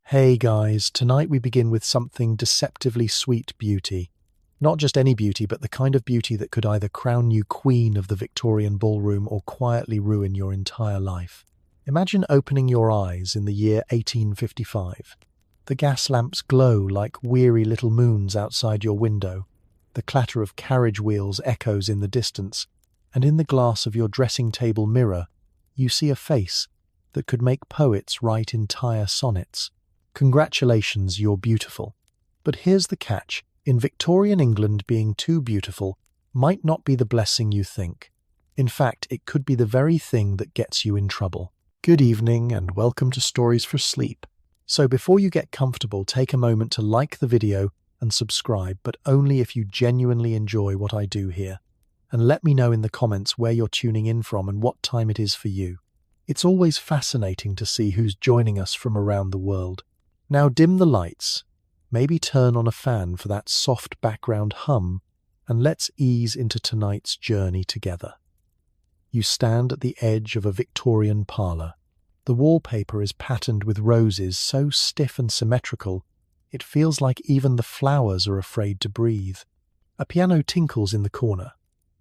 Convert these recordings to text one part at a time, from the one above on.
Hey guys, tonight we begin with something deceptively sweet beauty. Not just any beauty, but the kind of beauty that could either crown you queen of the Victorian ballroom or quietly ruin your entire life. Imagine opening your eyes in the year 1855. The gas lamps glow like weary little moons outside your window. The clatter of carriage wheels echoes in the distance, and in the glass of your dressing table mirror, you see a face that could make poets write entire sonnets. Congratulations, you're beautiful. But here's the catch. In Victorian England, being too beautiful might not be the blessing you think. In fact, it could be the very thing that gets you in trouble. Good evening and welcome to Stories for Sleep. So before you get comfortable, take a moment to like the video and subscribe, but only if you genuinely enjoy what I do here. And let me know in the comments where you're tuning in from and what time it is for you. It's always fascinating to see who's joining us from around the world. Now dim the lights, maybe turn on a fan for that soft background hum, and let's ease into tonight's journey together. You stand at the edge of a Victorian parlour. The wallpaper is patterned with roses so stiff and symmetrical, it feels like even the flowers are afraid to breathe. A piano tinkles in the corner.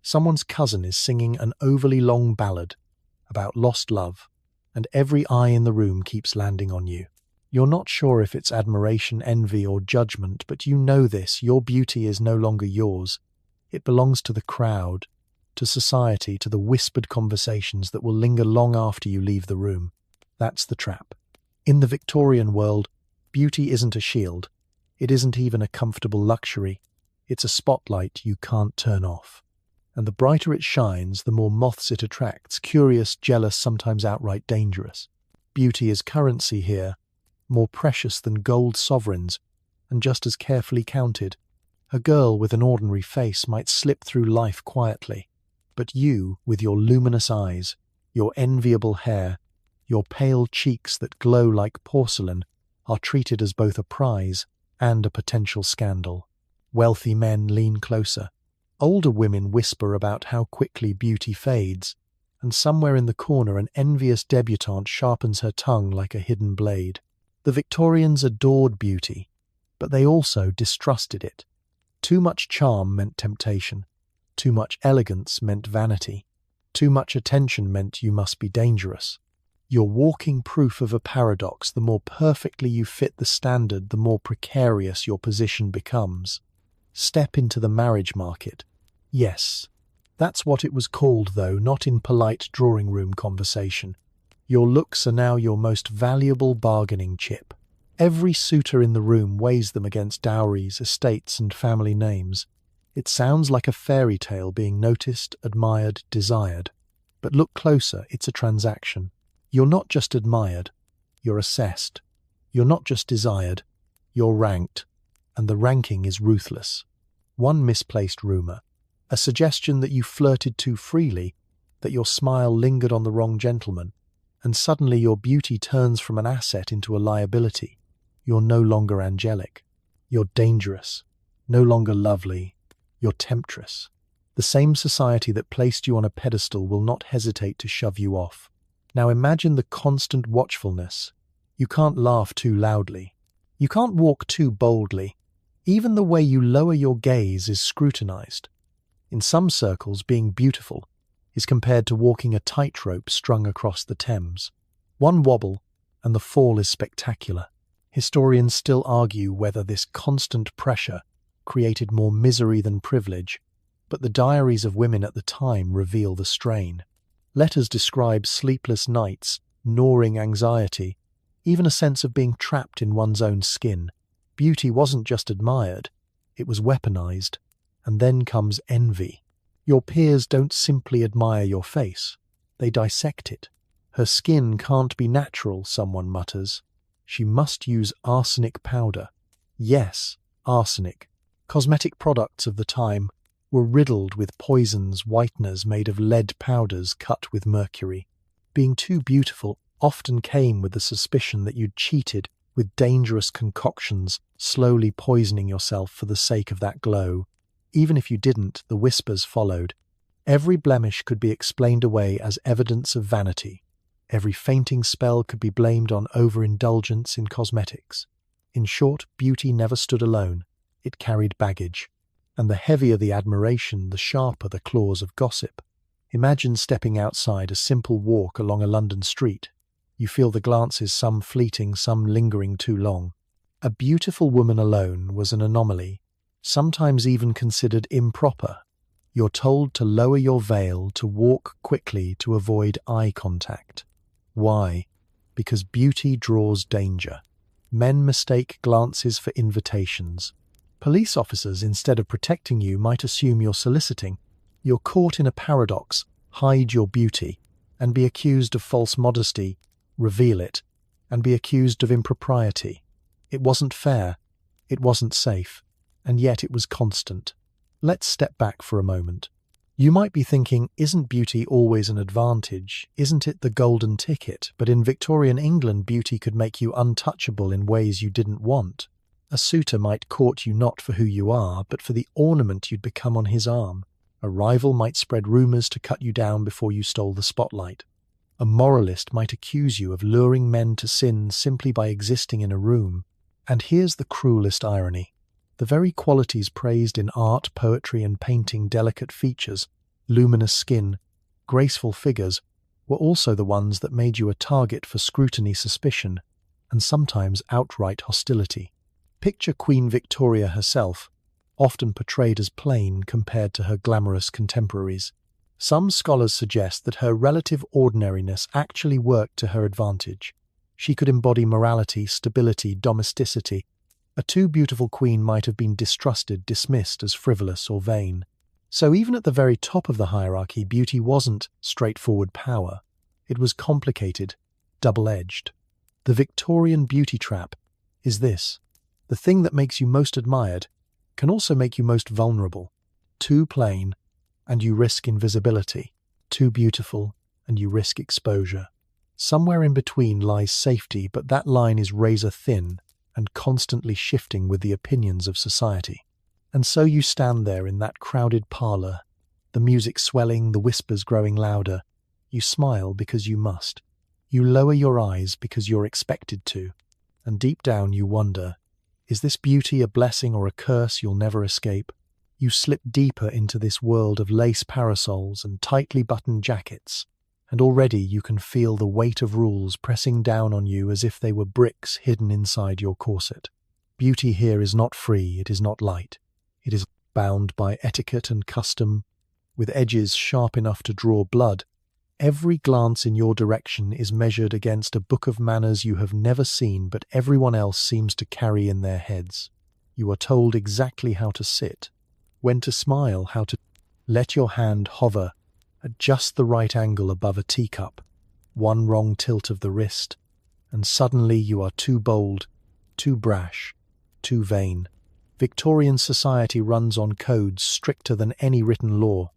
Someone's cousin is singing an overly long ballad about lost love, and every eye in the room keeps landing on you. You're not sure if it's admiration, envy, or judgment, but you know this: your beauty is no longer yours. It belongs to the crowd, to society, to the whispered conversations that will linger long after you leave the room. That's the trap. In the Victorian world, beauty isn't a shield. It isn't even a comfortable luxury. It's a spotlight you can't turn off. And the brighter it shines, the more moths it attracts, curious, jealous, sometimes outright dangerous. Beauty is currency here, more precious than gold sovereigns, and just as carefully counted. A girl with an ordinary face might slip through life quietly, but you, with your luminous eyes, your enviable hair, your pale cheeks that glow like porcelain, are treated as both a prize and a potential scandal. Wealthy men lean closer. Older women whisper about how quickly beauty fades, and somewhere in the corner an envious debutante sharpens her tongue like a hidden blade. The Victorians adored beauty, but they also distrusted it. Too much charm meant temptation. Too much elegance meant vanity. Too much attention meant you must be dangerous. You're walking proof of a paradox. The more perfectly you fit the standard, the more precarious your position becomes. Step into the marriage market. Yes, that's what it was called, though, not in polite drawing room conversation. Your looks are now your most valuable bargaining chip. Every suitor in the room weighs them against dowries, estates, and family names. It sounds like a fairy tale being noticed, admired, desired. But look closer, it's a transaction. You're not just admired, you're assessed. You're not just desired, you're ranked. And the ranking is ruthless. One misplaced rumour, a suggestion that you flirted too freely, that your smile lingered on the wrong gentleman, and suddenly your beauty turns from an asset into a liability. You're no longer angelic. You're dangerous. No longer lovely. You're temptress. The same society that placed you on a pedestal will not hesitate to shove you off. Now imagine the constant watchfulness. You can't laugh too loudly. You can't walk too boldly. Even the way you lower your gaze is scrutinized. In some circles, being beautiful is compared to walking a tightrope strung across the Thames. One wobble, and the fall is spectacular. Historians still argue whether this constant pressure created more misery than privilege, but the diaries of women at the time reveal the strain. Letters describe sleepless nights, gnawing anxiety, even a sense of being trapped in one's own skin. Beauty wasn't just admired, it was weaponized. And then comes envy. Your peers don't simply admire your face, they dissect it. Her skin can't be natural, someone mutters. She must use arsenic powder. Yes, arsenic. Cosmetic products of the time were riddled with poisons, whiteners made of lead powders cut with mercury. Being too beautiful often came with the suspicion that you'd cheated with dangerous concoctions, slowly poisoning yourself for the sake of that glow. Even if you didn't, the whispers followed. Every blemish could be explained away as evidence of vanity. Every fainting spell could be blamed on overindulgence in cosmetics. In short, beauty never stood alone. It carried baggage. And the heavier the admiration, the sharper the claws of gossip. Imagine stepping outside a simple walk along a London street. You feel the glances, some fleeting, some lingering too long. A beautiful woman alone was an anomaly, sometimes even considered improper. You're told to lower your veil, to walk quickly, to avoid eye contact. Why? Because beauty draws danger. Men mistake glances for invitations. Police officers, instead of protecting you, might assume you're soliciting. You're caught in a paradox: hide your beauty, and be accused of false modesty; reveal it, and be accused of impropriety. It wasn't fair, it wasn't safe, and yet it was constant. Let's step back for a moment. You might be thinking, isn't beauty always an advantage? Isn't it the golden ticket? But in Victorian England, beauty could make you untouchable in ways you didn't want. A suitor might court you not for who you are, but for the ornament you'd become on his arm. A rival might spread rumours to cut you down before you stole the spotlight. A moralist might accuse you of luring men to sin simply by existing in a room. And here's the cruelest irony. The very qualities praised in art, poetry, and painting, delicate features, luminous skin, graceful figures, were also the ones that made you a target for scrutiny, suspicion, and sometimes outright hostility. Picture Queen Victoria herself, often portrayed as plain compared to her glamorous contemporaries. Some scholars suggest that her relative ordinariness actually worked to her advantage. She could embody morality, stability, domesticity. A too beautiful queen might have been distrusted, dismissed as frivolous or vain. So even at the very top of the hierarchy, beauty wasn't straightforward power. It was complicated, double-edged. The Victorian beauty trap is this: the thing that makes you most admired can also make you most vulnerable. Too plain, and you risk invisibility. Too beautiful, and you risk exposure. Somewhere in between lies safety, but that line is razor thin and constantly shifting with the opinions of society. And so you stand there in that crowded parlour, the music swelling, the whispers growing louder. You smile because you must. You lower your eyes because you're expected to. And deep down you wonder, is this beauty a blessing or a curse you'll never escape? You slip deeper into this world of lace parasols and tightly buttoned jackets, and already you can feel the weight of rules pressing down on you as if they were bricks hidden inside your corset. Beauty here is not free, it is not light. It is bound by etiquette and custom, with edges sharp enough to draw blood. Every glance in your direction is measured against a book of manners you have never seen, but everyone else seems to carry in their heads. You are told exactly how to sit, when to smile, how to let your hand hover at just the right angle above a teacup. One wrong tilt of the wrist, and suddenly you are too bold, too brash, too vain. Victorian society runs on codes stricter than any written law.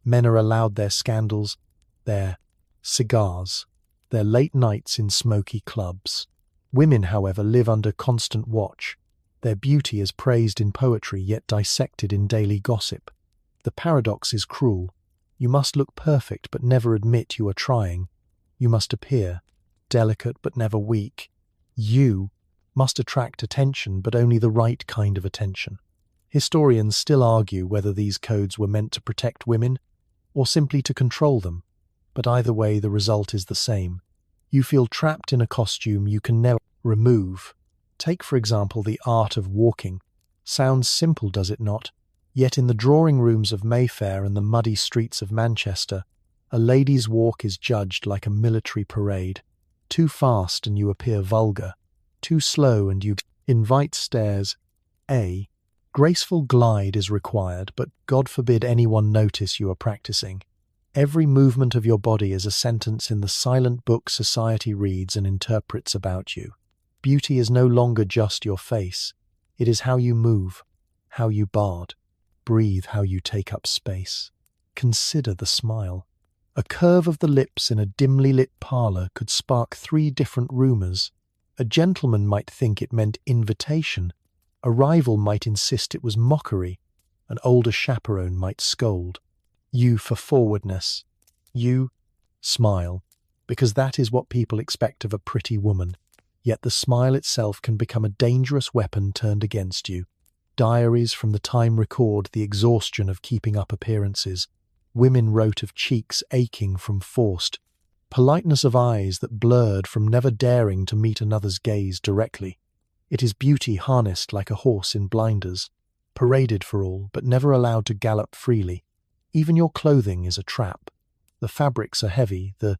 Men are allowed their scandals, their cigars, their late nights in smoky clubs. Women, however, live under constant watch. Their beauty is praised in poetry, yet dissected in daily gossip. The paradox is cruel. You must look perfect, but never admit you are trying. You must appear delicate, but never weak. You must attract attention, but only the right kind of attention. Historians still argue whether these codes were meant to protect women or simply to control them. But either way, the result is the same. You feel trapped in a costume you can never remove. Take, for example, the art of walking. Sounds simple, does it not? Yet in the drawing rooms of Mayfair and the muddy streets of Manchester, a lady's walk is judged like a military parade. Too fast and you appear vulgar. Too slow and you invite stares. A graceful glide is required, but God forbid anyone notice you are practicing. Every movement of your body is a sentence in the silent book society reads and interprets about you. Beauty is no longer just your face. It is how you move, how you bard, breathe, how you take up space. Consider the smile. A curve of the lips in a dimly lit parlour could spark 3 different rumours. A gentleman might think it meant invitation. A rival might insist it was mockery. An older chaperone might scold. You for forwardness. You smile. because that is what people expect of a pretty woman. Yet the smile itself can become a dangerous weapon turned against you. Diaries from the time record the exhaustion of keeping up appearances. Women wrote of cheeks aching from forced politeness, of eyes that blurred from never daring to meet another's gaze directly. It is beauty harnessed like a horse in blinders, paraded for all, but never allowed to gallop freely. Even your clothing is a trap. The fabrics are heavy, the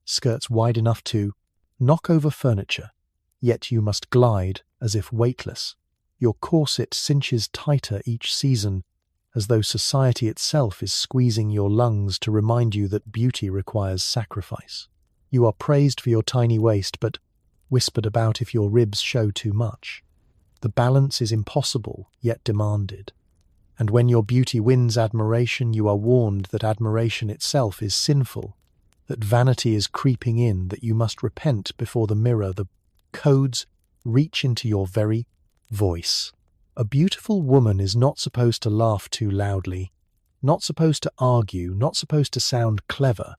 skirts wide enough to knock over furniture, yet you must glide as if weightless. Your corset cinches tighter each season, as though society itself is squeezing your lungs to remind you that beauty requires sacrifice. You are praised for your tiny waist, but whispered about if your ribs show too much. The balance is impossible, yet demanded. And when your beauty wins admiration, you are warned that admiration itself is sinful, that vanity is creeping in, that you must repent before the mirror. The codes reach into your very voice. A beautiful woman is not supposed to laugh too loudly, not supposed to argue, not supposed to sound clever,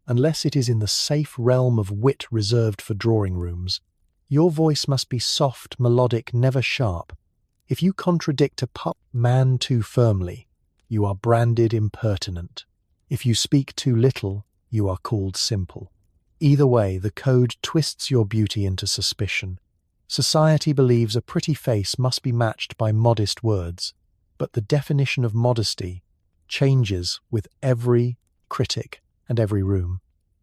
unless it is in the safe realm of wit reserved for drawing rooms. Your voice must be soft, melodic, never sharp. If you contradict a man too firmly, you are branded impertinent. If you speak too little, you are called simple. Either way, the code twists your beauty into suspicion. Society believes a pretty face must be matched by modest words, but the definition of modesty changes with every critic and every room.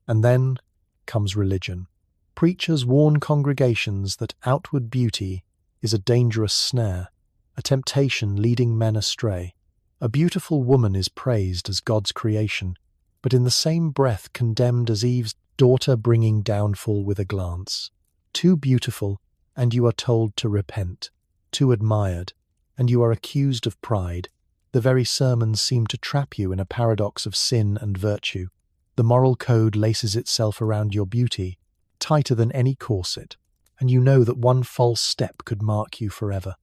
And then comes religion. Preachers warn congregations that outward beauty is a dangerous snare, a temptation leading men astray. A beautiful woman is praised as God's creation, but in the same breath condemned as Eve's daughter, bringing downfall with a glance. Too beautiful, and you are told to repent. Too admired, and you are accused of pride. The very sermons seem to trap you in a paradox of sin and virtue. The moral code laces itself around your beauty, tighter than any corset, and you know that one false step could mark you forever.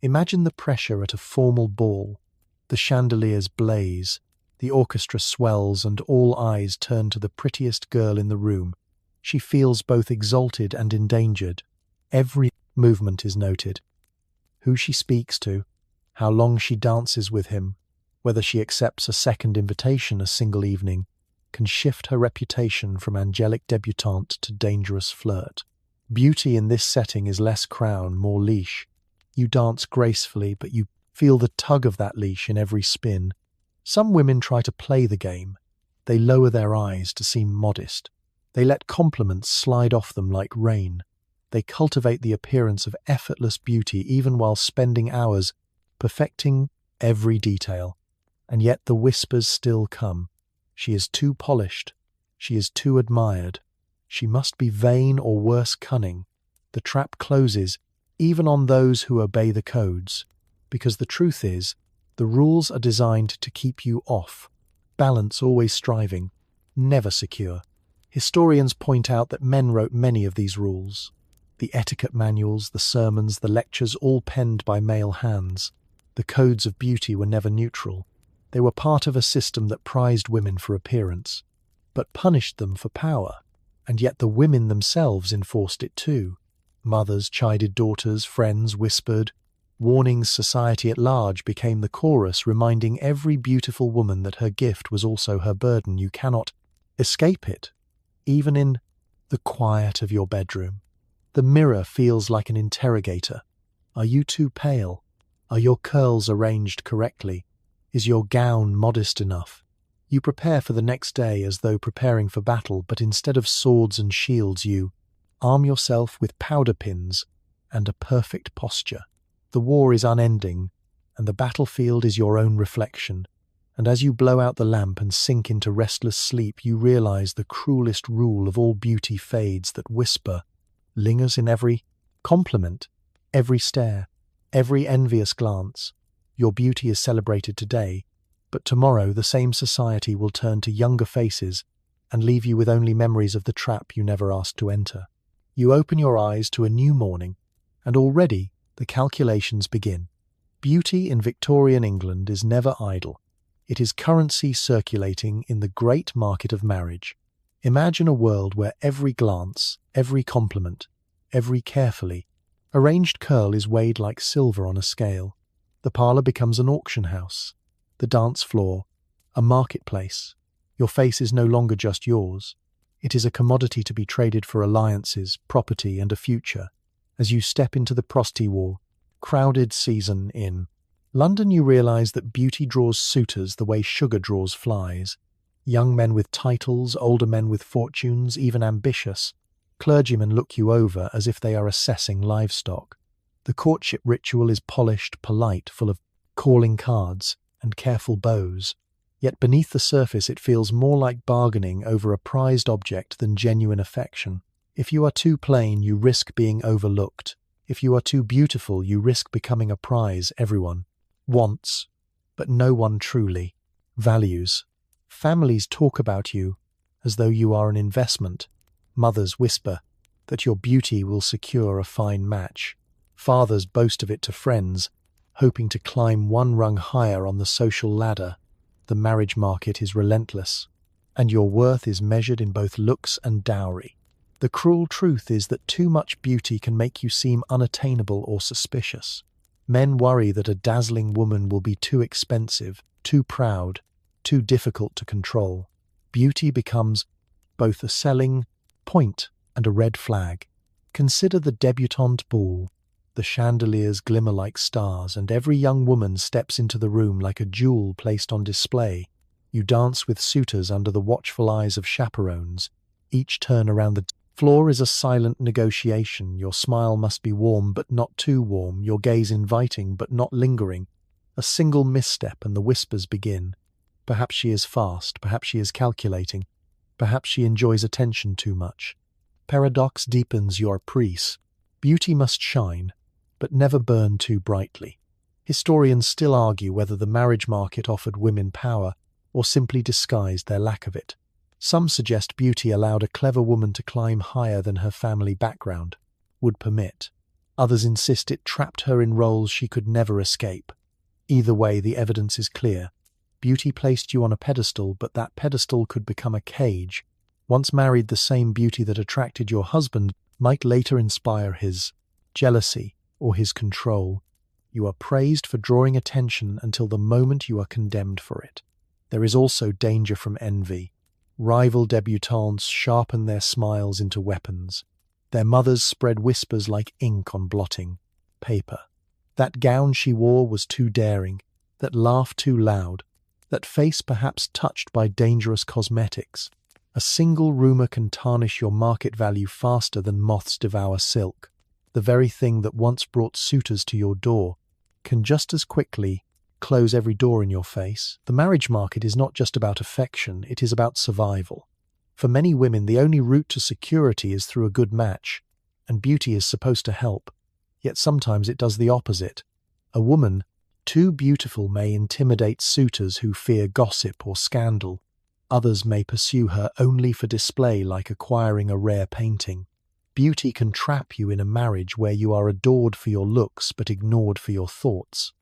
Imagine the pressure at a formal ball. The chandeliers blaze, the orchestra swells, and all eyes turn to the prettiest girl in the room. She feels both exalted and endangered. Every movement is noted. Who she speaks to, how long she dances with him, whether she accepts a second invitation a single evening, can shift her reputation from angelic debutante to dangerous flirt. Beauty in this setting is less crown, more leash. You dance gracefully, but you feel the tug of that leash in every spin. Some women try to play the game. They lower their eyes to seem modest. They let compliments slide off them like rain. They cultivate the appearance of effortless beauty even while spending hours perfecting every detail. And yet the whispers still come. She is too polished. She is too admired. She must be vain or worse, cunning. The trap closes even on those who obey the codes, because the truth is, the rules are designed to keep you off. Balance, always striving, never secure. Historians point out that men wrote many of these rules. The etiquette manuals, the sermons, the lectures, all penned by male hands. The codes of beauty were never neutral. They were part of a system that prized women for appearance, but punished them for power. And yet the women themselves enforced it too. Mothers chided daughters, friends whispered. Warnings society at large became the chorus, reminding every beautiful woman that her gift was also her burden. You cannot escape it, even in the quiet of your bedroom. The mirror feels like an interrogator. Are you too pale? Are your curls arranged correctly? Is your gown modest enough? You prepare for the next day as though preparing for battle, but instead of swords and shields you arm yourself with powder pins and a perfect posture. The war is unending, and the battlefield is your own reflection. And as you blow out the lamp and sink into restless sleep, you realize the cruelest rule of all beauty fades. That whisper lingers in every compliment, every stare, every envious glance. Your beauty is celebrated today, but tomorrow the same society will turn to younger faces and leave you with only memories of the trap you never asked to enter. You open your eyes to a new morning, and already the calculations begin. Beauty in Victorian England is never idle. It is currency circulating in the great market of marriage. Imagine a world where every glance, every compliment, every carefully arranged curl is weighed like silver on a scale. The parlor becomes an auction house, the dance floor a marketplace. Your face is no longer just yours. It is a commodity to be traded for alliances, property, and a future. As you step into the prosti crowded season in London, you realize that beauty draws suitors the way sugar draws flies. Young men with titles, older men with fortunes, even ambitious. Clergymen look you over as if they are assessing livestock. The courtship ritual is polished, polite, full of calling cards and careful bows. Yet beneath the surface it feels more like bargaining over a prized object than genuine affection. If you are too plain, you risk being overlooked. If you are too beautiful, you risk becoming a prize everyone wants, but no one truly values. Families talk about you as though you are an investment. Mothers whisper that your beauty will secure a fine match. Fathers boast of it to friends, hoping to climb one rung higher on the social ladder. The marriage market is relentless, and your worth is measured in both looks and dowry. The cruel truth is that too much beauty can make you seem unattainable or suspicious. Men worry that a dazzling woman will be too expensive, too proud, too difficult to control. Beauty becomes both a selling point and a red flag. Consider the debutante ball. The chandeliers glimmer like stars, and every young woman steps into the room like a jewel placed on display. You dance with suitors under the watchful eyes of chaperones. Each turn around the floor is a silent negotiation. Your smile must be warm but not too warm, your gaze inviting but not lingering. A single misstep and the whispers begin. Perhaps she is fast, perhaps she is calculating, perhaps she enjoys attention too much. Paradox deepens your priest. Beauty must shine, but never burn too brightly. Historians still argue whether the marriage market offered women power or simply disguised their lack of it. Some suggest beauty allowed a clever woman to climb higher than her family background would permit. Others insist it trapped her in roles she could never escape. Either way, the evidence is clear. Beauty placed you on a pedestal, but that pedestal could become a cage. Once married, the same beauty that attracted your husband might later inspire his jealousy or his control. You are praised for drawing attention until the moment you are condemned for it. There is also danger from envy. Rival debutantes sharpen their smiles into weapons. Their mothers spread whispers like ink on blotting paper. That gown she wore was too daring, that laugh too loud, that face perhaps touched by dangerous cosmetics. A single rumor can tarnish your market value faster than moths devour silk. The very thing that once brought suitors to your door can just as quickly close every door in your face. The marriage market is not just about affection, it is about survival. For many women, the only route to security is through a good match, and beauty is supposed to help. Yet sometimes it does the opposite. A woman too beautiful may intimidate suitors who fear gossip or scandal. Others may pursue her only for display, like acquiring a rare painting. Beauty can trap you in a marriage where you are adored for your looks but ignored for your thoughts.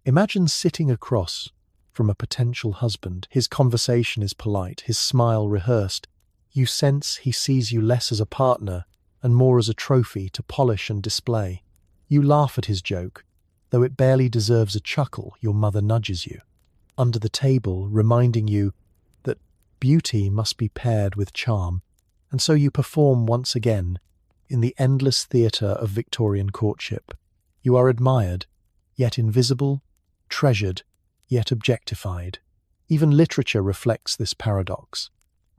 Imagine sitting across from a potential husband. His conversation is polite, his smile rehearsed. You sense he sees you less as a partner and more as a trophy to polish and display. You laugh at his joke. Though it barely deserves a chuckle, your mother nudges you under the table, reminding you that beauty must be paired with charm. And so you perform once again in the endless theatre of Victorian courtship. You are admired, yet invisible, treasured, yet objectified. Even literature reflects this paradox.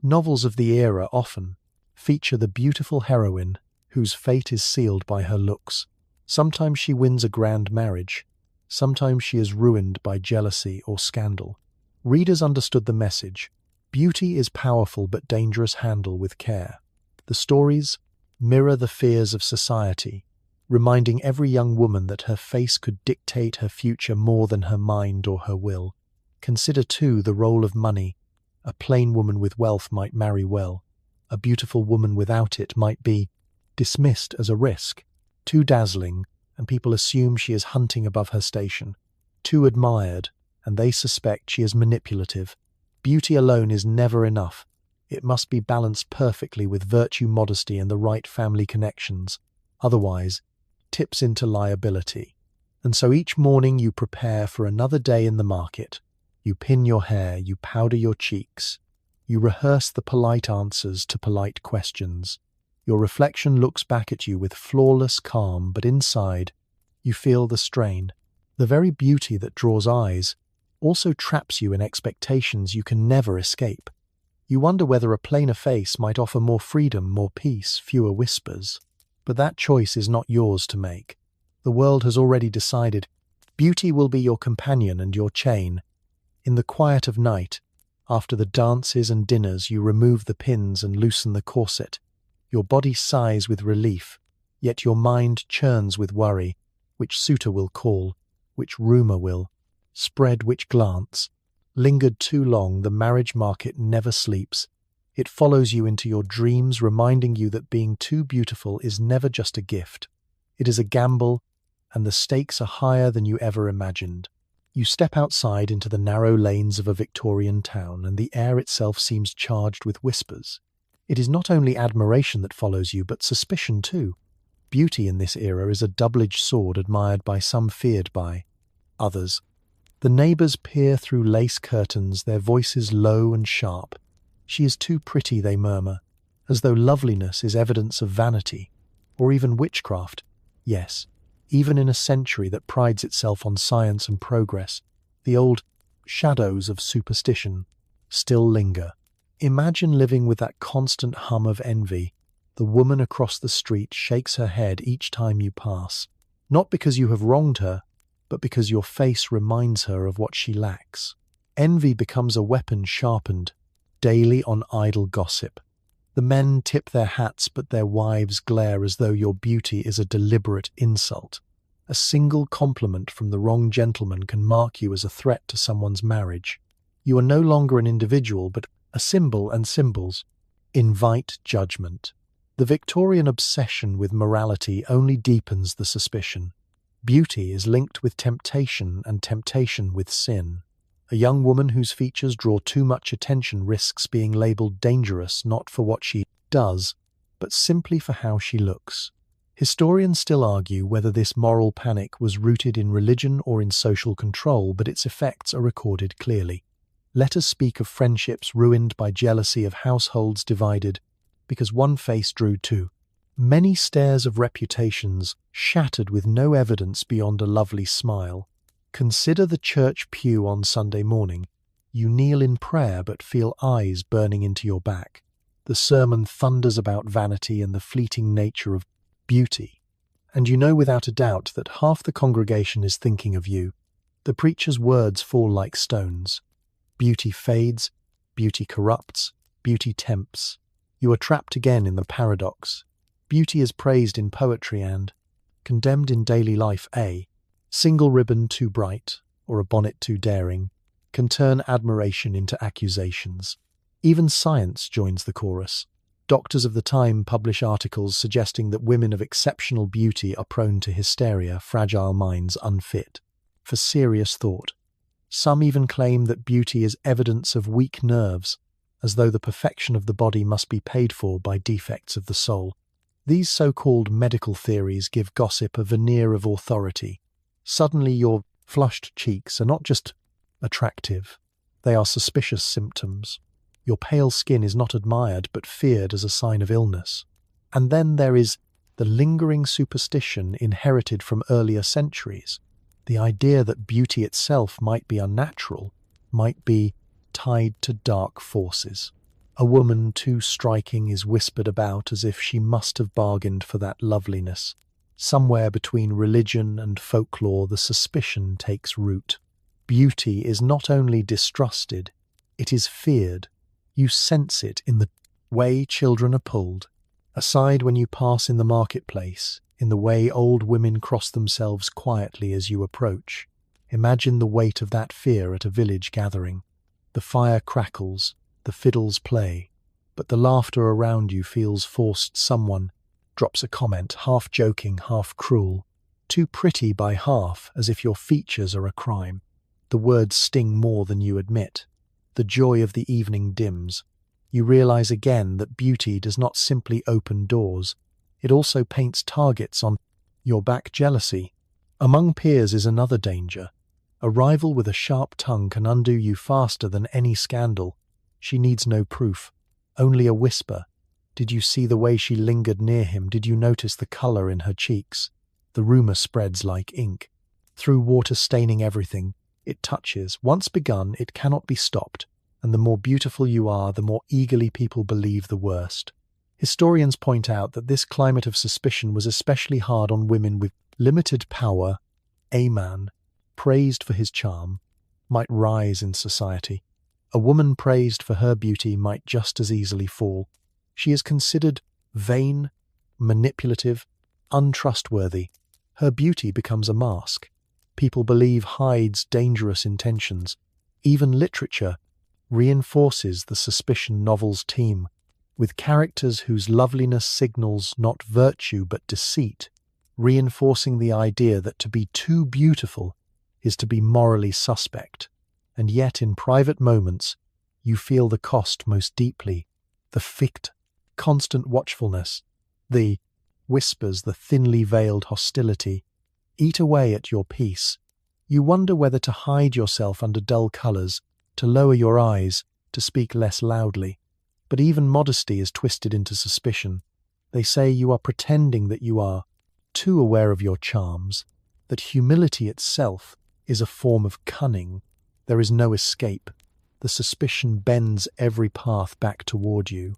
Novels of the era often feature the beautiful heroine whose fate is sealed by her looks. Sometimes she wins a grand marriage. Sometimes she is ruined by jealousy or scandal. Readers understood the message. Beauty is powerful but dangerous. Handle with care. The stories mirror the fears of society, reminding every young woman that her face could dictate her future more than her mind or her will. Consider, too, the role of money. A plain woman with wealth might marry well. A beautiful woman without it might be dismissed as a risk. Too dazzling, and people assume she is hunting above her station. Too admired, and they suspect she is manipulative. Beauty alone is never enough. It must be balanced perfectly with virtue, modesty, and the right family connections. Otherwise, tips into liability. And so each morning you prepare for another day in the market. You pin your hair, you powder your cheeks. You rehearse the polite answers to polite questions. Your reflection looks back at you with flawless calm, but inside, you feel the strain. The very beauty that draws eyes also traps you in expectations you can never escape. You wonder whether a plainer face might offer more freedom, more peace, fewer whispers. But that choice is not yours to make. The world has already decided. Beauty will be your companion and your chain. In the quiet of night, after the dances and dinners, you remove the pins and loosen the corset. Your body sighs with relief, yet your mind churns with worry. Which suitor will call? Which rumour will spread? Which glance? Lingered too long, the marriage market never sleeps. It follows you into your dreams, reminding you that being too beautiful is never just a gift. It is a gamble, and the stakes are higher than you ever imagined. You step outside into the narrow lanes of a Victorian town, and the air itself seems charged with whispers. It is not only admiration that follows you, but suspicion too. Beauty in this era is a double-edged sword, admired by some, feared by others. The neighbours peer through lace curtains, their voices low and sharp. "She is too pretty," they murmur, as though loveliness is evidence of vanity, or even witchcraft. Yes, even in a century that prides itself on science and progress, the old shadows of superstition still linger. Imagine living with that constant hum of envy. The woman across the street shakes her head each time you pass, not because you have wronged her, but because your face reminds her of what she lacks. Envy becomes a weapon sharpened daily on idle gossip. The men tip their hats, but their wives glare as though your beauty is a deliberate insult. A single compliment from the wrong gentleman can mark you as a threat to someone's marriage. You are no longer an individual, but a symbol, and symbols invite judgment. The Victorian obsession with morality only deepens the suspicion. Beauty is linked with temptation, and temptation with sin. A young woman whose features draw too much attention risks being labelled dangerous, not for what she does, but simply for how she looks. Historians still argue whether this moral panic was rooted in religion or in social control, but its effects are recorded clearly. Let us speak of friendships ruined by jealousy, of households divided because one face drew two. Many stares of reputations shattered with no evidence beyond a lovely smile. Consider the church pew on Sunday morning. You kneel in prayer but feel eyes burning into your back. The sermon thunders about vanity and the fleeting nature of beauty. And you know without a doubt that half the congregation is thinking of you. The preacher's words fall like stones. Beauty fades, beauty corrupts, beauty tempts. You are trapped again in the paradox. Beauty is praised in poetry and condemned in daily life. A single ribbon too bright, or a bonnet too daring, can turn admiration into accusations. Even science joins the chorus. Doctors of the time publish articles suggesting that women of exceptional beauty are prone to hysteria, fragile minds unfit for serious thought. Some even claim that beauty is evidence of weak nerves, as though the perfection of the body must be paid for by defects of the soul. These so-called medical theories give gossip a veneer of authority. Suddenly your flushed cheeks are not just attractive, they are suspicious symptoms. Your pale skin is not admired but feared as a sign of illness. And then there is the lingering superstition inherited from earlier centuries. The idea that beauty itself might be unnatural, might be tied to dark forces. A woman too striking is whispered about as if she must have bargained for that loveliness. Somewhere between religion and folklore, the suspicion takes root. Beauty is not only distrusted, it is feared. You sense it in the way children are pulled aside when you pass in the marketplace, in the way old women cross themselves quietly as you approach. Imagine the weight of that fear at a village gathering. The fire crackles, the fiddles play, but the laughter around you feels forced. Someone drops a comment, half joking, half cruel, too pretty by half, as if your features are a crime. The words sting more than you admit. The joy of the evening dims. You realize again that beauty does not simply open doors, it also paints targets on your back. Jealousy among peers is another danger. A rival with a sharp tongue can undo you faster than any scandal. She needs no proof, only a whisper. Did you see the way she lingered near him? Did you notice the color in her cheeks? The rumor spreads like ink. Through water staining everything it touches. Once begun, it cannot be stopped, and the more beautiful you are, the more eagerly people believe the worst. Historians point out that this climate of suspicion was especially hard on women with limited power. A man, praised for his charm, might rise in society. A woman praised for her beauty might just as easily fall. She is considered vain, manipulative, untrustworthy. Her beauty becomes a mask. People believe hides dangerous intentions. Even literature reinforces the suspicion novels teem with characters whose loveliness signals not virtue but deceit, reinforcing the idea that to be too beautiful is to be morally suspect. And yet in private moments you feel the cost most deeply, the ficht, constant watchfulness, the whispers, the thinly veiled hostility, eat away at your peace. You wonder whether to hide yourself under dull colours, to lower your eyes, to speak less loudly. But even modesty is twisted into suspicion. They say you are pretending that you are too aware of your charms, that humility itself is a form of cunning. There is no escape. The suspicion bends every path back toward you.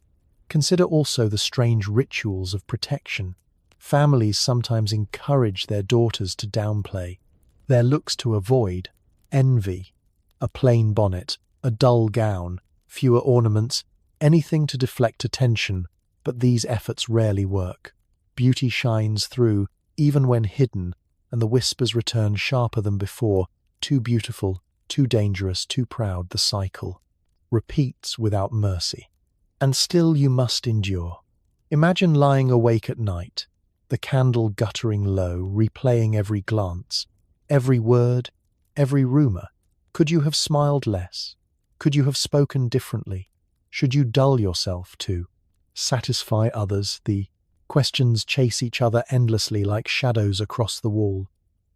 Consider also the strange rituals of protection. Families sometimes encourage their daughters to downplay their looks to avoid envy. A plain bonnet, a dull gown, fewer ornaments, anything to deflect attention, but these efforts rarely work. Beauty shines through, even when hidden, and the whispers return sharper than before. Too beautiful, too dangerous, too proud. The cycle repeats without mercy. And still you must endure. Imagine lying awake at night, the candle guttering low, replaying every glance, every word, every rumor. Could you have smiled less? Could you have spoken differently? Should you dull yourself to satisfy others? The questions chase each other endlessly like shadows across the wall.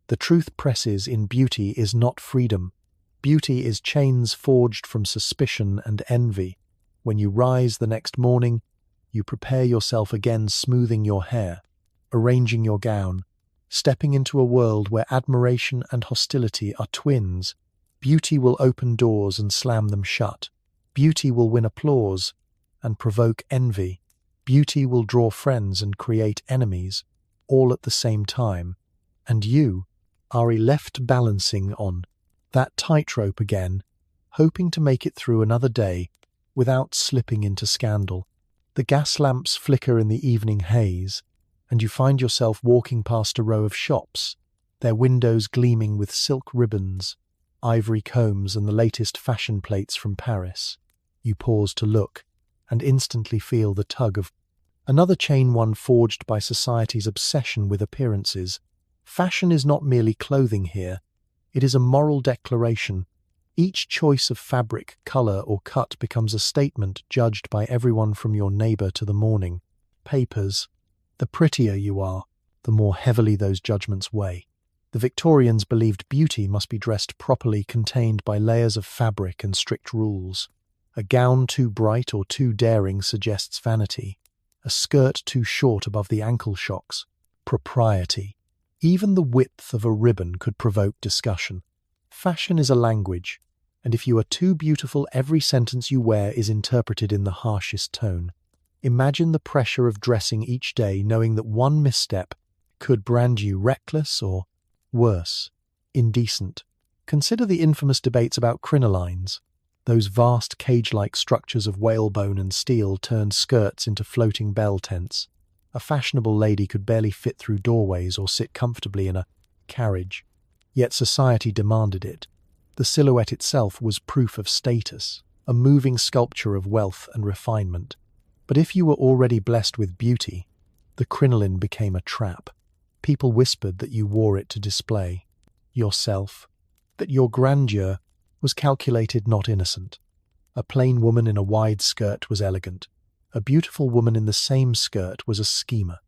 The truth presses in beauty is not freedom. Beauty is chains forged from suspicion and envy. When you rise the next morning, you prepare yourself again, smoothing your hair, arranging your gown, stepping into a world where admiration and hostility are twins. Beauty will open doors and slam them shut. Beauty will win applause and provoke envy. Beauty will draw friends and create enemies, all at the same time. And you are left balancing on that tightrope again, hoping to make it through another day without slipping into scandal. The gas lamps flicker in the evening haze, and you find yourself walking past a row of shops, their windows gleaming with silk ribbons, ivory combs, and the latest fashion plates from Paris. You pause to look, and instantly feel the tug of another chain, one forged by society's obsession with appearances. Fashion is not merely clothing here, it is a moral declaration. Each choice of fabric, color, or cut becomes a statement judged by everyone from your neighbor to the morning papers. The prettier you are, the more heavily those judgments weigh. The Victorians believed beauty must be dressed properly, contained by layers of fabric and strict rules. A gown too bright or too daring suggests vanity. A skirt too short above the ankle shocks propriety. Even the width of a ribbon could provoke discussion. Fashion is a language, and if you are too beautiful, every sentence you wear is interpreted in the harshest tone. Imagine the pressure of dressing each day, knowing that one misstep could brand you reckless or, worse, indecent. Consider the infamous debates about crinolines, those vast cage-like structures of whalebone and steel turned skirts into floating bell tents. A fashionable lady could barely fit through doorways or sit comfortably in a carriage. Yet society demanded it. The silhouette itself was proof of status, a moving sculpture of wealth and refinement. But if you were already blessed with beauty, the crinoline became a trap. People whispered that you wore it to display yourself, that your grandeur was calculated, not innocent. A plain woman in a wide skirt was elegant. A beautiful woman in the same skirt was a schemer.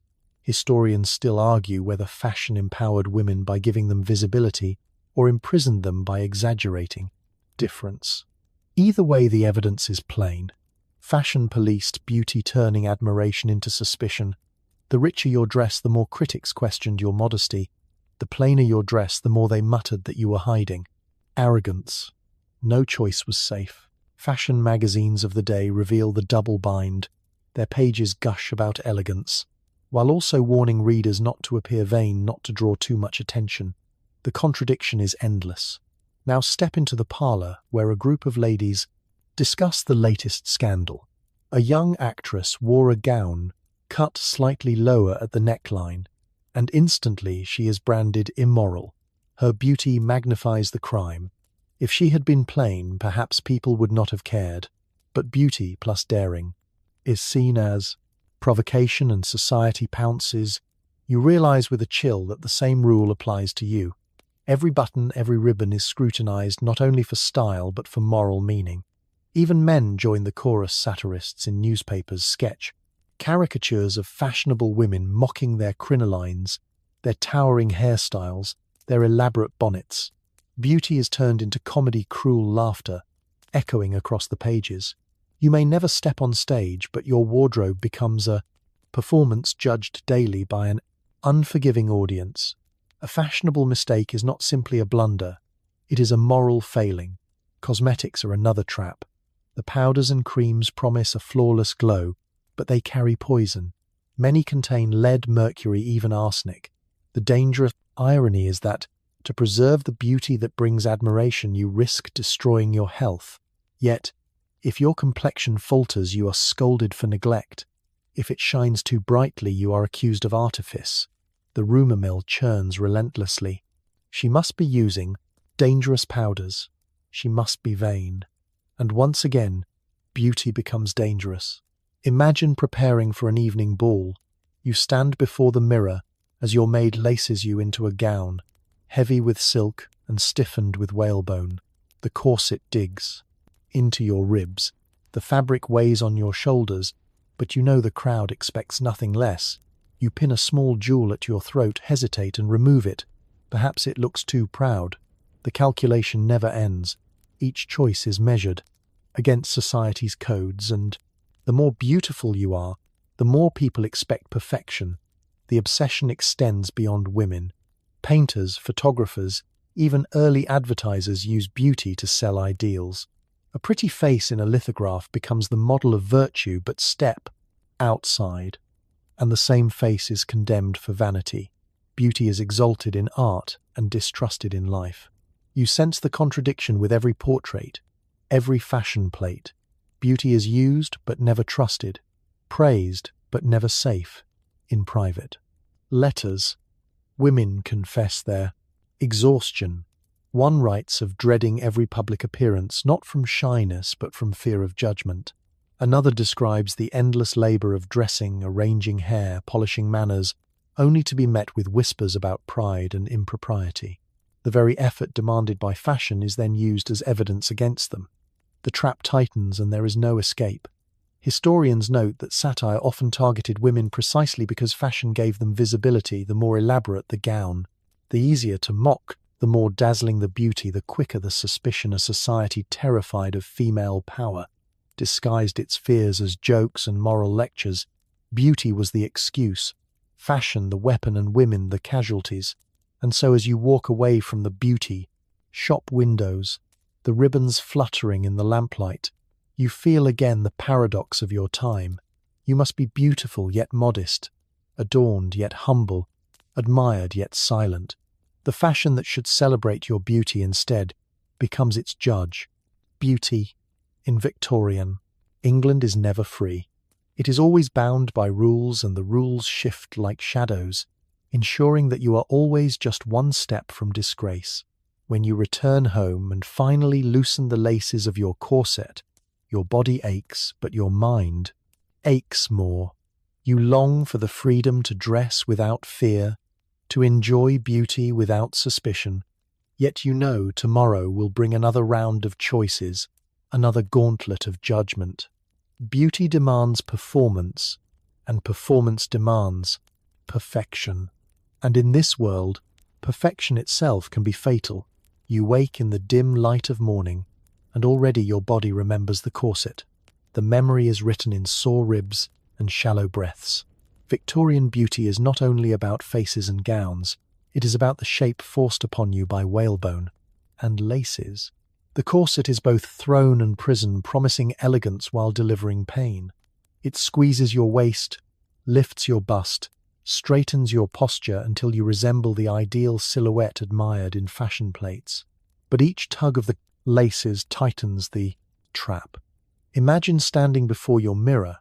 Historians still argue whether fashion empowered women by giving them visibility or imprisoned them by exaggerating difference. Either way, the evidence is plain. Fashion policed beauty, turning admiration into suspicion. The richer your dress, the more critics questioned your modesty. The plainer your dress, the more they muttered that you were hiding. Arrogance. No choice was safe. Fashion magazines of the day reveal the double bind. Their pages gush about elegance, while also warning readers not to appear vain, not to draw too much attention. The contradiction is endless. Now step into the parlor, where a group of ladies discuss the latest scandal. A young actress wore a gown cut slightly lower at the neckline, and instantly she is branded immoral. Her beauty magnifies the crime. If she had been plain, perhaps people would not have cared. But beauty plus daring is seen as provocation, and society pounces. You realize with a chill that the same rule applies to you. Every button, every ribbon is scrutinized not only for style but for moral meaning. Even men join the chorus. Satirists in newspapers sketch caricatures of fashionable women mocking their crinolines, their towering hairstyles, their elaborate bonnets. Beauty is turned into comedy, cruel laughter, echoing across the pages. You may never step on stage, but your wardrobe becomes a performance judged daily by an unforgiving audience. A fashionable mistake is not simply a blunder, it is a moral failing. Cosmetics are another trap. The powders and creams promise a flawless glow, but they carry poison. Many contain lead, mercury, even arsenic. The dangerous irony is that, to preserve the beauty that brings admiration, you risk destroying your health. Yet, if your complexion falters, you are scolded for neglect. If it shines too brightly, you are accused of artifice. The rumor mill churns relentlessly. She must be using dangerous powders. She must be vain. And once again, beauty becomes dangerous. Imagine preparing for an evening ball. You stand before the mirror as your maid laces you into a gown, heavy with silk and stiffened with whalebone. The corset digs into your ribs. The fabric weighs on your shoulders, but you know the crowd expects nothing less. You pin a small jewel at your throat, hesitate and remove it. Perhaps it looks too proud. The calculation never ends. Each choice is measured against society's codes, and the more beautiful you are, the more people expect perfection. The obsession extends beyond women. Painters, photographers, even early advertisers use beauty to sell ideals. A pretty face in a lithograph becomes the model of virtue, but step outside, and the same face is condemned for vanity. Beauty is exalted in art and distrusted in life. You sense the contradiction with every portrait, every fashion plate. Beauty is used but never trusted, praised but never safe in private. Letters. Women confess their exhaustion. One writes of dreading every public appearance, not from shyness but from fear of judgment. Another describes the endless labor of dressing, arranging hair, polishing manners, only to be met with whispers about pride and impropriety. The very effort demanded by fashion is then used as evidence against them. The trap tightens and there is no escape. Historians note that satire often targeted women precisely because fashion gave them visibility. The more elaborate the gown, the easier to mock. The more dazzling the beauty, the quicker the suspicion. A society terrified of female power disguised its fears as jokes and moral lectures. Beauty was the excuse, fashion the weapon, and women the casualties. And so as you walk away from the beauty shop windows, the ribbons fluttering in the lamplight, you feel again the paradox of your time. You must be beautiful yet modest, adorned yet humble, admired yet silent. The fashion that should celebrate your beauty instead becomes its judge. Beauty in Victorian England is never free. It is always bound by rules, and the rules shift like shadows, ensuring that you are always just one step from disgrace. When you return home and finally loosen the laces of your corset, your body aches, but your mind aches more. You long for the freedom to dress without fear, to enjoy beauty without suspicion. Yet you know tomorrow will bring another round of choices, another gauntlet of judgment. Beauty demands performance, and performance demands perfection. And in this world, perfection itself can be fatal. You wake in the dim light of morning, and already your body remembers the corset. The memory is written in sore ribs and shallow breaths. Victorian beauty is not only about faces and gowns, it is about the shape forced upon you by whalebone and laces. The corset is both throne and prison, promising elegance while delivering pain. It squeezes your waist, lifts your bust, straightens your posture until you resemble the ideal silhouette admired in fashion plates. But each tug of the laces tightens the trap. Imagine standing before your mirror.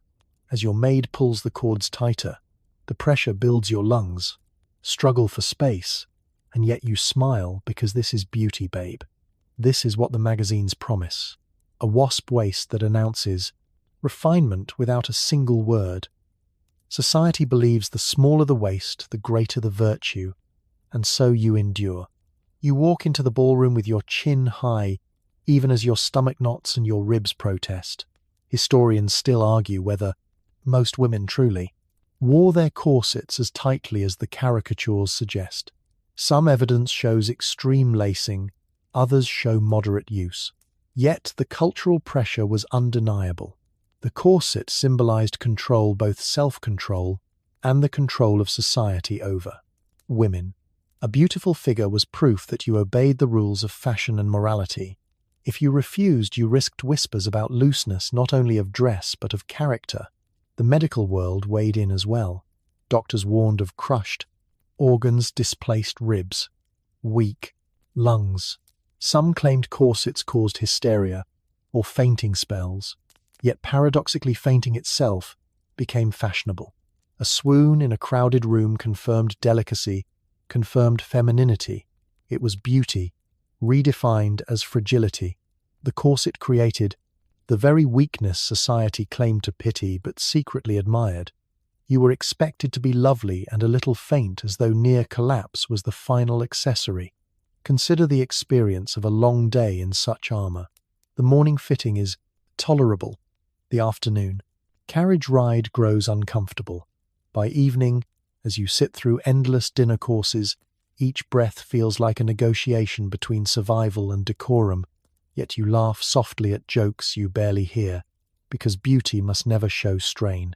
As your maid pulls the cords tighter, the pressure builds your lungs. Struggle for space, and yet you smile because this is beauty, babe. This is what the magazines promise. A wasp waist that announces refinement without a single word. Society believes the smaller the waist, the greater the virtue, and so you endure. You walk into the ballroom with your chin high, even as your stomach knots and your ribs protest. Historians still argue whether most women truly wore their corsets as tightly as the caricatures suggest. Some evidence shows extreme lacing, others show moderate use. Yet the cultural pressure was undeniable. The corset symbolized control, both self-control and the control of society over women. A beautiful figure was proof that you obeyed the rules of fashion and morality. If you refused, you risked whispers about looseness not only of dress but of character. The medical world weighed in as well. Doctors warned of crushed organs, displaced ribs, weak lungs. Some claimed corsets caused hysteria or fainting spells, yet paradoxically fainting itself became fashionable. A swoon in a crowded room confirmed delicacy, confirmed femininity. It was beauty, redefined as fragility. The corset created the very weakness society claimed to pity but secretly admired. You were expected to be lovely and a little faint, as though near collapse was the final accessory. Consider the experience of a long day in such armor. The morning fitting is tolerable. The afternoon carriage ride grows uncomfortable. By evening, as you sit through endless dinner courses, each breath feels like a negotiation between survival and decorum. Yet you laugh softly at jokes you barely hear, because beauty must never show strain.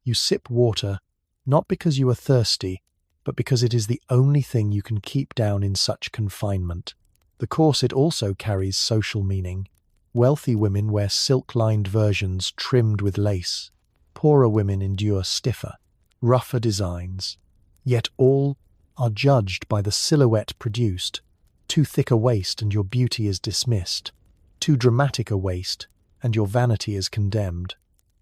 You sip water, not because you are thirsty, but because it is the only thing you can keep down in such confinement. The corset also carries social meaning. Wealthy women wear silk-lined versions trimmed with lace. Poorer women endure stiffer, rougher designs. Yet all are judged by the silhouette produced. Too thick a waist and your beauty is dismissed. Too dramatic a waist, and your vanity is condemned.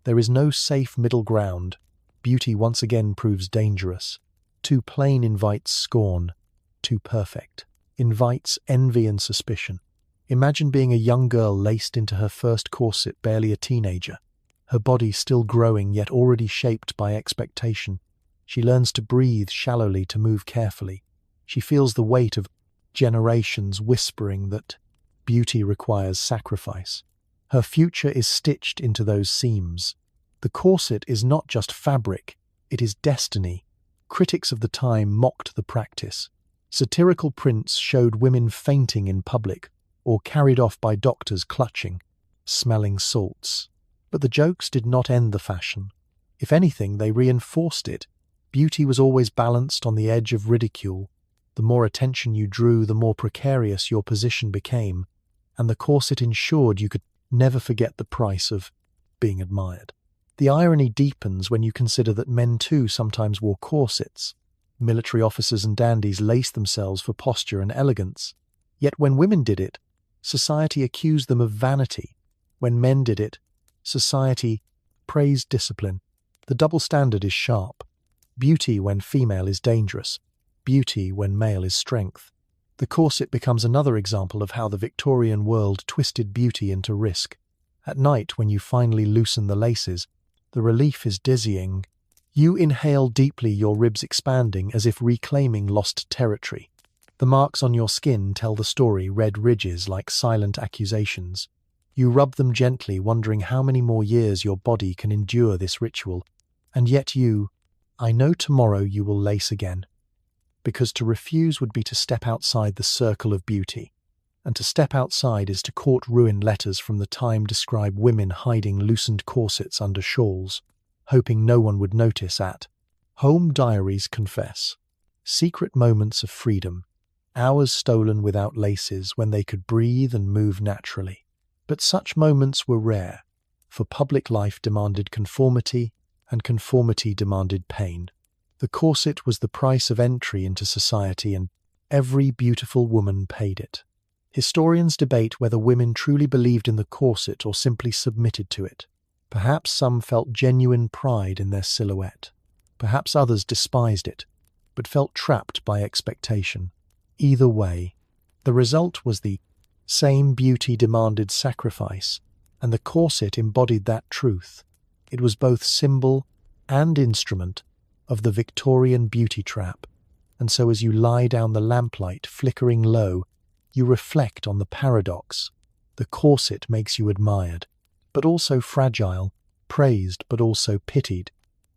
There is no safe middle ground. Beauty once again proves dangerous. Too plain invites scorn. Too perfect invites envy and suspicion. Imagine being a young girl laced into her first corset, barely a teenager. Her body still growing, yet already shaped by expectation. She learns to breathe shallowly, to move carefully. She feels the weight of generations whispering that beauty requires sacrifice. Her future is stitched into those seams. The corset is not just fabric, it is destiny. Critics of the time mocked the practice. Satirical prints showed women fainting in public or carried off by doctors clutching, smelling salts. But the jokes did not end the fashion. If anything, they reinforced it. Beauty was always balanced on the edge of ridicule. The more attention you drew, the more precarious your position became, and the corset ensured you could never forget the price of being admired. The irony deepens when you consider that men too sometimes wore corsets. Military officers and dandies laced themselves for posture and elegance. Yet when women did it, society accused them of vanity. When men did it, society praised discipline. The double standard is sharp. Beauty when female is dangerous. Beauty when male is strength. The corset becomes another example of how the Victorian world twisted beauty into risk. At night, when you finally loosen the laces, the relief is dizzying. You inhale deeply, your ribs expanding as if reclaiming lost territory. The marks on your skin tell the story, red ridges like silent accusations. You rub them gently, wondering how many more years your body can endure this ritual. And yet I know tomorrow you will lace again. Because to refuse would be to step outside the circle of beauty. And to step outside is to court ruined letters from the time describe women hiding loosened corsets under shawls, hoping no one would notice at home diaries confess. Secret moments of freedom, hours stolen without laces when they could breathe and move naturally. But such moments were rare, for public life demanded conformity, and conformity demanded pain. The corset was the price of entry into society, and every beautiful woman paid it. Historians debate whether women truly believed in the corset or simply submitted to it. Perhaps some felt genuine pride in their silhouette. Perhaps others despised it, but felt trapped by expectation. Either way, the result was the same beauty demanded sacrifice, and the corset embodied that truth. It was both symbol and instrument of the Victorian beauty trap, and so as you lie down the lamplight flickering low, you reflect on the paradox. The corset makes you admired, but also fragile, praised but also pitied.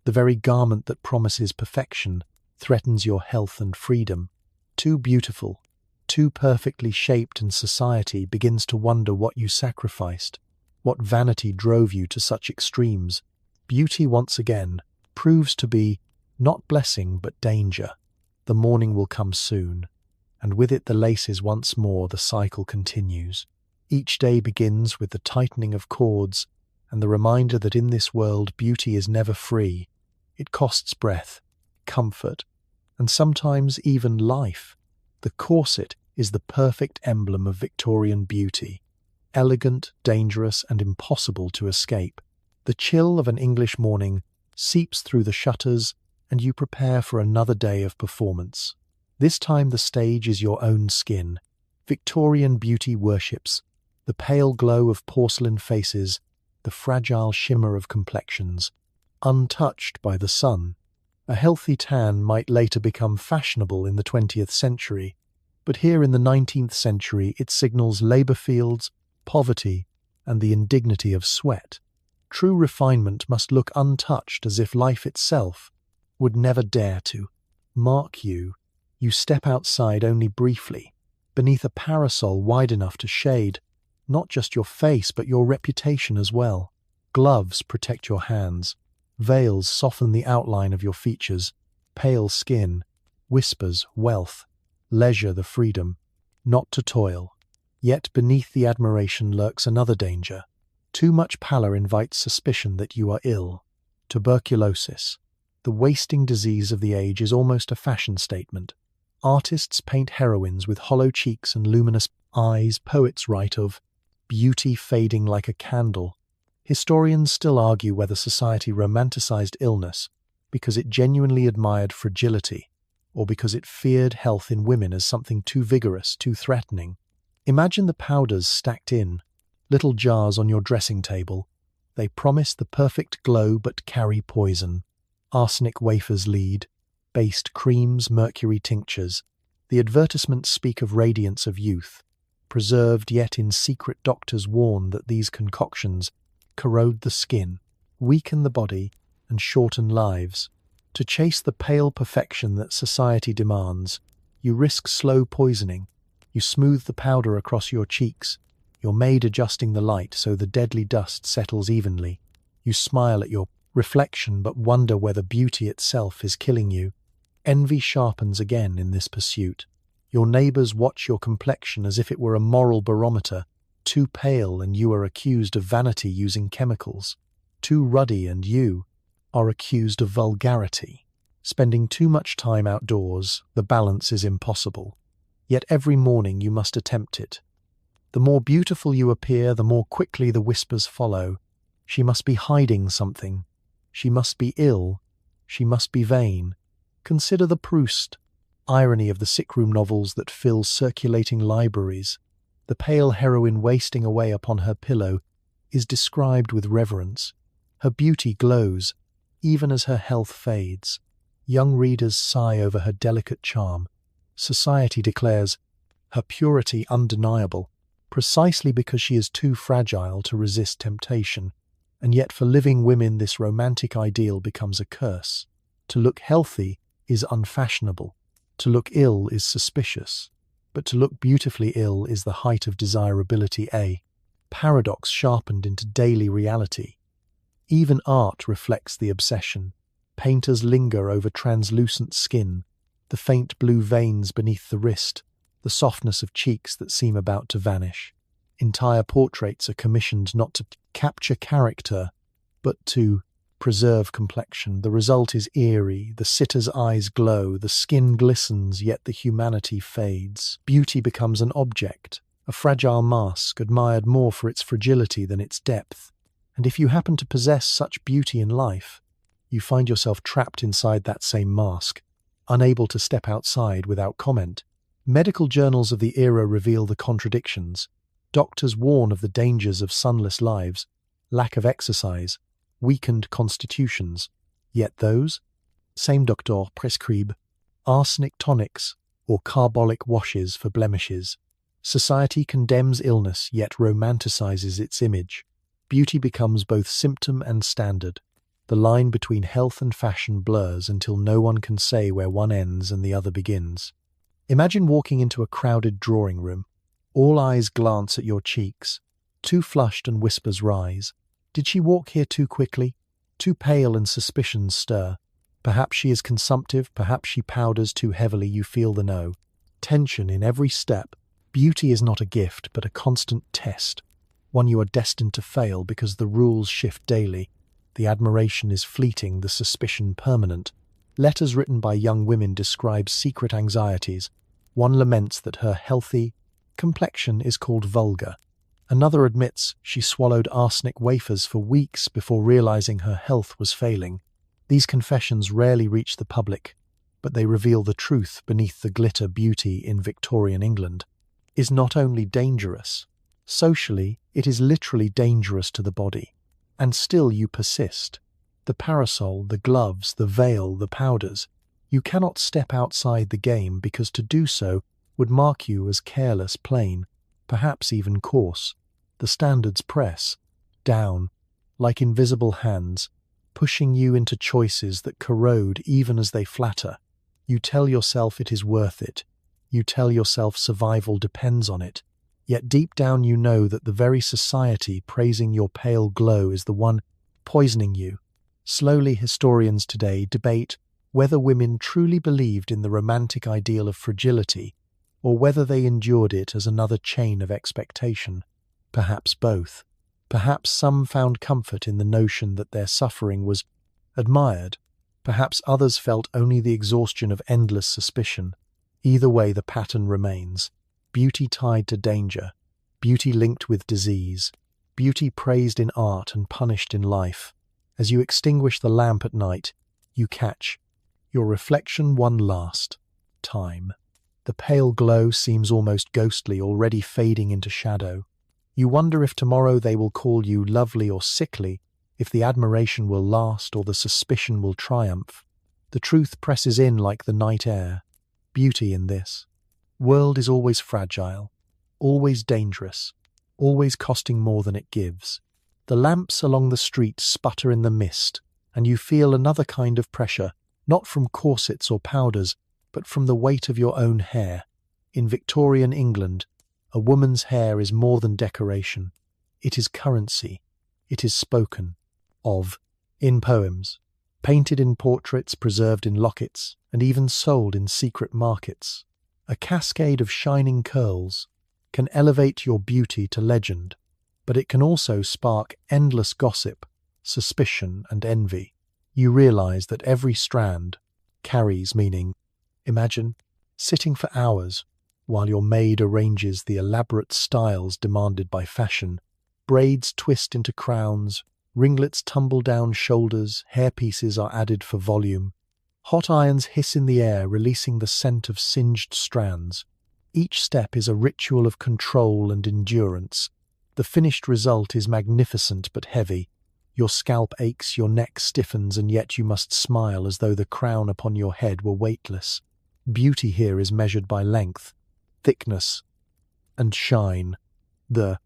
The very garment that promises perfection threatens your health and freedom. Too beautiful, too perfectly shaped, and society begins to wonder what you sacrificed, what vanity drove you to such extremes. Beauty once again proves to be not blessing but danger. The morning will come soon, and with it the laces once more. The cycle continues. Each day begins with the tightening of cords and the reminder that in this world beauty is never free. It costs breath, comfort, and sometimes even life. The corset is the perfect emblem of Victorian beauty, elegant, dangerous, and impossible to escape. The chill of an English morning seeps through the shutters, and you prepare for another day of performance. This time the stage is your own skin. Victorian beauty worships the pale glow of porcelain faces, the fragile shimmer of complexions, untouched by the sun. A healthy tan might later become fashionable in the 20th century, but here in the 19th century it signals labor fields, poverty, and the indignity of sweat. True refinement must look untouched, as if life itself would never dare to. Mark you step outside only briefly, beneath a parasol wide enough to shade not just your face but your reputation as well. Gloves protect your hands, veils soften the outline of your features, pale skin whispers wealth, leisure the freedom, not to toil. Yet beneath the admiration lurks another danger. Too much pallor invites suspicion that you are ill. Tuberculosis, the wasting disease of the age, is almost a fashion statement. Artists paint heroines with hollow cheeks and luminous eyes. Poets write of beauty fading like a candle. Historians still argue whether society romanticized illness because it genuinely admired fragility, or because it feared health in women as something too vigorous, too threatening. Imagine the powders stacked in little jars on your dressing table. They promise the perfect glow but carry poison. Arsenic wafers lead, based creams, mercury tinctures. The advertisements speak of radiance of youth. Preserved, yet in secret doctors warn that these concoctions corrode the skin, weaken the body, and shorten lives. To chase the pale perfection that society demands, you risk slow poisoning. You smooth the powder across your cheeks, your maid adjusting the light so the deadly dust settles evenly. You smile at your reflection but wonder whether beauty itself is killing you. Envy sharpens again in this pursuit. Your neighbors watch your complexion as if it were a moral barometer. Too pale and you are accused of vanity using chemicals. Too ruddy and you are accused of vulgarity. Spending too much time outdoors, the balance is impossible. Yet every morning you must attempt it. The more beautiful you appear, the more quickly the whispers follow. She must be hiding something. She must be ill. She must be vain. Consider the Proust irony of the sickroom novels that fill circulating libraries. The pale heroine wasting away upon her pillow is described with reverence. Her beauty glows, even as her health fades. Young readers sigh over her delicate charm. Society declares her purity undeniable. precisely because she is too fragile to resist temptation. And yet for living women this romantic ideal becomes a curse. To look healthy is unfashionable. To look ill is suspicious. But to look beautifully ill is the height of desirability, a paradox sharpened into daily reality. Even art reflects the obsession. Painters linger over translucent skin, the faint blue veins beneath the wrist, the softness of cheeks that seem about to vanish. Entire portraits are commissioned not to capture character, but to preserve complexion. The result is eerie. The sitter's eyes glow, the skin glistens, yet the humanity fades. Beauty becomes an object, a fragile mask, admired more for its fragility than its depth. And if you happen to possess such beauty in life, you find yourself trapped inside that same mask, unable to step outside without comment. Medical journals of the era reveal the contradictions. Doctors warn of the dangers of sunless lives, lack of exercise, weakened constitutions. Yet those same doctors prescribe arsenic tonics or carbolic washes for blemishes. Society condemns illness yet romanticizes its image. Beauty becomes both symptom and standard. The line between health and fashion blurs until no one can say where one ends and the other begins. Imagine walking into a crowded drawing room. All eyes glance at your cheeks. Too flushed and whispers rise. Did she walk here too quickly? Too pale and suspicions stir. Perhaps she is consumptive, perhaps she powders too heavily, you feel the no. Tension in every step. Beauty is not a gift, but a constant test. One you are destined to fail because the rules shift daily. The admiration is fleeting, the suspicion permanent. Letters written by young women describe secret anxieties. One laments that her healthy complexion is called vulgar. Another admits she swallowed arsenic wafers for weeks before realizing her health was failing. These confessions rarely reach the public, but they reveal the truth beneath the glitter. Beauty in Victorian England is not only dangerous. Socially, it is literally dangerous to the body. And still you persist. The parasol, the gloves, the veil, the powders. You cannot step outside the game because to do so would mark you as careless, plain, perhaps even coarse. The standards press down like invisible hands, pushing you into choices that corrode even as they flatter. You tell yourself it is worth it. You tell yourself survival depends on it. Yet deep down you know that the very society praising your pale glow is the one poisoning you. Slowly historians today debate whether women truly believed in the romantic ideal of fragility, or whether they endured it as another chain of expectation. Perhaps both. Perhaps some found comfort in the notion that their suffering was admired. Perhaps others felt only the exhaustion of endless suspicion. Either way, the pattern remains. Beauty tied to danger. Beauty linked with disease. Beauty praised in art and punished in life. As you extinguish the lamp at night, you catch your reflection one last time. The pale glow seems almost ghostly, already fading into shadow. You wonder if tomorrow they will call you lovely or sickly, if the admiration will last or the suspicion will triumph. The truth presses in like the night air. Beauty in this world is always fragile, always dangerous, always costing more than it gives. The lamps along the street sputter in the mist, and you feel another kind of pressure, not from corsets or powders, but from the weight of your own hair. In Victorian England, a woman's hair is more than decoration. It is currency. It is spoken of in poems, painted in portraits, preserved in lockets, and even sold in secret markets. A cascade of shining curls can elevate your beauty to legend, but it can also spark endless gossip, suspicion, and envy. You realize that every strand carries meaning. Imagine sitting for hours while your maid arranges the elaborate styles demanded by fashion. Braids twist into crowns, ringlets tumble down shoulders, hairpieces are added for volume. Hot irons hiss in the air, releasing the scent of singed strands. Each step is a ritual of control and endurance. The finished result is magnificent but heavy. Your scalp aches, your neck stiffens, and yet you must smile as though the crown upon your head were weightless. Beauty here is measured by length, thickness, and shine, The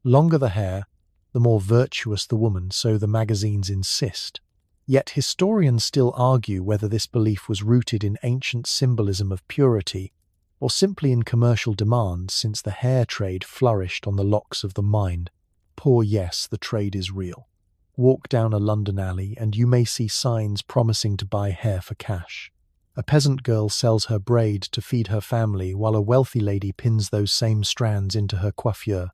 longer the hair, the more virtuous the woman, so the magazines insist. Yet historians still argue whether this belief was rooted in ancient symbolism of purity or simply in commercial demand, since the hair trade flourished on the locks of the mind. Poor yes, the trade is real. Walk down a London alley and you may see signs promising to buy hair for cash. A peasant girl sells her braid to feed her family, while a wealthy lady pins those same strands into her coiffure.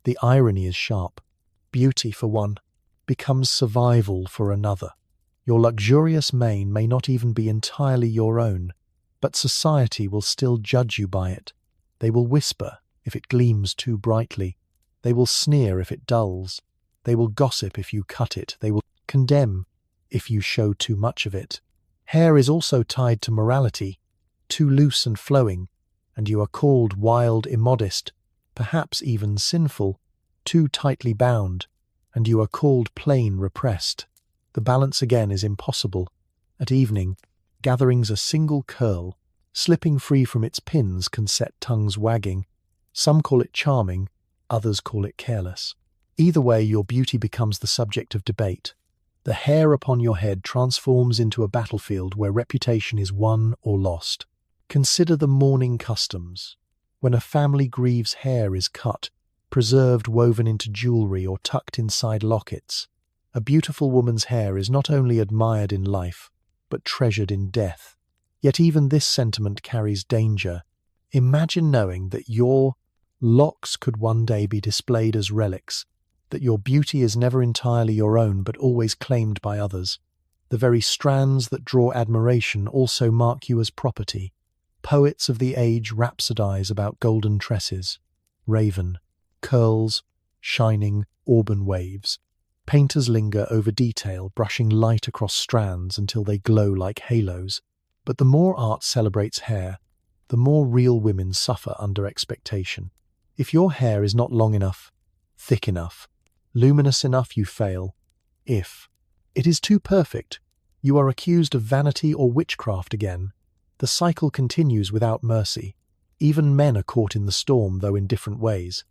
The irony is sharp. Beauty for one becomes survival for another. Your luxurious mane may not even be entirely your own, but society will still judge you by it. They will whisper if it gleams too brightly. They will sneer if it dulls. They will gossip if you cut it. They will condemn if you show too much of it. Hair is also tied to morality, too loose and flowing, and you are called wild, immodest, perhaps even sinful. Too tightly bound, and you are called plain, repressed. The balance again is impossible. At evening, gatherings a single curl, slipping free from its pins, can set tongues wagging. Some call it charming, others call it careless. Either way, your beauty becomes the subject of debate. The hair upon your head transforms into a battlefield where reputation is won or lost. Consider the mourning customs. When a family grieves, hair is cut, preserved, woven into jewelry or tucked inside lockets. A beautiful woman's hair is not only admired in life, but treasured in death. Yet even this sentiment carries danger. Imagine knowing that your locks could one day be displayed as relics, that your beauty is never entirely your own but always claimed by others. The very strands that draw admiration also mark you as property. Poets of the age rhapsodize about golden tresses, raven, curls, shining auburn waves. Painters linger over detail, brushing light across strands until they glow like halos. But the more art celebrates hair, the more real women suffer under expectation. If your hair is not long enough, thick enough, luminous enough, you fail. If it is too perfect, you are accused of vanity or witchcraft again. The cycle continues without mercy. Even men are caught in the storm, though in different ways.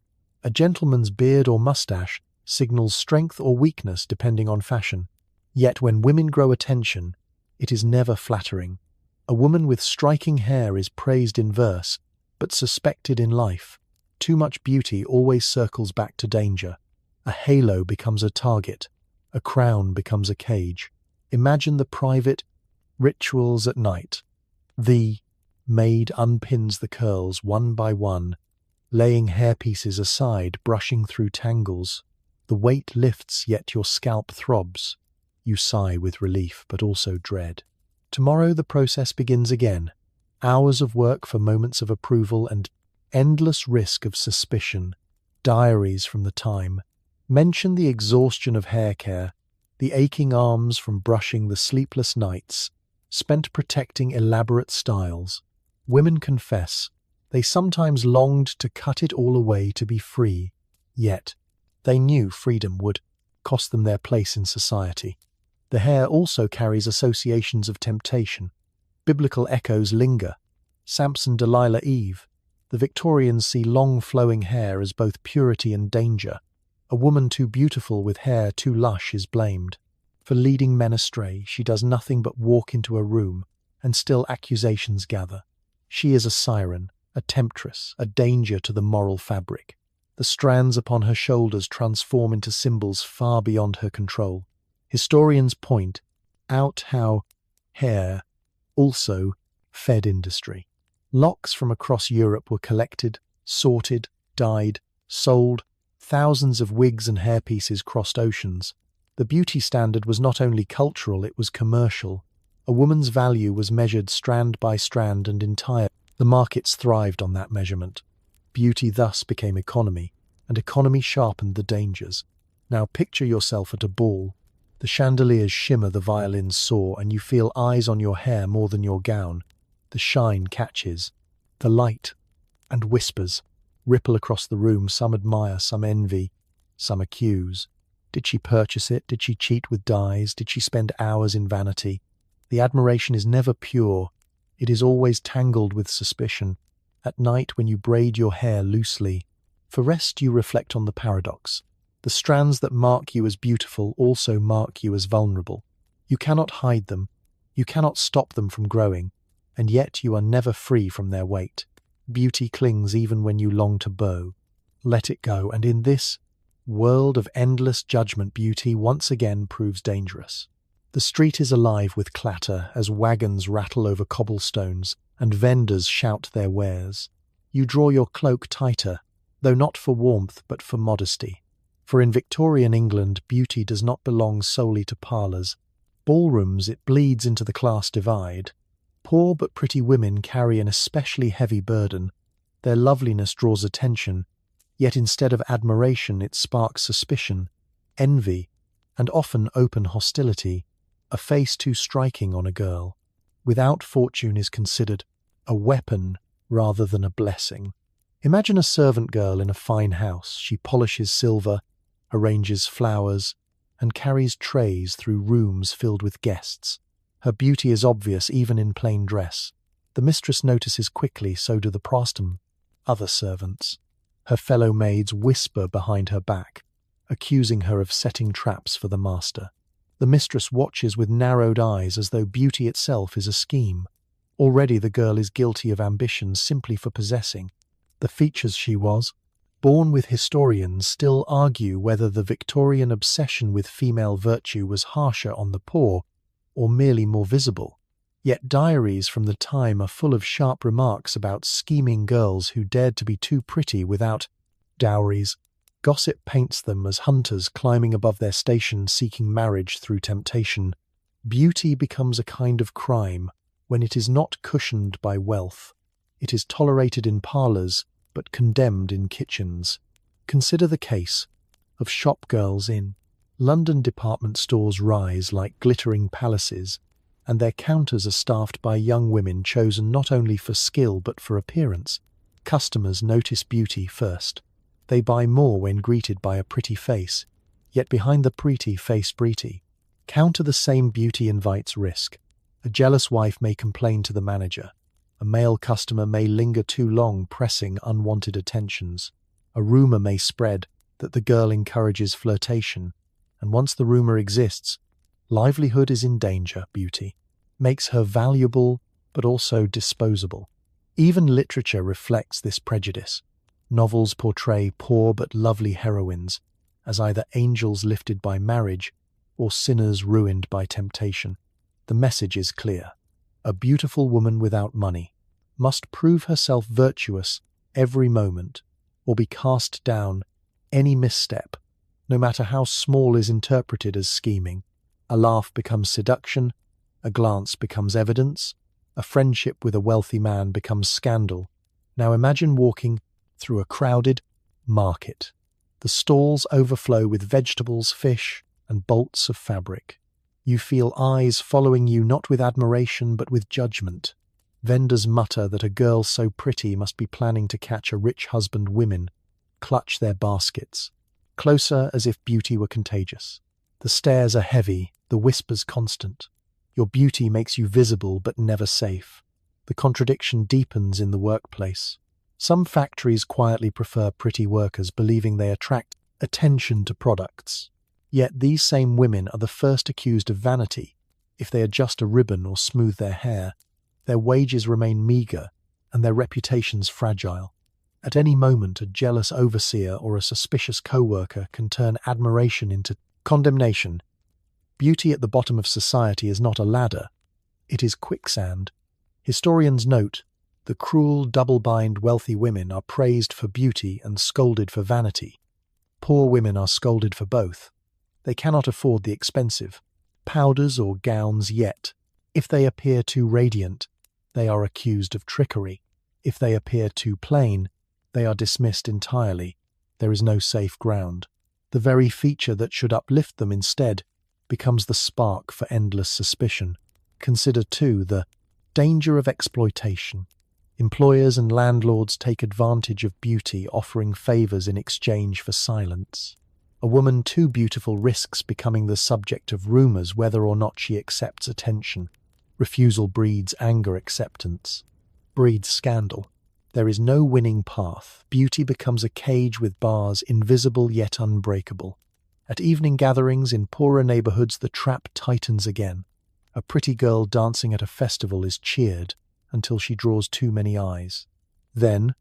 A gentleman's beard or mustache signals strength or weakness depending on fashion. Yet when women grow attention, it is never flattering. A woman with striking hair is praised in verse, but suspected in life. Too much beauty always circles back to danger. A halo becomes a target. A crown becomes a cage. Imagine the private rituals at night. The maid unpins the curls one by one, laying hairpieces aside, brushing through tangles. The weight lifts, yet your scalp throbs. You sigh with relief, but also dread. Tomorrow the process begins again. Hours of work for moments of approval and endless risk of suspicion. Diaries from the time mention the exhaustion of hair care, the aching arms from brushing, the sleepless nights spent protecting elaborate styles. Women confess they sometimes longed to cut it all away to be free, yet they knew freedom would cost them their place in society. The hair also carries associations of temptation. Biblical echoes linger. Samson, Delilah, Eve. The Victorians see long flowing hair as both purity and danger. A woman too beautiful with hair too lush is blamed. For leading men astray, she does nothing but walk into a room, and still accusations gather. She is a siren, a temptress, a danger to the moral fabric. The strands upon her shoulders transform into symbols far beyond her control. Historians point out how hair also fed industry. Locks from across Europe were collected, sorted, dyed, sold. Thousands of wigs and hairpieces crossed oceans. The beauty standard was not only cultural, it was commercial. A woman's value was measured strand by strand and entire. The markets thrived on that measurement. Beauty thus became economy, and economy sharpened the dangers. Now picture yourself at a ball. The chandeliers shimmer, the violins soar, and you feel eyes on your hair more than your gown. The shine catches, the light, and whispers ripple across the room. Some admire, some envy, some accuse. Did she purchase it? Did she cheat with dyes? Did she spend hours in vanity? The admiration is never pure. It is always tangled with suspicion. At night, when you braid your hair loosely, For rest, you reflect on the paradox. The strands that mark you as beautiful also mark you as vulnerable. You cannot hide them, you cannot stop them from growing, and yet you are never free from their weight. Beauty clings even when you long to bow. Let it go, and in this world of endless judgment, beauty once again proves dangerous. The street is alive with clatter as wagons rattle over cobblestones and vendors shout their wares. You draw your cloak tighter, though not for warmth but for modesty. For in Victorian England, beauty does not belong solely to parlours. Ballrooms, it bleeds into the class divide. Poor but pretty women carry an especially heavy burden. Their loveliness draws attention, yet instead of admiration it sparks suspicion, envy, and often open hostility, a face too striking on a girl. Without fortune is considered a weapon rather than a blessing. Imagine a servant girl in a fine house. She polishes silver, arranges flowers, and carries trays through rooms filled with guests. Her beauty is obvious even in plain dress. The mistress notices quickly, so do the prostum. Other servants, her fellow maids, whisper behind her back, accusing her of setting traps for the master. The mistress watches with narrowed eyes as though beauty itself is a scheme. Already the girl is guilty of ambition simply for possessing the features she was. Born with historians still argue whether the Victorian obsession with female virtue was harsher on the poor or merely more visible. Yet diaries from the time are full of sharp remarks about scheming girls who dared to be too pretty without dowries. Gossip paints them as hunters climbing above their station seeking marriage through temptation. Beauty becomes a kind of crime when it is not cushioned by wealth. It is tolerated in parlours, but condemned in kitchens. Consider the case of shop girls in London. Department stores rise like glittering palaces, and their counters are staffed by young women chosen not only for skill but for appearance. Customers notice beauty first. They buy more when greeted by a pretty face, yet behind the pretty face pretty counter the same beauty invites risk. A jealous wife may complain to the manager. A male customer may linger too long pressing unwanted attentions. A rumour may spread that the girl encourages flirtation, and once the rumour exists, livelihood is in danger. Beauty makes her valuable but also disposable. Even literature reflects this prejudice. Novels portray poor but lovely heroines as either angels lifted by marriage or sinners ruined by temptation. The message is clear. A beautiful woman without money must prove herself virtuous every moment or be cast down. Any misstep, no matter how small, is interpreted as scheming. A laugh becomes seduction, a glance becomes evidence, a friendship with a wealthy man becomes scandal. Now imagine walking through a crowded market. The stalls overflow with vegetables, fish, and bolts of fabric. You feel eyes following you not with admiration but with judgment. Vendors mutter that a girl so pretty must be planning to catch a rich husband. Women clutch their baskets, closer as if beauty were contagious. The stares are heavy, the whispers constant. Your beauty makes you visible but never safe. The contradiction deepens in the workplace. Some factories quietly prefer pretty workers, believing they attract attention to products. Yet these same women are the first accused of vanity. If they adjust a ribbon or smooth their hair, their wages remain meagre and their reputations fragile. At any moment, a jealous overseer or a suspicious co-worker can turn admiration into condemnation. Beauty at the bottom of society is not a ladder, it is quicksand. Historians note the cruel, double-bind wealthy women are praised for beauty and scolded for vanity. Poor women are scolded for both. They cannot afford the expensive powders or gowns, yet if they appear too radiant, they are accused of trickery. If they appear too plain, they are dismissed entirely. There is no safe ground. The very feature that should uplift them instead becomes the spark for endless suspicion. Consider, too, the danger of exploitation. Employers and landlords take advantage of beauty, offering favours in exchange for silence. A woman too beautiful risks becoming the subject of rumours whether or not she accepts attention. Refusal breeds anger, acceptance breeds scandal. There is no winning path. Beauty becomes a cage with bars, invisible yet unbreakable. At evening gatherings in poorer neighborhoods, the trap tightens again. A pretty girl dancing at a festival is cheered until she draws too many eyes. Then,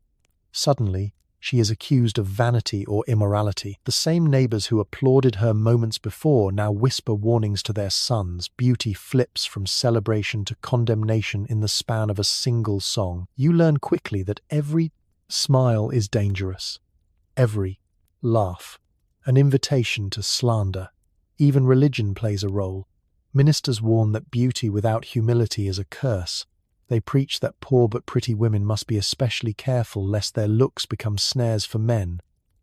suddenly, she is accused of vanity or immorality. The same neighbors who applauded her moments before now whisper warnings to their sons. Beauty flips from celebration to condemnation in the span of a single song. You learn quickly that every smile is dangerous, every laugh an invitation to slander. Even religion plays a role. Ministers warn that beauty without humility is a curse. They preach that poor but pretty women must be especially careful lest their looks become snares for men.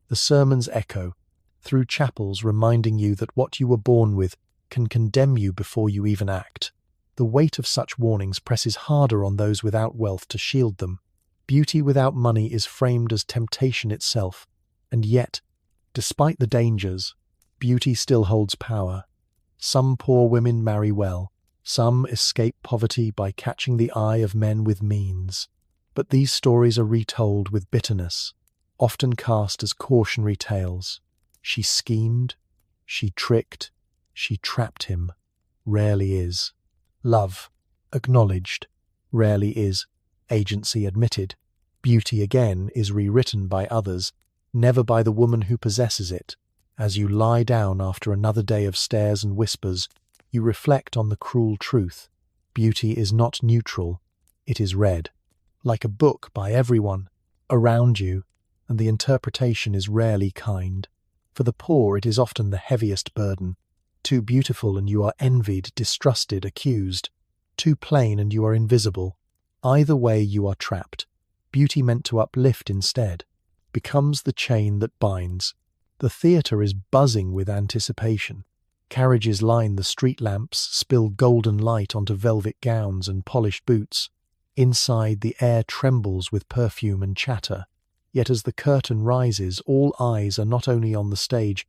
The sermons echo through chapels, reminding you that what you were born with can condemn you before you even act. The weight of such warnings presses harder on those without wealth to shield them. Beauty without money is framed as temptation itself, and yet, despite the dangers, beauty still holds power. Some poor women marry well. Some escape poverty by catching the eye of men with means. But these stories are retold with bitterness, often cast as cautionary tales. She schemed, she tricked, she trapped him. Rarely is love acknowledged. Rarely is agency admitted. Beauty again is rewritten by others, never by the woman who possesses it. As you lie down after another day of stares and whispers, you reflect on the cruel truth. Beauty is not neutral, it is read, like a book by everyone around you, and the interpretation is rarely kind. For the poor it is often the heaviest burden. Too beautiful and you are envied, distrusted, accused. Too plain and you are invisible. Either way you are trapped. Beauty meant to uplift instead becomes the chain that binds. The theatre is buzzing with anticipation. Carriages line the street lamps, spill golden light onto velvet gowns and polished boots. Inside, the air trembles with perfume and chatter. Yet as the curtain rises, all eyes are not only on the stage,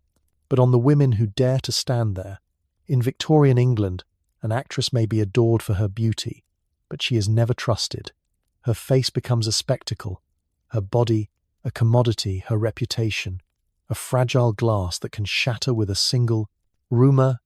but on the women who dare to stand there. In Victorian England, an actress may be adored for her beauty, but she is never trusted. Her face becomes a spectacle, her body a commodity, her reputation a fragile glass that can shatter with a single rumor.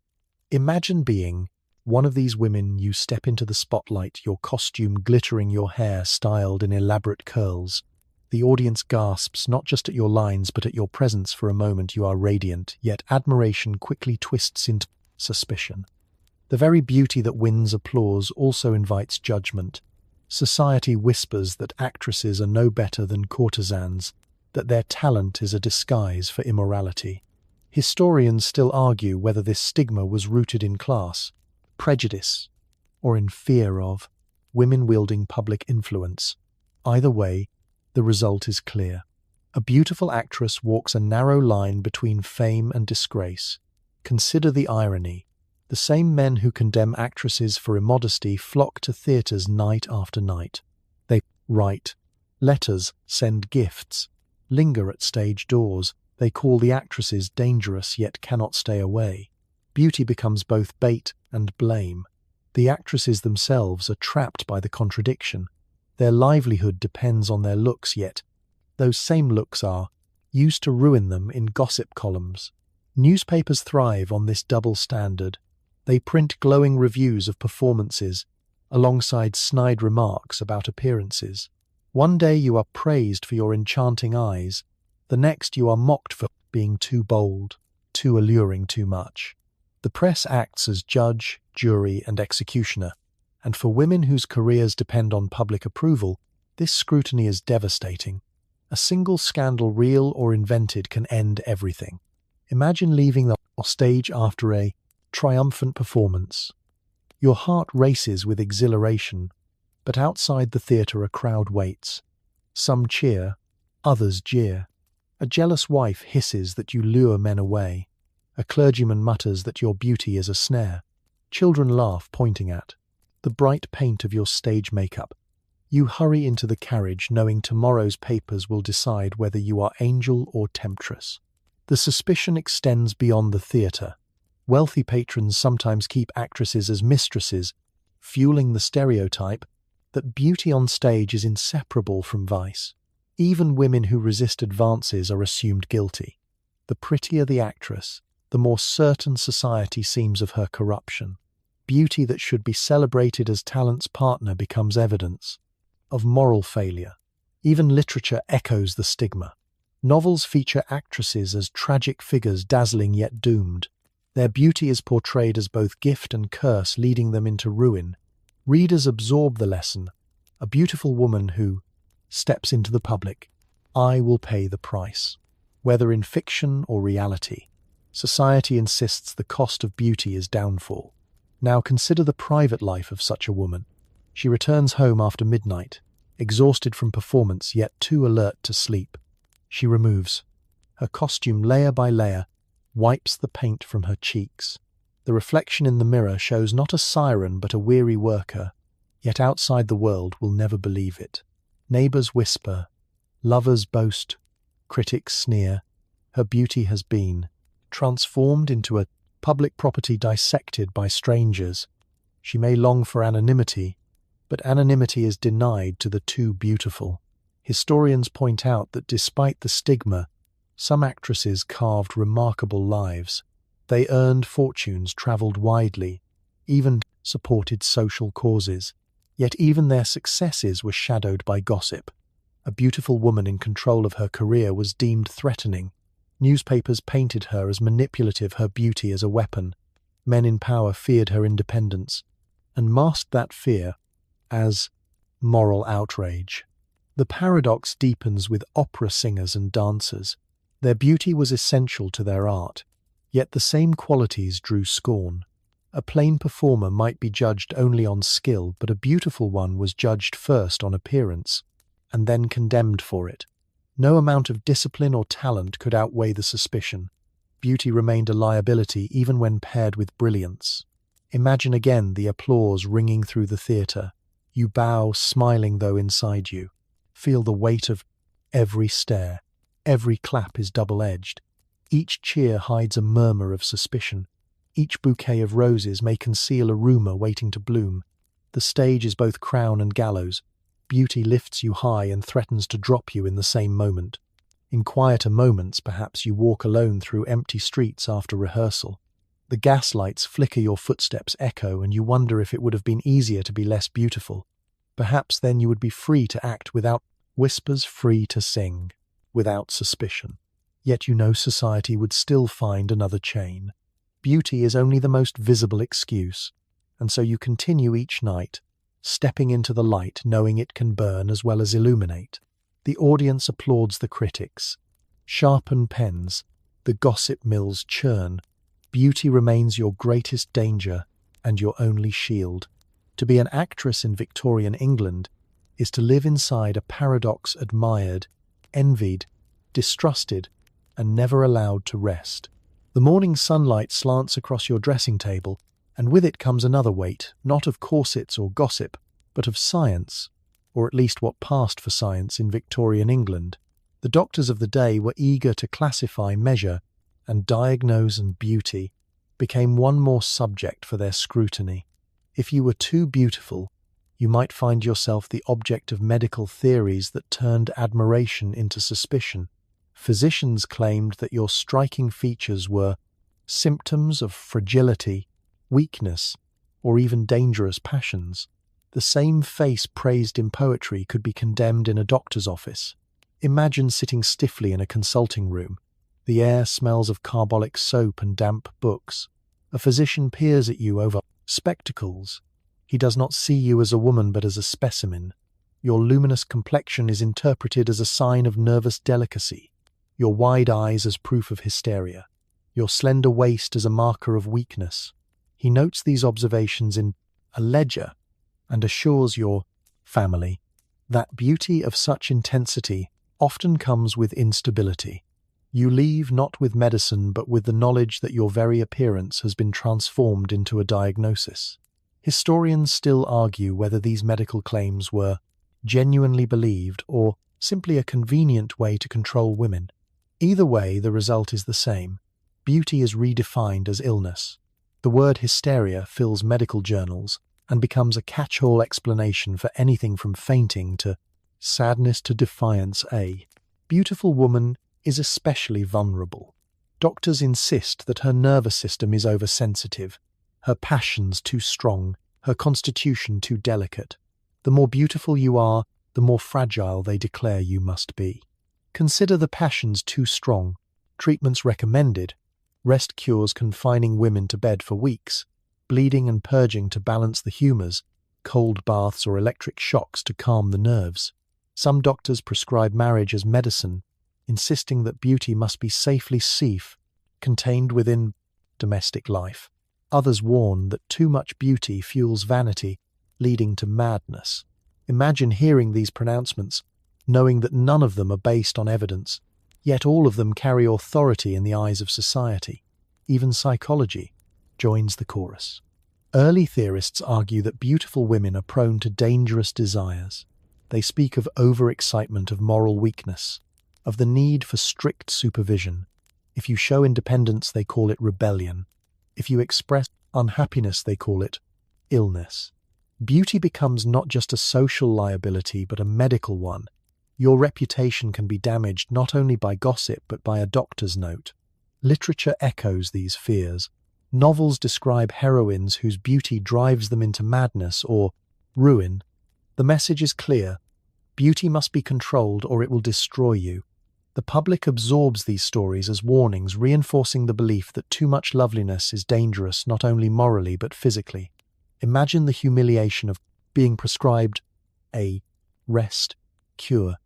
Imagine being one of these women. You step into the spotlight, your costume glittering, your hair styled in elaborate curls. The audience gasps not just at your lines but at your presence. For a moment you are radiant, yet admiration quickly twists into suspicion. The very beauty that wins applause also invites judgment. Society whispers that actresses are no better than courtesans, that their talent is a disguise for immorality. Historians still argue whether this stigma was rooted in class, prejudice, or in fear of women wielding public influence. Either way, the result is clear. A beautiful actress walks a narrow line between fame and disgrace. Consider the irony. The same men who condemn actresses for immodesty flock to theatres night after night. They write letters, send gifts, linger at stage doors. They call the actresses dangerous yet cannot stay away. Beauty becomes both bait and blame. The actresses themselves are trapped by the contradiction. Their livelihood depends on their looks, yet those same looks are used to ruin them in gossip columns. Newspapers thrive on this double standard. They print glowing reviews of performances, alongside snide remarks about appearances. One day you are praised for your enchanting eyes, the next you are mocked for being too bold, too alluring, too much. The press acts as judge, jury, and executioner, and for women whose careers depend on public approval, this scrutiny is devastating. A single scandal, real or invented, can end everything. Imagine leaving the stage after a triumphant performance. Your heart races with exhilaration, but outside the theatre a crowd waits. Some cheer, others jeer. A jealous wife hisses that you lure men away. A clergyman mutters that your beauty is a snare. Children laugh, pointing at the bright paint of your stage makeup. You hurry into the carriage, knowing tomorrow's papers will decide whether you are angel or temptress. The suspicion extends beyond the theatre. Wealthy patrons sometimes keep actresses as mistresses, fueling the stereotype that beauty on stage is inseparable from vice. Even women who resist advances are assumed guilty. The prettier the actress, the more certain society seems of her corruption. Beauty that should be celebrated as talent's partner becomes evidence of moral failure. Even literature echoes the stigma. Novels feature actresses as tragic figures, dazzling yet doomed. Their beauty is portrayed as both gift and curse, leading them into ruin. Readers absorb the lesson. A beautiful woman who steps into the public, I will pay the price. Whether in fiction or reality, society insists the cost of beauty is downfall. Now consider the private life of such a woman. She returns home after midnight, exhausted from performance yet too alert to sleep. She removes her costume layer by layer, wipes the paint from her cheeks. The reflection in the mirror shows not a siren but a weary worker, yet outside the world will never believe it. Neighbors whisper, lovers boast, critics sneer. Her beauty has been transformed into a public property dissected by strangers. She may long for anonymity, but anonymity is denied to the too beautiful. Historians point out that despite the stigma, some actresses carved remarkable lives. They earned fortunes, travelled widely, even supported social causes. Yet even their successes were shadowed by gossip. A beautiful woman in control of her career was deemed threatening. Newspapers painted her as manipulative, her beauty as a weapon. Men in power feared her independence and masked that fear as moral outrage. The paradox deepens with opera singers and dancers. Their beauty was essential to their art, yet the same qualities drew scorn. A plain performer might be judged only on skill, but a beautiful one was judged first on appearance, and then condemned for it. No amount of discipline or talent could outweigh the suspicion. Beauty remained a liability even when paired with brilliance. Imagine again the applause ringing through the theatre. You bow, smiling though inside you. Feel the weight of every stare. Every clap is double-edged. Each cheer hides a murmur of suspicion. Each bouquet of roses may conceal a rumour waiting to bloom. The stage is both crown and gallows. Beauty lifts you high and threatens to drop you in the same moment. In quieter moments, perhaps you walk alone through empty streets after rehearsal. The gaslights flicker, your footsteps echo, and you wonder if it would have been easier to be less beautiful. Perhaps then you would be free to act without whispers, free to sing, without suspicion. Yet you know society would still find another chain. Beauty is only the most visible excuse, and so you continue each night, stepping into the light, knowing it can burn as well as illuminate. The audience applauds the critics. Sharpen pens, the gossip mills churn. Beauty remains your greatest danger and your only shield. To be an actress in Victorian England is to live inside a paradox, admired, envied, distrusted, and never allowed to rest. The morning sunlight slants across your dressing table, and with it comes another weight, not of corsets or gossip, but of science, or at least what passed for science in Victorian England. The doctors of the day were eager to classify, measure, and diagnose, and beauty became one more subject for their scrutiny. If you were too beautiful, you might find yourself the object of medical theories that turned admiration into suspicion. Physicians claimed that your striking features were symptoms of fragility, weakness, or even dangerous passions. The same face praised in poetry could be condemned in a doctor's office. Imagine sitting stiffly in a consulting room. The air smells of carbolic soap and damp books. A physician peers at you over spectacles. He does not see you as a woman but as a specimen. Your luminous complexion is interpreted as a sign of nervous delicacy, your wide eyes as proof of hysteria, your slender waist as a marker of weakness. He notes these observations in a ledger and assures your family that beauty of such intensity often comes with instability. You leave not with medicine but with the knowledge that your very appearance has been transformed into a diagnosis. Historians still argue whether these medical claims were genuinely believed or simply a convenient way to control women. Either way, the result is the same. Beauty is redefined as illness. The word hysteria fills medical journals, and becomes a catch-all explanation for anything from fainting to sadness to defiance. A beautiful woman is especially vulnerable. Doctors insist that her nervous system is oversensitive, her passions too strong, her constitution too delicate. The more beautiful you are, the more fragile they declare you must be. Consider the passions too strong. Treatments recommended: rest cures confining women to bed for weeks, bleeding and purging to balance the humours, cold baths or electric shocks to calm the nerves. Some doctors prescribe marriage as medicine, insisting that beauty must be safely safe, contained within domestic life. Others warn that too much beauty fuels vanity, leading to madness. Imagine hearing these pronouncements, knowing that none of them are based on evidence, yet all of them carry authority in the eyes of society. Even psychology joins the chorus. Early theorists argue that beautiful women are prone to dangerous desires. They speak of overexcitement, of moral weakness, of the need for strict supervision. If you show independence, they call it rebellion. If you express unhappiness, they call it illness. Beauty becomes not just a social liability, but a medical one. Your reputation can be damaged not only by gossip, but by a doctor's note. Literature echoes these fears. Novels describe heroines whose beauty drives them into madness or ruin. The message is clear: beauty must be controlled or it will destroy you. The public absorbs these stories as warnings, reinforcing the belief that too much loveliness is dangerous not only morally but physically. Imagine the humiliation of being prescribed a rest cure.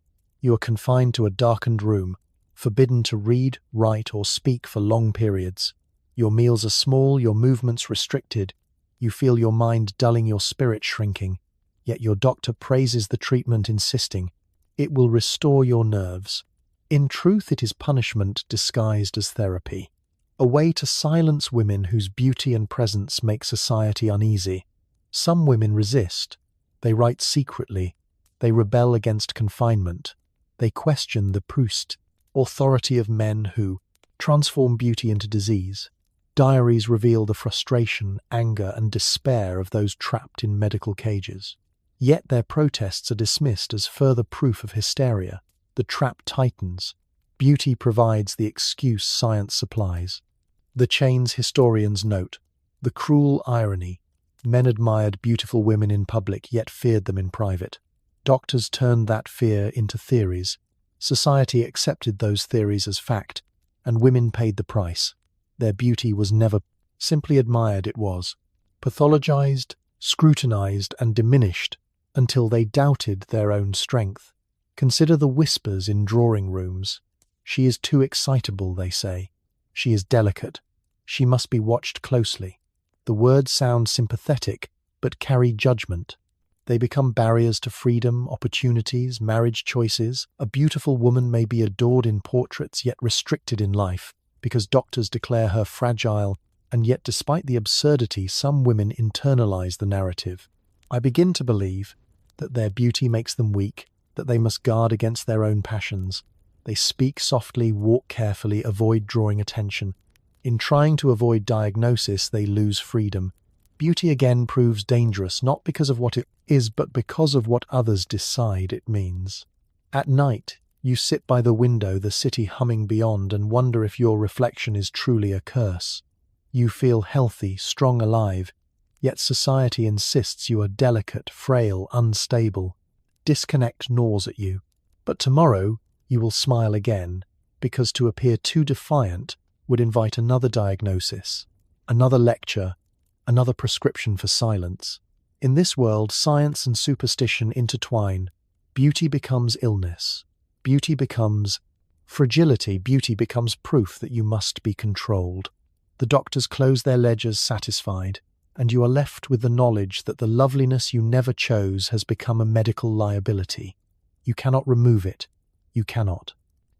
You are confined to a darkened room, forbidden to read, write, or speak for long periods. Your meals are small, your movements restricted. You feel your mind dulling, your spirit shrinking. Yet your doctor praises the treatment, insisting it will restore your nerves. In truth, it is punishment disguised as therapy, a way to silence women whose beauty and presence make society uneasy. Some women resist. They write secretly. They rebel against confinement. They question the Proust authority of men who transform beauty into disease. Diaries reveal the frustration, anger, and despair of those trapped in medical cages. Yet their protests are dismissed as further proof of hysteria. The trap tightens. Beauty provides the excuse science supplies. The chains historians note the cruel irony. Men admired beautiful women in public, yet feared them in private. Doctors turned that fear into theories. Society accepted those theories as fact, and women paid the price. Their beauty was never simply admired, it was pathologized, scrutinized, and diminished until they doubted their own strength. Consider the whispers in drawing rooms. She is too excitable, they say. She is delicate. She must be watched closely. The words sound sympathetic, but carry judgment. They become barriers to freedom, opportunities, marriage choices. A beautiful woman may be adored in portraits, yet restricted in life, because doctors declare her fragile, and yet despite the absurdity, some women internalize the narrative. I begin to believe that their beauty makes them weak, that they must guard against their own passions. They speak softly, walk carefully, avoid drawing attention. In trying to avoid diagnosis, they lose freedom. Beauty again proves dangerous, not because of what it is, but because of what others decide it means. At night, you sit by the window, the city humming beyond, and wonder if your reflection is truly a curse. You feel healthy, strong, alive, yet society insists you are delicate, frail, unstable. Disconnect gnaws at you. But tomorrow, you will smile again, because to appear too defiant would invite another diagnosis, another lecture, another prescription for silence. In this world, science and superstition intertwine. Beauty becomes illness. Beauty becomes fragility. Beauty becomes proof that you must be controlled. The doctors close their ledgers satisfied, and you are left with the knowledge that the loveliness you never chose has become a medical liability. You cannot remove it. You cannot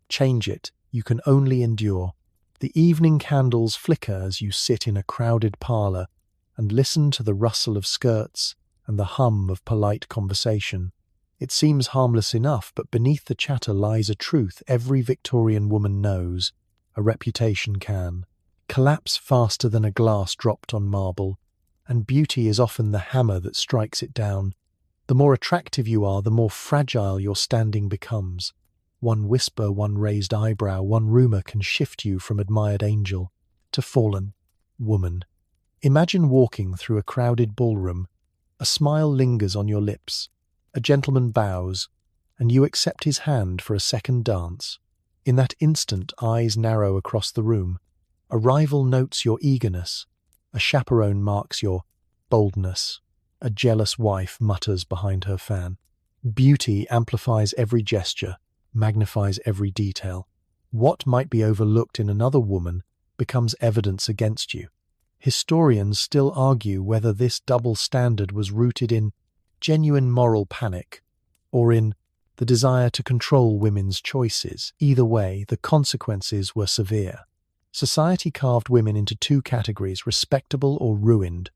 change it. You can only endure. The evening candles flicker as you sit in a crowded parlour and listen to the rustle of skirts and the hum of polite conversation. It seems harmless enough, but beneath the chatter lies a truth every Victorian woman knows: a reputation can collapse faster than a glass dropped on marble. and beauty is often the hammer that strikes it down. The more attractive you are, the more fragile your standing becomes. One whisper, one raised eyebrow, one rumor can shift you from admired angel to fallen woman. Imagine walking through a crowded ballroom. A smile lingers on your lips. A gentleman bows, and you accept his hand for a second dance. In that instant, eyes narrow across the room. A rival notes your eagerness. A chaperone marks your boldness. A jealous wife mutters behind her fan. Beauty amplifies every gesture, magnifies every detail. What might be overlooked in another woman becomes evidence against you. Historians still argue whether this double standard was rooted in genuine moral panic or in the desire to control women's choices. Either way, the consequences were severe. Society carved women into two categories, respectable or ruined.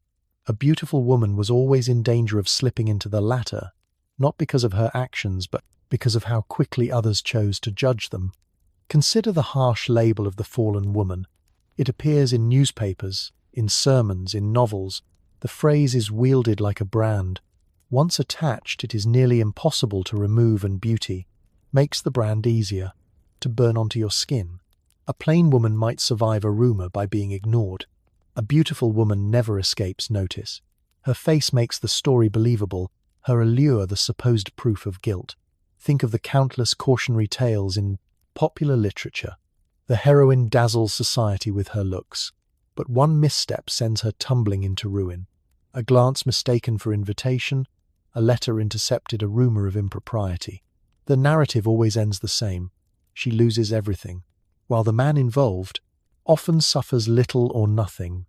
A beautiful woman was always in danger of slipping into the latter, not because of her actions, but because of how quickly others chose to judge them. Consider the harsh label of the fallen woman. It appears in newspapers, in sermons, in novels. The phrase is wielded like a brand. Once attached, it is nearly impossible to remove, and beauty makes the brand easier to burn onto your skin. A plain woman might survive a rumor by being ignored. A beautiful woman never escapes notice. Her face makes the story believable, her allure the supposed proof of guilt. Think of the countless cautionary tales in popular literature. The heroine dazzles society with her looks, but one misstep sends her tumbling into ruin. A glance mistaken for invitation, a letter intercepted, a rumor of impropriety. The narrative always ends the same. She loses everything, while the man involved often suffers little or nothing.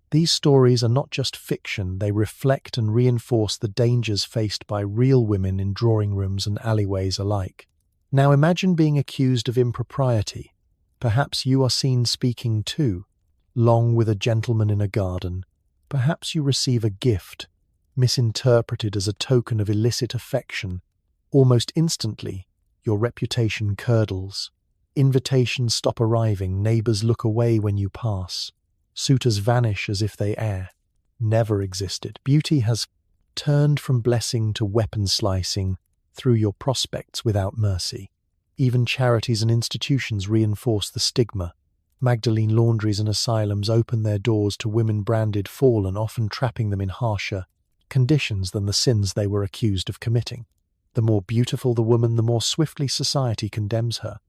These stories are not just fiction, they reflect and reinforce the dangers faced by real women in drawing rooms and alleyways alike. Now imagine being accused of impropriety. Perhaps you are seen speaking too long with a gentleman in a garden. Perhaps you receive a gift, misinterpreted as a token of illicit affection. Almost instantly, your reputation curdles. Invitations stop arriving, neighbors look away when you pass. Suitors vanish as if they never existed. Beauty has turned from blessing to weapon slicing through your prospects without mercy. Even charities and institutions reinforce the stigma. Magdalene laundries and asylums open their doors to women branded fallen, often trapping them in harsher conditions than the sins they were accused of committing. The more beautiful the woman, the more swiftly society condemns her.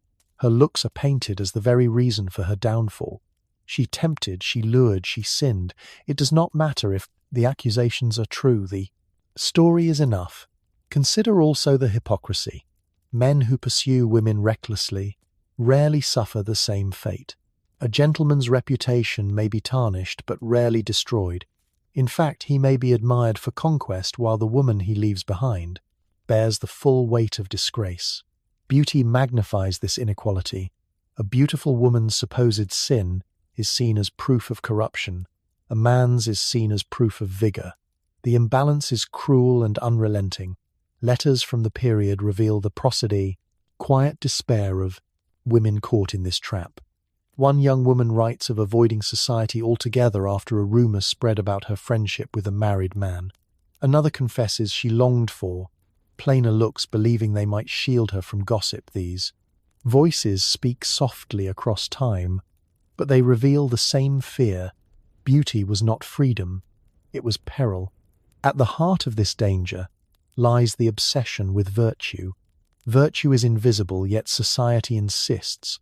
Her looks are painted as the very reason for her downfall. She tempted, she lured, she sinned. It does not matter if the accusations are true. The story is enough. Consider also the hypocrisy. Men who pursue women recklessly rarely suffer the same fate. A gentleman's reputation may be tarnished but rarely destroyed. In fact, he may be admired for conquest while the woman he leaves behind bears the full weight of disgrace. Beauty magnifies this inequality. A beautiful woman's supposed sin is seen as proof of corruption. A man's is seen as proof of vigor. The imbalance is cruel and unrelenting. Letters from the period reveal the prosody, quiet despair of women caught in this trap. One young woman writes of avoiding society altogether after a rumor spread about her friendship with a married man. Another confesses she longed for plainer looks, believing they might shield her from gossip. These voices speak softly across time, but they reveal the same fear. Beauty was not freedom, it was peril. At the heart of this danger lies the obsession with virtue. Virtue is invisible, yet society insists.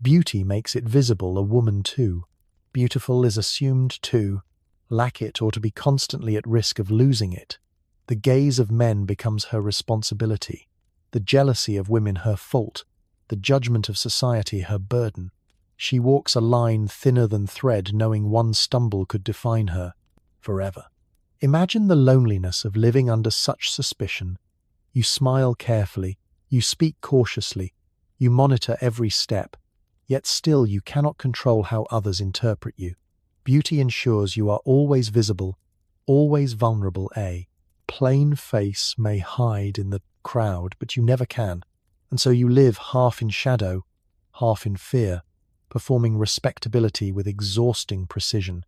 Beauty makes it visible, a woman too. Beautiful is assumed to lack it or to be constantly at risk of losing it. The gaze of men becomes her responsibility, the jealousy of women her fault, the judgment of society her burden. She walks a line thinner than thread, knowing one stumble could define her forever. Imagine the loneliness of living under such suspicion. You smile carefully, you speak cautiously, you monitor every step, yet still you cannot control how others interpret you. Beauty ensures you are always visible, always vulnerable. A plain face may hide in the crowd, but you never can, and so you live half in shadow, half in fear, performing respectability with exhausting precision.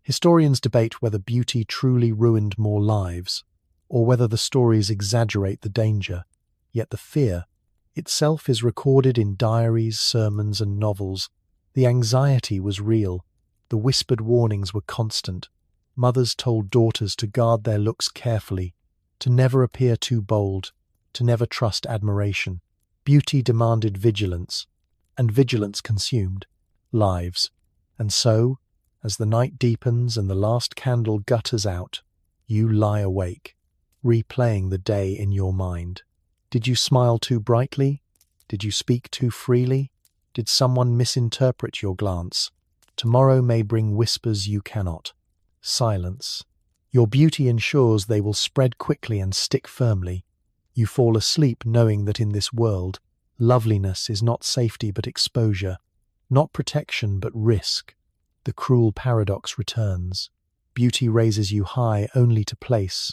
Historians debate whether beauty truly ruined more lives, or whether the stories exaggerate the danger, yet the fear itself is recorded in diaries, sermons, and novels. The anxiety was real. The whispered warnings were constant. Mothers told daughters to guard their looks carefully, to never appear too bold, to never trust admiration. Beauty demanded vigilance, and vigilance consumed lives. And so, as the night deepens and the last candle gutters out, you lie awake, replaying the day in your mind. Did you smile too brightly? Did you speak too freely? Did someone misinterpret your glance? Tomorrow may bring whispers you cannot. Silence. Your beauty ensures they will spread quickly and stick firmly. You fall asleep knowing that in this world, loveliness is not safety but exposure, not protection but risk. The cruel paradox returns. Beauty raises you high only to place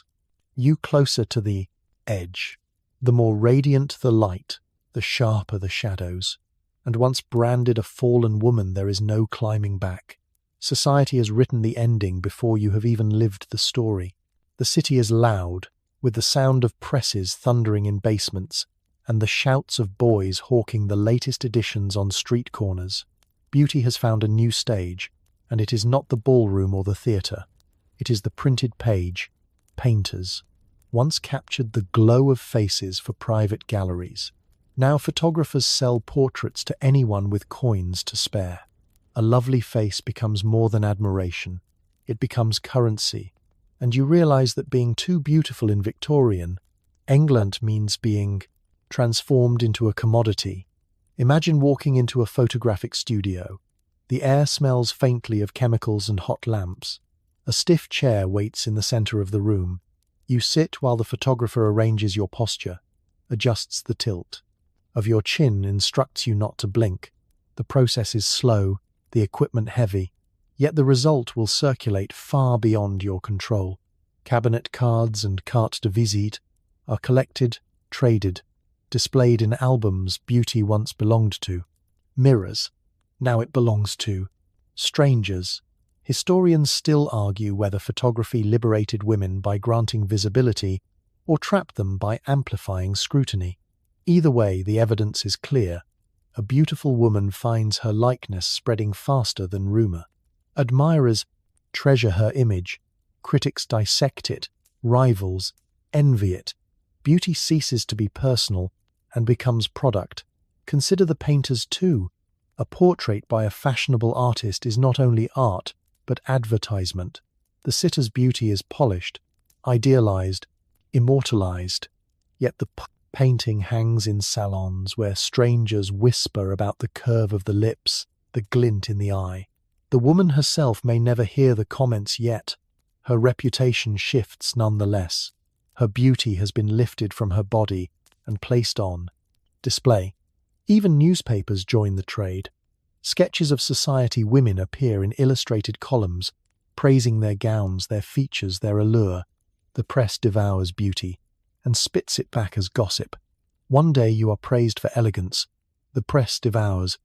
you closer to the edge. The more radiant the light, the sharper the shadows. And once branded a fallen woman, there is no climbing back. Society has written the ending before you have even lived the story. The city is loud, with the sound of presses thundering in basements, and the shouts of boys hawking the latest editions on street corners. Beauty has found a new stage, and it is not the ballroom or the theatre. It is the printed page. Painters once captured the glow of faces for private galleries. Now photographers sell portraits to anyone with coins to spare. A lovely face becomes more than admiration. It becomes currency. And you realize that being too beautiful in Victorian England means being transformed into a commodity. Imagine walking into a photographic studio. The air smells faintly of chemicals and hot lamps. A stiff chair waits in the center of the room. You sit while the photographer arranges your posture, adjusts the tilt of your chin, instructs you not to blink. The process is slow, the equipment heavy, yet the result will circulate far beyond your control. Cabinet cards and cartes de visite are collected, traded, displayed in albums beauty once belonged to. Mirrors, now it belongs to strangers. Historians still argue whether photography liberated women by granting visibility or trapped them by amplifying scrutiny. Either way, the evidence is clear. A beautiful woman finds her likeness spreading faster than rumor. Admirers treasure her image. Critics dissect it. Rivals envy it. Beauty ceases to be personal and becomes product. Consider the painters too. A portrait by a fashionable artist is not only art, but advertisement. The sitter's beauty is polished, idealized, immortalized. Yet the painting hangs in salons where strangers whisper about the curve of the lips, the glint in the eye. The woman herself may never hear the comments yet. Her reputation shifts nonetheless. Her beauty has been lifted from her body and placed on display. Even newspapers join the trade. Sketches of society women appear in illustrated columns, praising their gowns, their features, their allure. The press devours beauty and spits it back as gossip. One day you are praised for elegance. The press devours.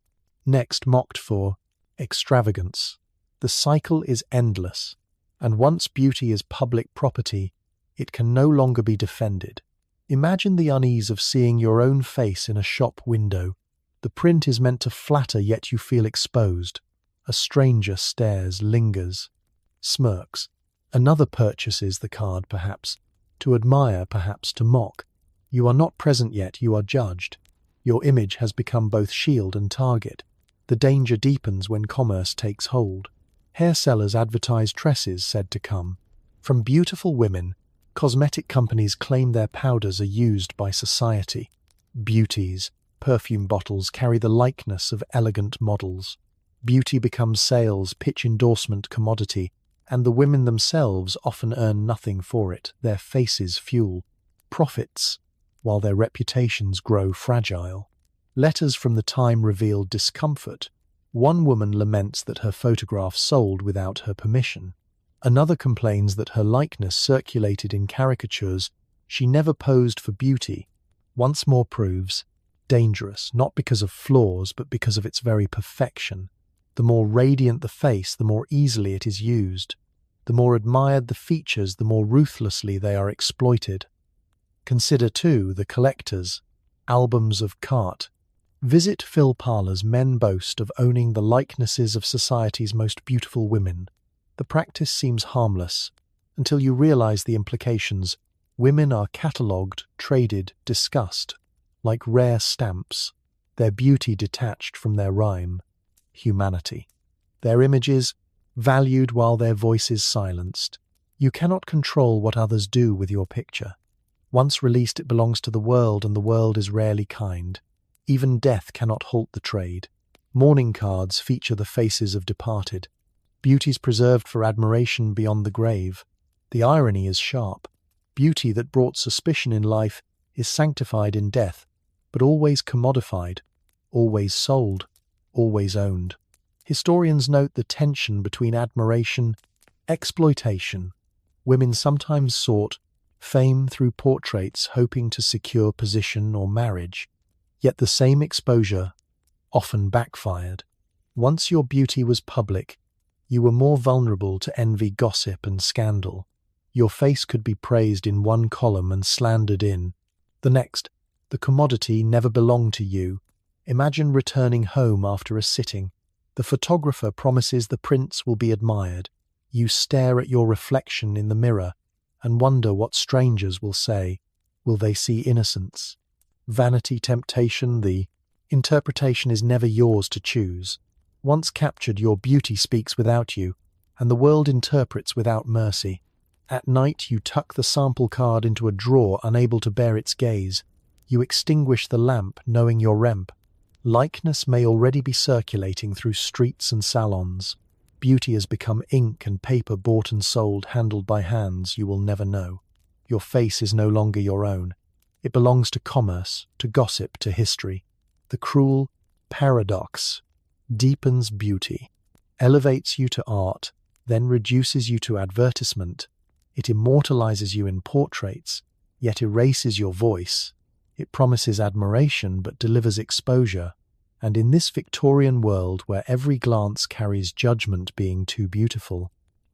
Next mocked for extravagance. The cycle is endless. And once beauty is public property, it can no longer be defended. Imagine the unease of seeing your own face in a shop window. The print is meant to flatter, yet you feel exposed. A stranger stares, lingers, smirks. Another purchases the card, perhaps, to admire, perhaps to mock. You are not present yet, you are judged. Your image has become both shield and target. The danger deepens when commerce takes hold. Hair sellers advertise tresses said to come from beautiful women. Cosmetic companies claim their powders are used by society. Beauties, perfume bottles carry the likeness of elegant models. Beauty becomes sales, pitch endorsement commodity, and the women themselves often earn nothing for it. Their faces fuel profits, while their reputations grow fragile. Letters from the time reveal discomfort. One woman laments that her photograph sold without her permission. Another complains that her likeness circulated in caricatures. She never posed for beauty. Once more proves dangerous, not because of flaws, but because of its very perfection. The more radiant the face, the more easily it is used. The more admired the features, the more ruthlessly they are exploited. Consider, too, the collectors. Albums of cart. Visit Phil parlours. Men boast of owning the likenesses of society's most beautiful women. The practice seems harmless, until you realise the implications. Women are catalogued, traded, discussed, like rare stamps, their beauty detached from their rhyme. Humanity. Their images valued while their voice is silenced. You cannot control what others do with your picture. Once released, it belongs to the world, and the world is rarely kind. Even death cannot halt the trade. Mourning cards feature the faces of departed. Beauties preserved for admiration beyond the grave. The irony is sharp. Beauty that brought suspicion in life is sanctified in death, but always commodified, always sold, always owned. Historians note the tension between admiration, exploitation. Women sometimes sought fame through portraits, hoping to secure position or marriage. Yet the same exposure often backfired. Once your beauty was public, you were more vulnerable to envy, gossip, and scandal. Your face could be praised in one column and slandered in the next. The commodity never belonged to you. Imagine returning home after a sitting. The photographer promises the prints will be admired. You stare at your reflection in the mirror and wonder what strangers will say. Will they see innocence? Vanity, temptation, the interpretation is never yours to choose. Once captured, your beauty speaks without you, and the world interprets without mercy. At night, you tuck the sample card into a drawer, unable to bear its gaze. You extinguish the lamp, knowing your remp. Likeness may already be circulating through streets and salons. Beauty has become ink and paper, bought and sold, handled by hands you will never know. Your face is no longer your own. It belongs to commerce, to gossip, to history. The cruel paradox deepens beauty, elevates you to art, then reduces you to advertisement. It immortalizes you in portraits, yet erases your voice. It promises admiration but delivers exposure. And in this Victorian world where every glance carries judgment, being too beautiful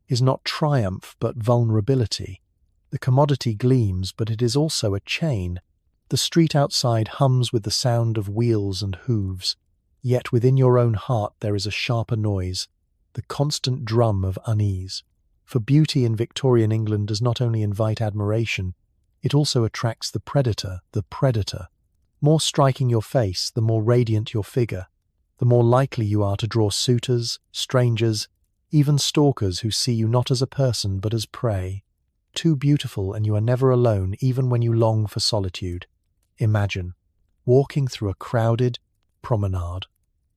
is not triumph but vulnerability. The commodity gleams, but it is also a chain. The street outside hums with the sound of wheels and hooves. Yet within your own heart there is a sharper noise, the constant drum of unease. For beauty in Victorian England does not only invite admiration, it also attracts the predator, the predator. More striking your face, the more radiant your figure, the more likely you are to draw suitors, strangers, even stalkers who see you not as a person but as prey. Too beautiful, and you are never alone, even when you long for solitude. Imagine walking through a crowded promenade.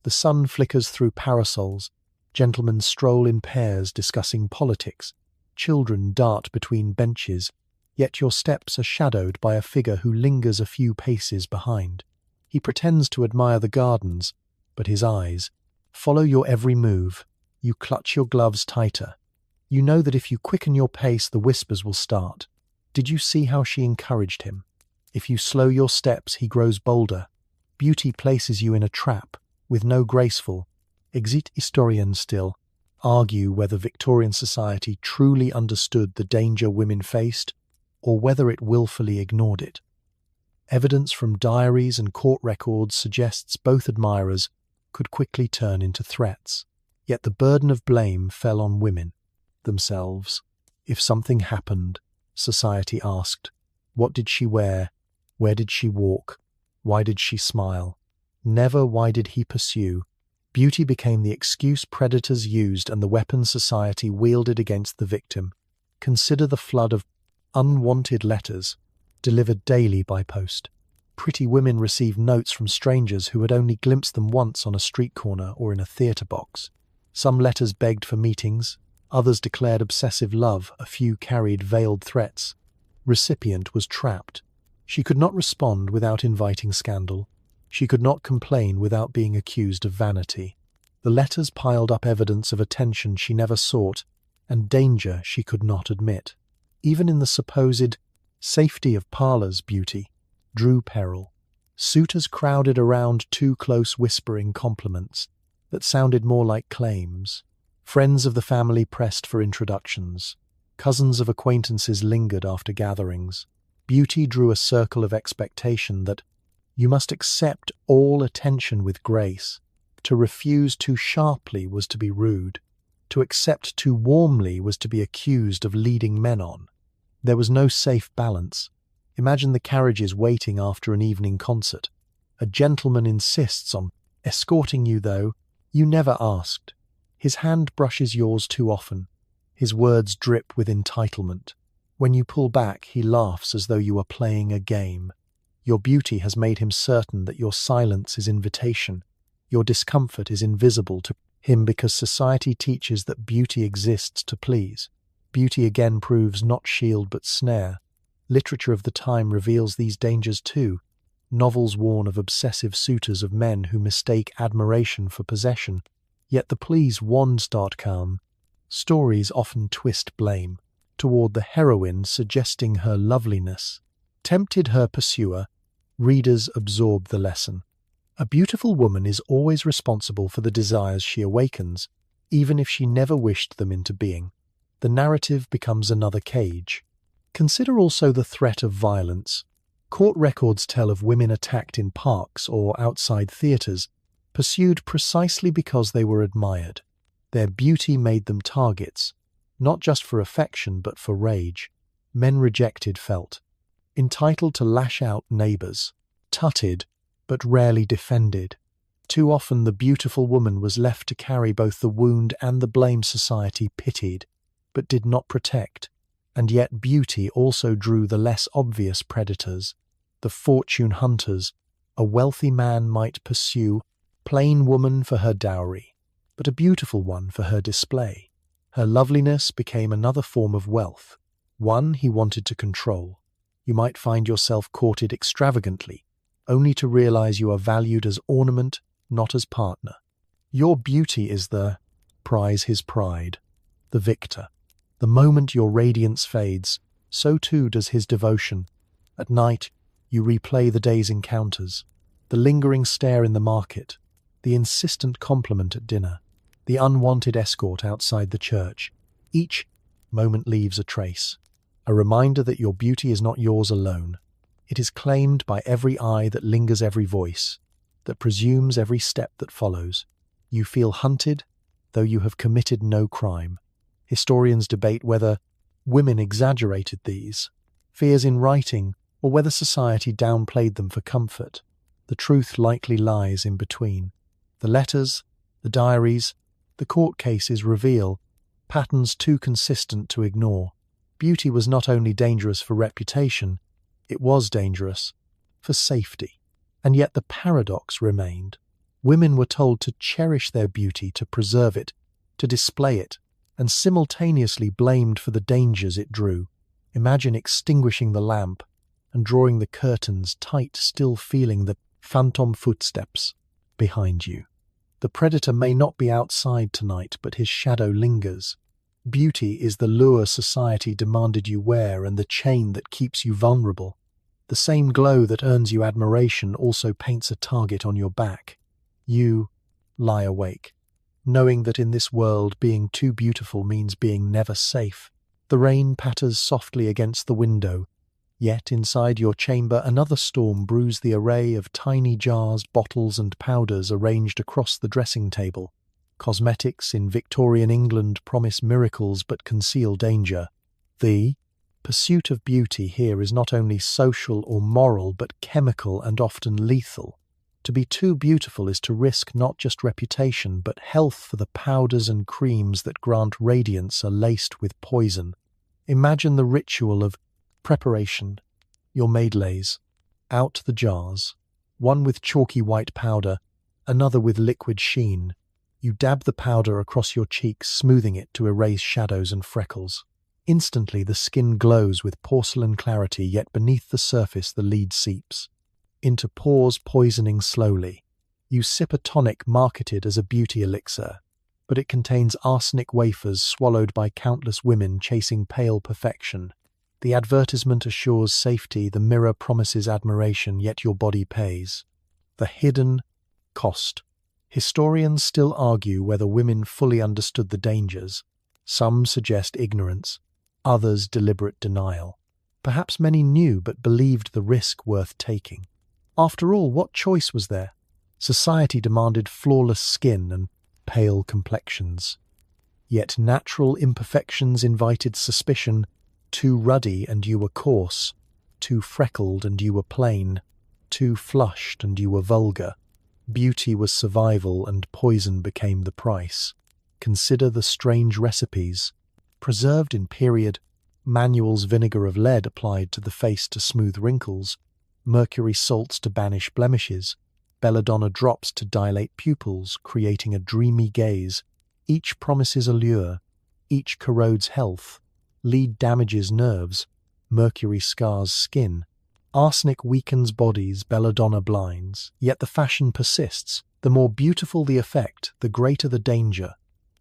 The sun flickers through parasols. Gentlemen stroll in pairs discussing politics. Children dart between benches. Yet your steps are shadowed by a figure who lingers a few paces behind. He pretends to admire the gardens, but his eyes follow your every move. You clutch your gloves tighter. You know that if you quicken your pace, the whispers will start. Did you see how she encouraged him? If you slow your steps, he grows bolder. Beauty places you in a trap, with no graceful. Exit historians still argue whether Victorian society truly understood the danger women faced, or whether it willfully ignored it. Evidence from diaries and court records suggests both admirers could quickly turn into threats. Yet the burden of blame fell on women themselves. If something happened, society asked, what did she wear? Where did she walk? Why did she smile? Never why did he pursue? Beauty became the excuse predators used and the weapon society wielded against the victim. Consider the flood of unwanted letters delivered daily by post. Pretty women received notes from strangers who had only glimpsed them once on a street corner or in a theatre box. Some letters begged for meetings, others declared obsessive love, a few carried veiled threats. Recipient was trapped. She could not respond without inviting scandal. She could not complain without being accused of vanity. The letters piled up evidence of attention she never sought and danger she could not admit. Even in the supposed safety of parlours, beauty drew peril. Suitors crowded around too close, whispering compliments. that sounded more like claims. Friends of the family pressed for introductions. Cousins of acquaintances lingered after gatherings. Beauty drew a circle of expectation that you must accept all attention with grace. To refuse too sharply was to be rude. To accept too warmly was to be accused of leading men on. There was no safe balance. Imagine the carriages waiting after an evening concert. A gentleman insists on escorting you, though you never asked. His hand brushes yours too often. His words drip with entitlement. When you pull back, he laughs as though you are playing a game. Your beauty has made him certain that your silence is invitation. Your discomfort is invisible to him because society teaches that beauty exists to please. Beauty again proves not shield but snare. Literature of the time reveals these dangers too. Novels warn of obsessive suitors, of men who mistake admiration for possession. Yet the pleas wand start calm. Stories often twist blame toward the heroine, suggesting her loveliness tempted her pursuer. Readers absorb the lesson. A beautiful woman is always responsible for the desires she awakens, even if she never wished them into being. The narrative becomes another cage. Consider also the threat of violence. Court records tell of women attacked in parks or outside theatres, pursued precisely because they were admired. Their beauty made them targets, not just for affection but for rage. Men rejected felt entitled to lash out neighbours, tutted but rarely defended. Too often the beautiful woman was left to carry both the wound and the blame society pitied, but did not protect. And yet beauty also drew the less obvious predators, the fortune hunters. A wealthy man might pursue plain woman for her dowry, but a beautiful one for her display. Her loveliness became another form of wealth, one he wanted to control. You might find yourself courted extravagantly, only to realize you are valued as ornament, not as partner. Your beauty is the prize his pride, the victor. The moment your radiance fades, so too does his devotion. At night, you replay the day's encounters, the lingering stare in the market, the insistent compliment at dinner, the unwanted escort outside the church. Each moment leaves a trace, a reminder that your beauty is not yours alone. It is claimed by every eye that lingers, every voice that presumes every step that follows. You feel hunted, though you have committed no crime. Historians debate whether women exaggerated these fears in writing or whether society downplayed them for comfort. The truth likely lies in between. The letters, the diaries, the court cases reveal patterns too consistent to ignore. Beauty was not only dangerous for reputation, it was dangerous for safety. And yet the paradox remained. Women were told to cherish their beauty, to preserve it, to display it, and simultaneously blamed for the dangers it drew. Imagine extinguishing the lamp and drawing the curtains tight, still feeling the phantom footsteps behind you. The predator may not be outside tonight, but his shadow lingers. Beauty is the lure society demanded you wear and the chain that keeps you vulnerable. The same glow that earns you admiration also paints a target on your back. You lie awake, knowing that in this world being too beautiful means being never safe. The rain patters softly against the window, yet inside your chamber another storm brews the array of tiny jars, bottles and powders arranged across the dressing table. Cosmetics in Victorian England promise miracles but conceal danger. The pursuit of beauty here is not only social or moral but chemical and often lethal. To be too beautiful is to risk not just reputation but health, for the powders and creams that grant radiance are laced with poison. Imagine the ritual of preparation. Your maid lays out the jars, one with chalky white powder, another with liquid sheen. You dab the powder across your cheeks, smoothing it to erase shadows and freckles. Instantly the skin glows with porcelain clarity, yet beneath the surface the lead seeps into pores, poisoning slowly. You sip a tonic marketed as a beauty elixir, but it contains arsenic wafers swallowed by countless women chasing pale perfection. The advertisement assures safety, the mirror promises admiration, yet your body pays the hidden cost Historians still argue whether women fully understood the dangers. Some suggest ignorance, others deliberate denial. Perhaps many knew but believed the risk worth taking. After all, what choice was there? Society demanded flawless skin and pale complexions. Yet natural imperfections invited suspicion. Too ruddy and you were coarse, too freckled and you were plain, too flushed and you were vulgar. Beauty was survival and poison became the price. Consider the strange recipes. Preserved in period, manuals vinegar of lead applied to the face to smooth wrinkles, mercury salts to banish blemishes, belladonna drops to dilate pupils, creating a dreamy gaze. Each promises allure, each corrodes health, lead damages nerves, mercury scars skin. Arsenic weakens bodies, belladonna blinds, yet the fashion persists. The more beautiful the effect, the greater the danger.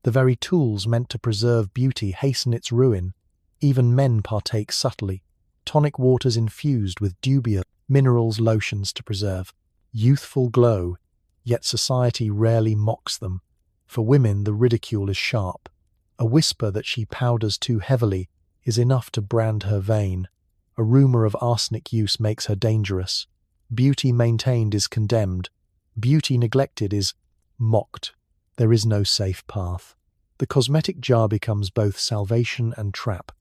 The very tools meant to preserve beauty hasten its ruin. Even men partake subtly. Tonic waters infused with dubious minerals, lotions to preserve youthful glow, yet society rarely mocks them. For women, the ridicule is sharp. A whisper that she powders too heavily is enough to brand her vain. A rumor of arsenic use makes her dangerous. Beauty maintained is condemned. Beauty neglected is mocked. There is no safe path. The cosmetic jar becomes both salvation and trap.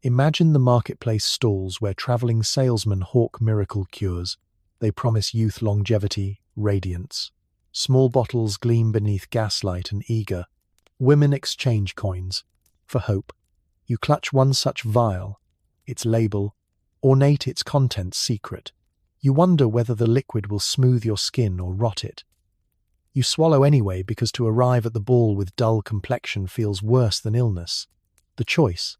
Imagine the marketplace stalls where traveling salesmen hawk miracle cures. They promise youth, longevity, radiance. Small bottles gleam beneath gaslight and eager. Women exchange coins for hope. You clutch one such vial, its label, ornate, its contents secret. You wonder whether the liquid will smooth your skin or rot it. You swallow anyway because to arrive at the ball with dull complexion feels worse than illness. The choice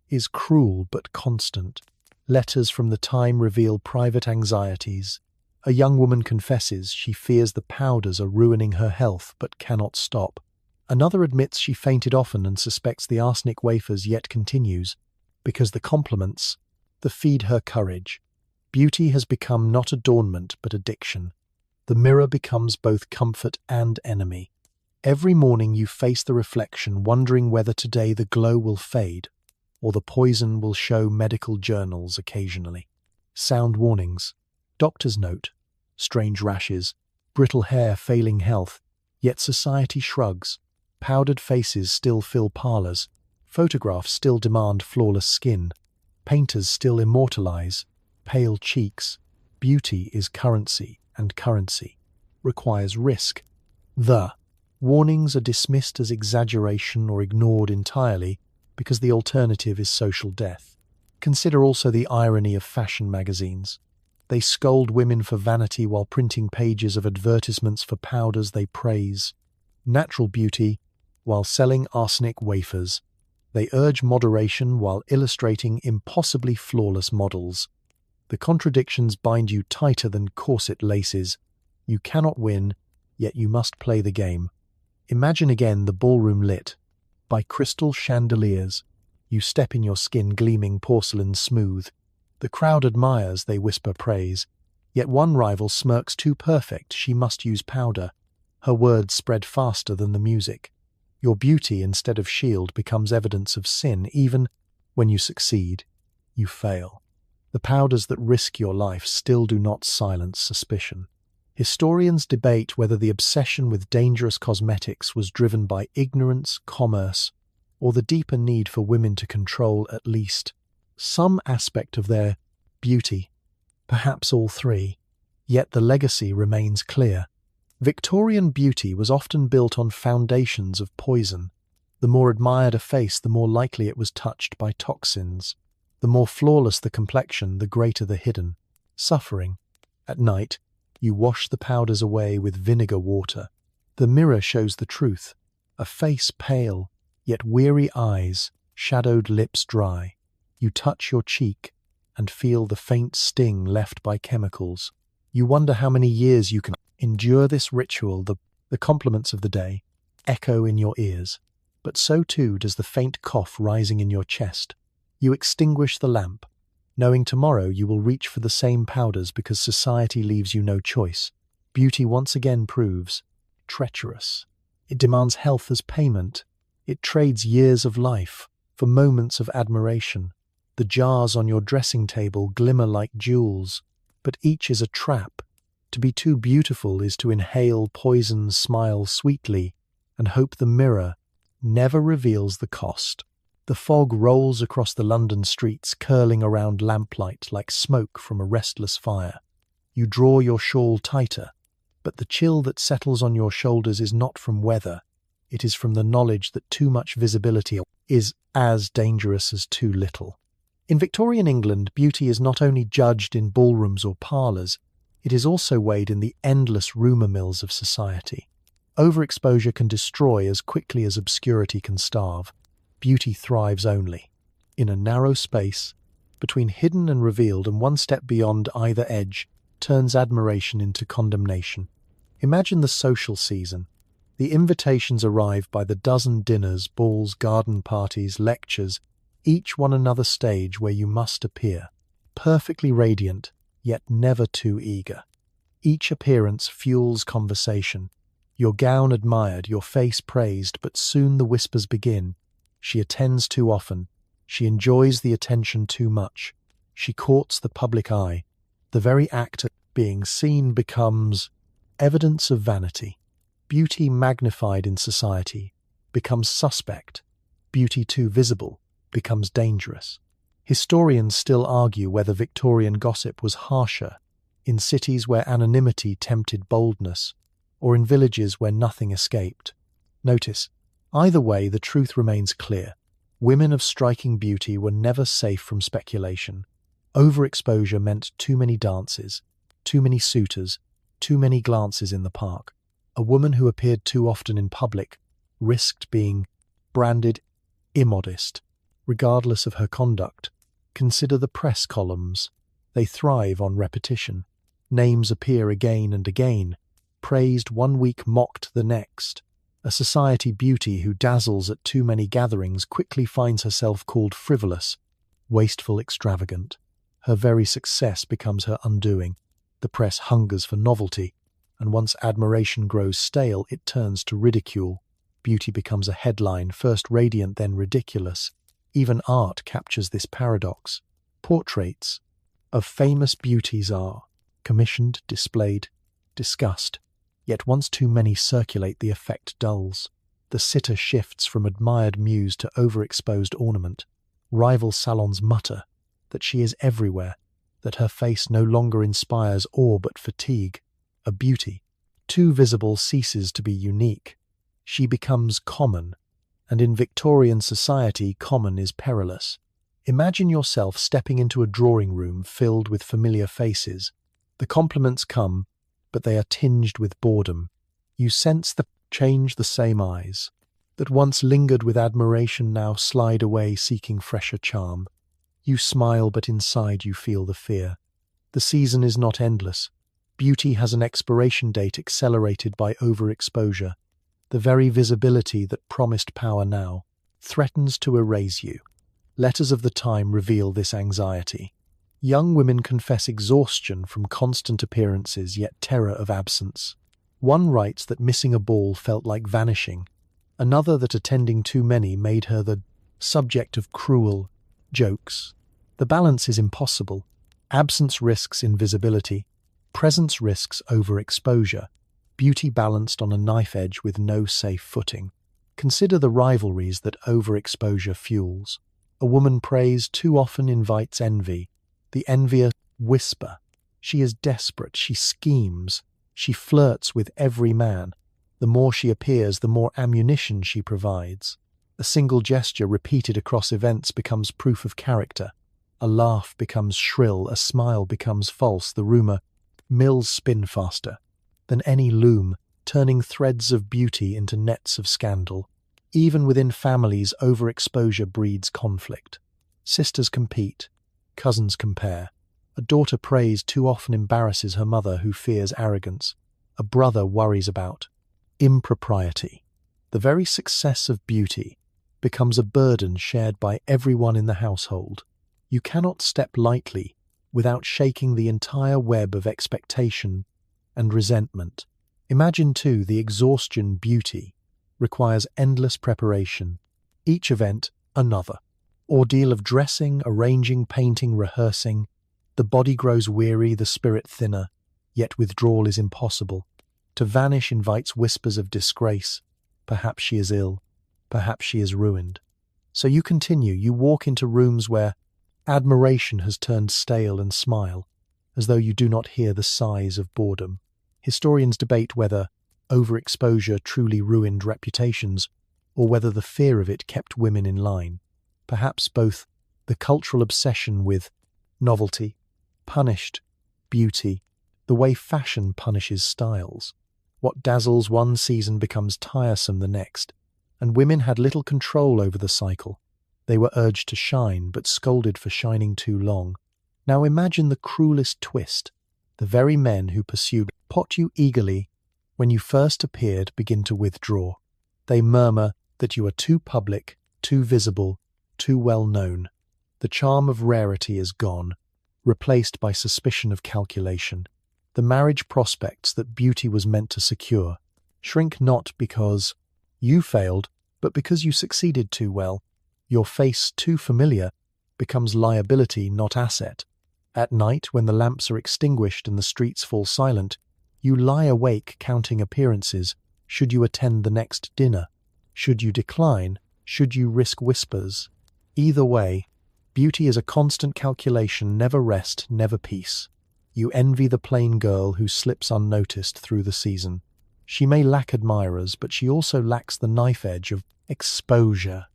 is cruel but constant. Letters from the time reveal private anxieties. A young woman confesses she fears the powders are ruining her health but cannot stop. Another admits she fainted often and suspects the arsenic wafers, yet continues, because the compliments that feed her courage. Beauty has become not adornment but addiction. The mirror becomes both comfort and enemy. Every morning you face the reflection, wondering whether today the glow will fade, or the poison will show. Medical journals occasionally. Sound warnings. Doctor's note. Strange rashes. Brittle hair, failing health. Yet society shrugs. Powdered faces still fill parlors. Photographs still demand flawless skin. Painters still immortalize pale cheeks. Beauty is currency, and currency requires risk. The warnings are dismissed as exaggeration or ignored entirely because the alternative is social death. Consider also the irony of fashion magazines. They scold women for vanity while printing pages of advertisements for powders they praise. Natural beauty while selling arsenic wafers. They urge moderation while illustrating impossibly flawless models. The contradictions bind you tighter than corset laces. You cannot win, yet you must play the game. Imagine again the ballroom lit by crystal chandeliers. You step in your skin gleaming porcelain smooth. The crowd admires, they whisper praise. Yet one rival smirks, too perfect, she must use powder. Her words spread faster than the music. Your beauty, instead of shield, becomes evidence of sin. Even when you succeed, you fail. The powders that risk your life still do not silence suspicion. Historians debate whether the obsession with dangerous cosmetics was driven by ignorance, commerce, or the deeper need for women to control at least some aspect of their beauty, perhaps all three. Yet the legacy remains clear. Victorian beauty was often built on foundations of poison. The more admired a face, the more likely it was touched by toxins. The more flawless the complexion, the greater the hidden suffering. At night, you wash the powders away with vinegar water. The mirror shows the truth. A face pale, yet weary eyes, shadowed lips dry. You touch your cheek and feel the faint sting left by chemicals. You wonder how many years you can endure this ritual. The compliments of the day echo in your ears, but so too does the faint cough rising in your chest. You extinguish the lamp, knowing tomorrow you will reach for the same powders because society leaves you no choice. Beauty once again proves treacherous. It demands health as payment. It trades years of life for moments of admiration. The jars on your dressing table glimmer like jewels, but each is a trap. To be too beautiful is to inhale poison, smile sweetly, and hope the mirror never reveals the cost. The fog rolls across the London streets, curling around lamplight like smoke from a restless fire. You draw your shawl tighter, but the chill that settles on your shoulders is not from weather. It is from the knowledge that too much visibility is as dangerous as too little. In Victorian England, beauty is not only judged in ballrooms or parlours, it is also weighed in the endless rumour mills of society. Overexposure can destroy as quickly as obscurity can starve. Beauty thrives only in a narrow space between hidden and revealed, and one step beyond either edge turns admiration into condemnation. Imagine the social season. The invitations arrive by the dozen: dinners, balls, garden parties, lectures, each one another stage where you must appear, perfectly radiant, yet never too eager. Each appearance fuels conversation. Your gown admired, your face praised, but soon the whispers begin. She attends too often. She enjoys the attention too much. She courts the public eye. The very act of being seen becomes evidence of vanity. Beauty magnified in society becomes suspect. Beauty too visible becomes dangerous. Historians still argue whether Victorian gossip was harsher in cities where anonymity tempted boldness, or in villages where nothing escaped. Notice, either way, the truth remains clear. Women of striking beauty were never safe from speculation. Overexposure meant too many dances, too many suitors, too many glances in the park. A woman who appeared too often in public risked being branded immodest, regardless of her conduct. Consider the press columns. They thrive on repetition. Names appear again and again, praised one week, mocked the next. A society beauty who dazzles at too many gatherings quickly finds herself called frivolous, wasteful, extravagant. Her very success becomes her undoing. The press hungers for novelty, and once admiration grows stale, it turns to ridicule. Beauty becomes a headline, first radiant, then ridiculous. Even art captures this paradox. Portraits of famous beauties are commissioned, displayed, discussed. Yet once too many circulate, the effect dulls. The sitter shifts from admired muse to overexposed ornament. Rival salons mutter that she is everywhere, that her face no longer inspires awe but fatigue. A beauty too visible ceases to be unique. She becomes common, and in Victorian society, common is perilous. Imagine yourself stepping into a drawing room filled with familiar faces. The compliments come, but they are tinged with boredom. You sense the change. The same eyes that once lingered with admiration now slide away, seeking fresher charm. You smile, but inside you feel the fear. The season is not endless. Beauty has an expiration date, accelerated by overexposure. The very visibility that promised power now threatens to erase you. Letters of the time reveal this anxiety. Young women confess exhaustion from constant appearances, yet terror of absence. One writes that missing a ball felt like vanishing. Another that attending too many made her the subject of cruel jokes. The balance is impossible. Absence risks invisibility. Presence risks overexposure. Beauty balanced on a knife edge with no safe footing. Consider the rivalries that overexposure fuels. A woman praised too often invites envy. The envier whisper. She is desperate. She schemes. She flirts with every man. The more she appears, the more ammunition she provides. A single gesture repeated across events becomes proof of character. A laugh becomes shrill. A smile becomes false. The rumour mills spin faster than any loom, turning threads of beauty into nets of scandal. Even within families, overexposure breeds conflict. Sisters compete. Cousins compare. A daughter praised too often embarrasses her mother, who fears arrogance. A brother worries about impropriety. The very success of beauty becomes a burden shared by everyone in the household. You cannot step lightly without shaking the entire web of expectation and resentment. Imagine, too, the exhaustion beauty requires endless preparation. Each event, another. Ordeal of dressing, arranging, painting, rehearsing. The body grows weary, the spirit thinner, yet withdrawal is impossible. To vanish invites whispers of disgrace. Perhaps she is ill. Perhaps she is ruined. So you continue. You walk into rooms where admiration has turned stale and smile, as though you do not hear the sighs of boredom. Historians debate whether overexposure truly ruined reputations, or whether the fear of it kept women in line. Perhaps both. The cultural obsession with novelty punished beauty, the way fashion punishes styles. What dazzles one season becomes tiresome the next, and women had little control over the cycle. They were urged to shine, but scolded for shining too long. Now imagine the cruelest twist. The very men who pursued you eagerly when you first appeared begin to withdraw. They murmur that you are too public, too visible, too well known. The charm of rarity is gone, replaced by suspicion of calculation. The marriage prospects that beauty was meant to secure shrink not because you failed, but because you succeeded too well. Your face, too familiar, becomes liability, not asset. At night, when the lamps are extinguished and the streets fall silent, you lie awake counting appearances. Should you attend the next dinner? Should you decline? Should you risk whispers? Either way, beauty is a constant calculation, never rest, never peace. You envy the plain girl who slips unnoticed through the season. She may lack admirers, but she also lacks the knife edge of exposure.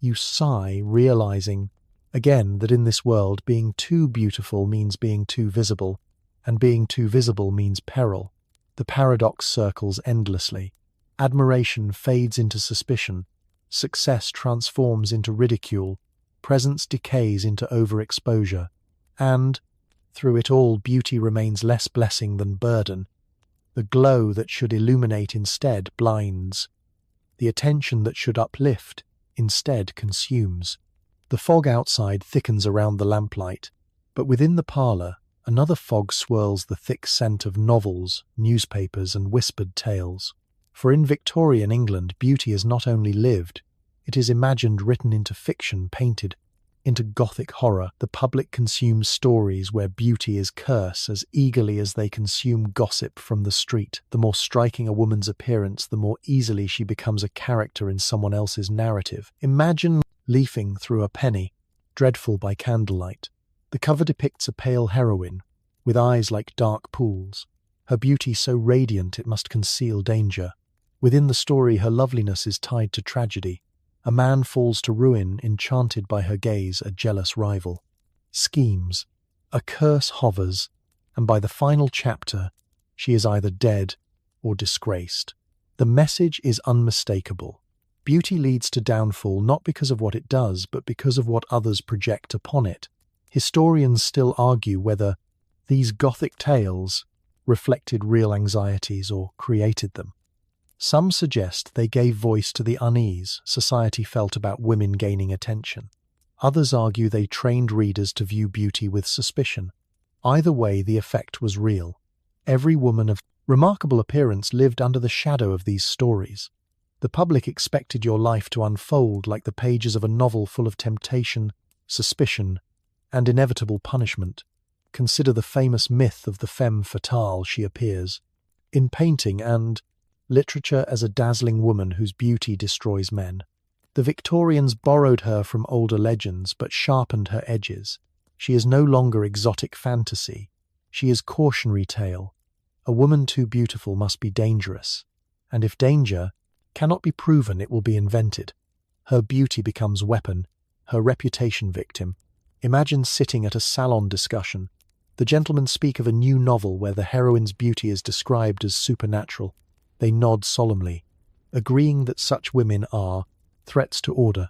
You sigh, realizing, again, that in this world, being too beautiful means being too visible, and being too visible means peril. The paradox circles endlessly. Admiration fades into suspicion. Success transforms into ridicule. Presence decays into overexposure. And, through it all, beauty remains less blessing than burden. The glow that should illuminate instead blinds. The attention that should uplift instead consumes. The fog outside thickens around the lamplight, but within the parlour, another fog swirls the thick scent of novels, newspapers, and whispered tales. For in Victorian England, beauty is not only lived, it is imagined, written into fiction, painted into Gothic horror. The public consumes stories where beauty is curse as eagerly as they consume gossip from the street. The more striking a woman's appearance, the more easily she becomes a character in someone else's narrative. Imagine leafing through a penny, dreadful by candlelight. The cover depicts a pale heroine, with eyes like dark pools, her beauty so radiant it must conceal danger. Within the story, her loveliness is tied to tragedy. A man falls to ruin, enchanted by her gaze, a jealous rival. Schemes. A curse hovers, and by the final chapter, she is either dead or disgraced. The message is unmistakable. Beauty leads to downfall not because of what it does, but because of what others project upon it. Historians still argue whether these Gothic tales reflected real anxieties or created them. Some suggest they gave voice to the unease society felt about women gaining attention. Others argue they trained readers to view beauty with suspicion. Either way, the effect was real. Every woman of remarkable appearance lived under the shadow of these stories. The public expected your life to unfold like the pages of a novel full of temptation, suspicion, and inevitable punishment. Consider the famous myth of the femme fatale. She appears in painting and literature as a dazzling woman whose beauty destroys men. The Victorians borrowed her from older legends but sharpened her edges. She is no longer exotic fantasy. She is cautionary tale. A woman too beautiful must be dangerous, and if danger cannot be proven, it will be invented. Her beauty becomes weapon, her reputation victim. Imagine sitting at a salon discussion. The gentlemen speak of a new novel where the heroine's beauty is described as supernatural. They nod solemnly, agreeing that such women are threats to order.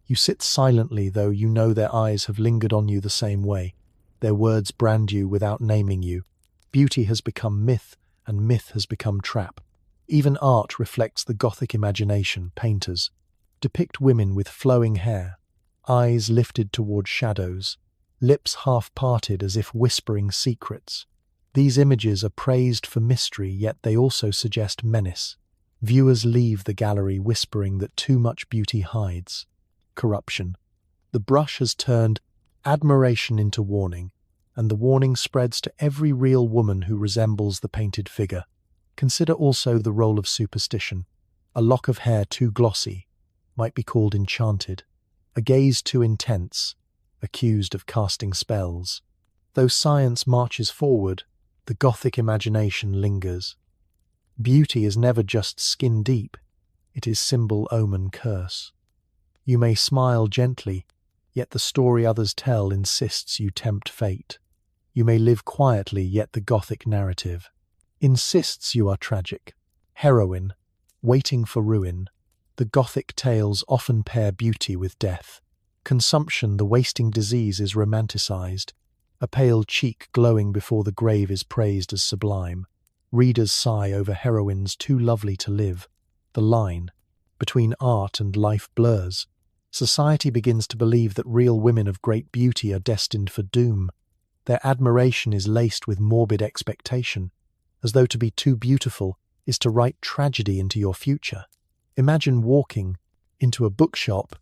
You sit silently, though you know their eyes have lingered on you the same way. Their words brand you without naming you. Beauty has become myth, and myth has become trap. Even art reflects the Gothic imagination. Painters depict women with flowing hair, eyes lifted toward shadows, lips half parted as if whispering secrets. These images are praised for mystery, yet they also suggest menace. Viewers leave the gallery whispering that too much beauty hides corruption. The brush has turned admiration into warning, and the warning spreads to every real woman who resembles the painted figure. Consider also the role of superstition. A lock of hair too glossy might be called enchanted. A gaze too intense, accused of casting spells. Though science marches forward, the Gothic imagination lingers. Beauty is never just skin deep, it is symbol, omen, curse. You may smile gently, yet the story others tell insists you tempt fate. You may live quietly, yet the Gothic narrative insists you are tragic. Heroine, waiting for ruin. The Gothic tales often pair beauty with death. Consumption, the wasting disease, is romanticized. A pale cheek glowing before the grave is praised as sublime. Readers sigh over heroines too lovely to live. The line between art and life blurs. Society begins to believe that real women of great beauty are destined for doom. Their admiration is laced with morbid expectation, as though to be too beautiful is to write tragedy into your future. Imagine walking into a bookshop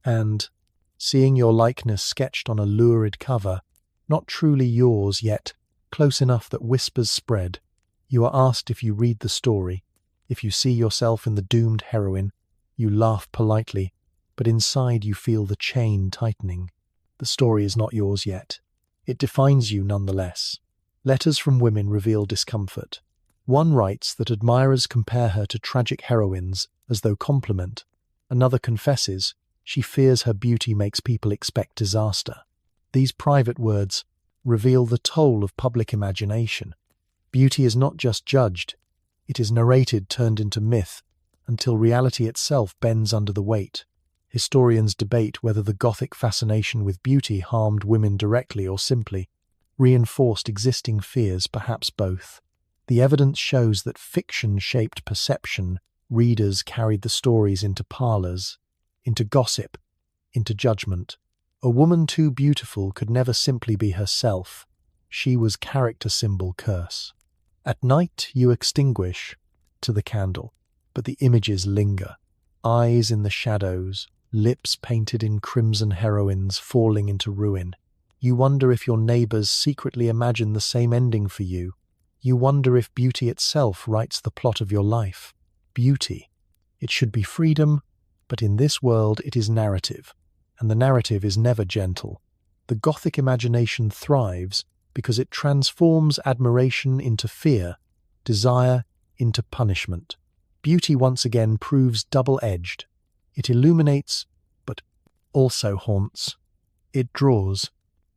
and seeing your likeness sketched on a lurid cover, not truly yours, yet close enough that whispers spread. You are asked if you read the story. If you see yourself in the doomed heroine, you laugh politely, but inside you feel the chain tightening. The story is not yours yet. It defines you nonetheless. Letters from women reveal discomfort. One writes that admirers compare her to tragic heroines as though compliment. Another confesses she fears her beauty makes people expect disaster. These private words reveal the toll of public imagination. Beauty is not just judged, it is narrated, turned into myth, until reality itself bends under the weight. Historians debate whether the Gothic fascination with beauty harmed women directly or simply reinforced existing fears, perhaps both. The evidence shows that fiction shaped perception. Readers carried the stories into parlours, into gossip, into judgment. A woman too beautiful could never simply be herself. She was character symbol curse. At night you extinguish to the candle, but the images linger. Eyes in the shadows, lips painted in crimson, heroines falling into ruin. You wonder if your neighbours secretly imagine the same ending for you. You wonder if beauty itself writes the plot of your life. Beauty. It should be freedom, but in this world it is narrative, and the narrative is never gentle. The Gothic imagination thrives because it transforms admiration into fear, desire into punishment. Beauty once again proves double-edged. It illuminates, but also haunts. It draws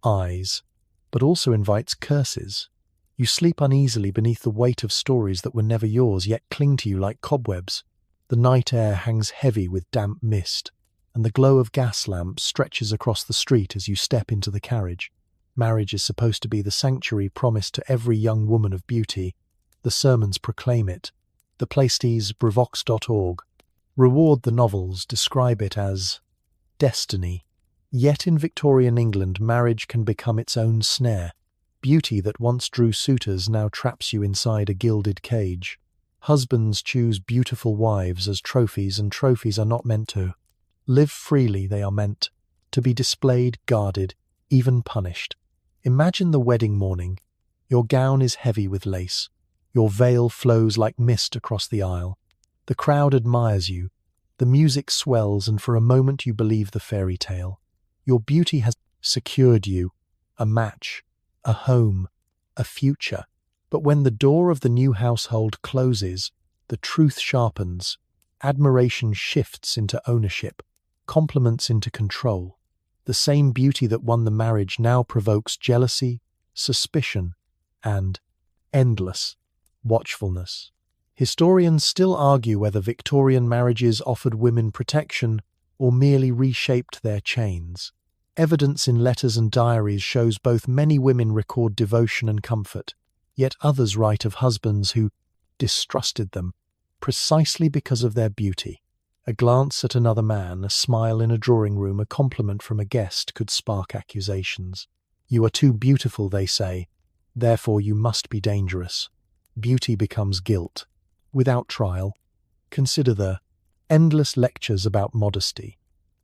eyes, but also invites curses. You sleep uneasily beneath the weight of stories that were never yours, yet cling to you like cobwebs. The night air hangs heavy with damp mist, and the glow of gas lamps stretches across the street as you step into the carriage. Marriage is supposed to be the sanctuary promised to every young woman of beauty. The sermons proclaim it. The Places, Brevox.org, reward the novels, describe it as destiny. Yet in Victorian England, marriage can become its own snare. Beauty that once drew suitors now traps you inside a gilded cage. Husbands choose beautiful wives as trophies, and trophies are not meant to live freely. They are meant to be displayed, guarded, even punished. Imagine the wedding morning. Your gown is heavy with lace. Your veil flows like mist across the aisle. The crowd admires you. The music swells, and for a moment you believe the fairy tale. Your beauty has secured you a match, a home, a future. But when the door of the new household closes, the truth sharpens. Admiration shifts into ownership, compliments into control. The same beauty that won the marriage now provokes jealousy, suspicion, and endless watchfulness. Historians still argue whether Victorian marriages offered women protection or merely reshaped their chains. Evidence in letters and diaries shows both. Many women record devotion and comfort, yet others write of husbands who distrusted them precisely because of their beauty. A glance at another man, a smile in a drawing room, a compliment from a guest could spark accusations. You are too beautiful, they say, Therefore you must be dangerous. Beauty becomes guilt. Without trial, consider the endless lectures about modesty.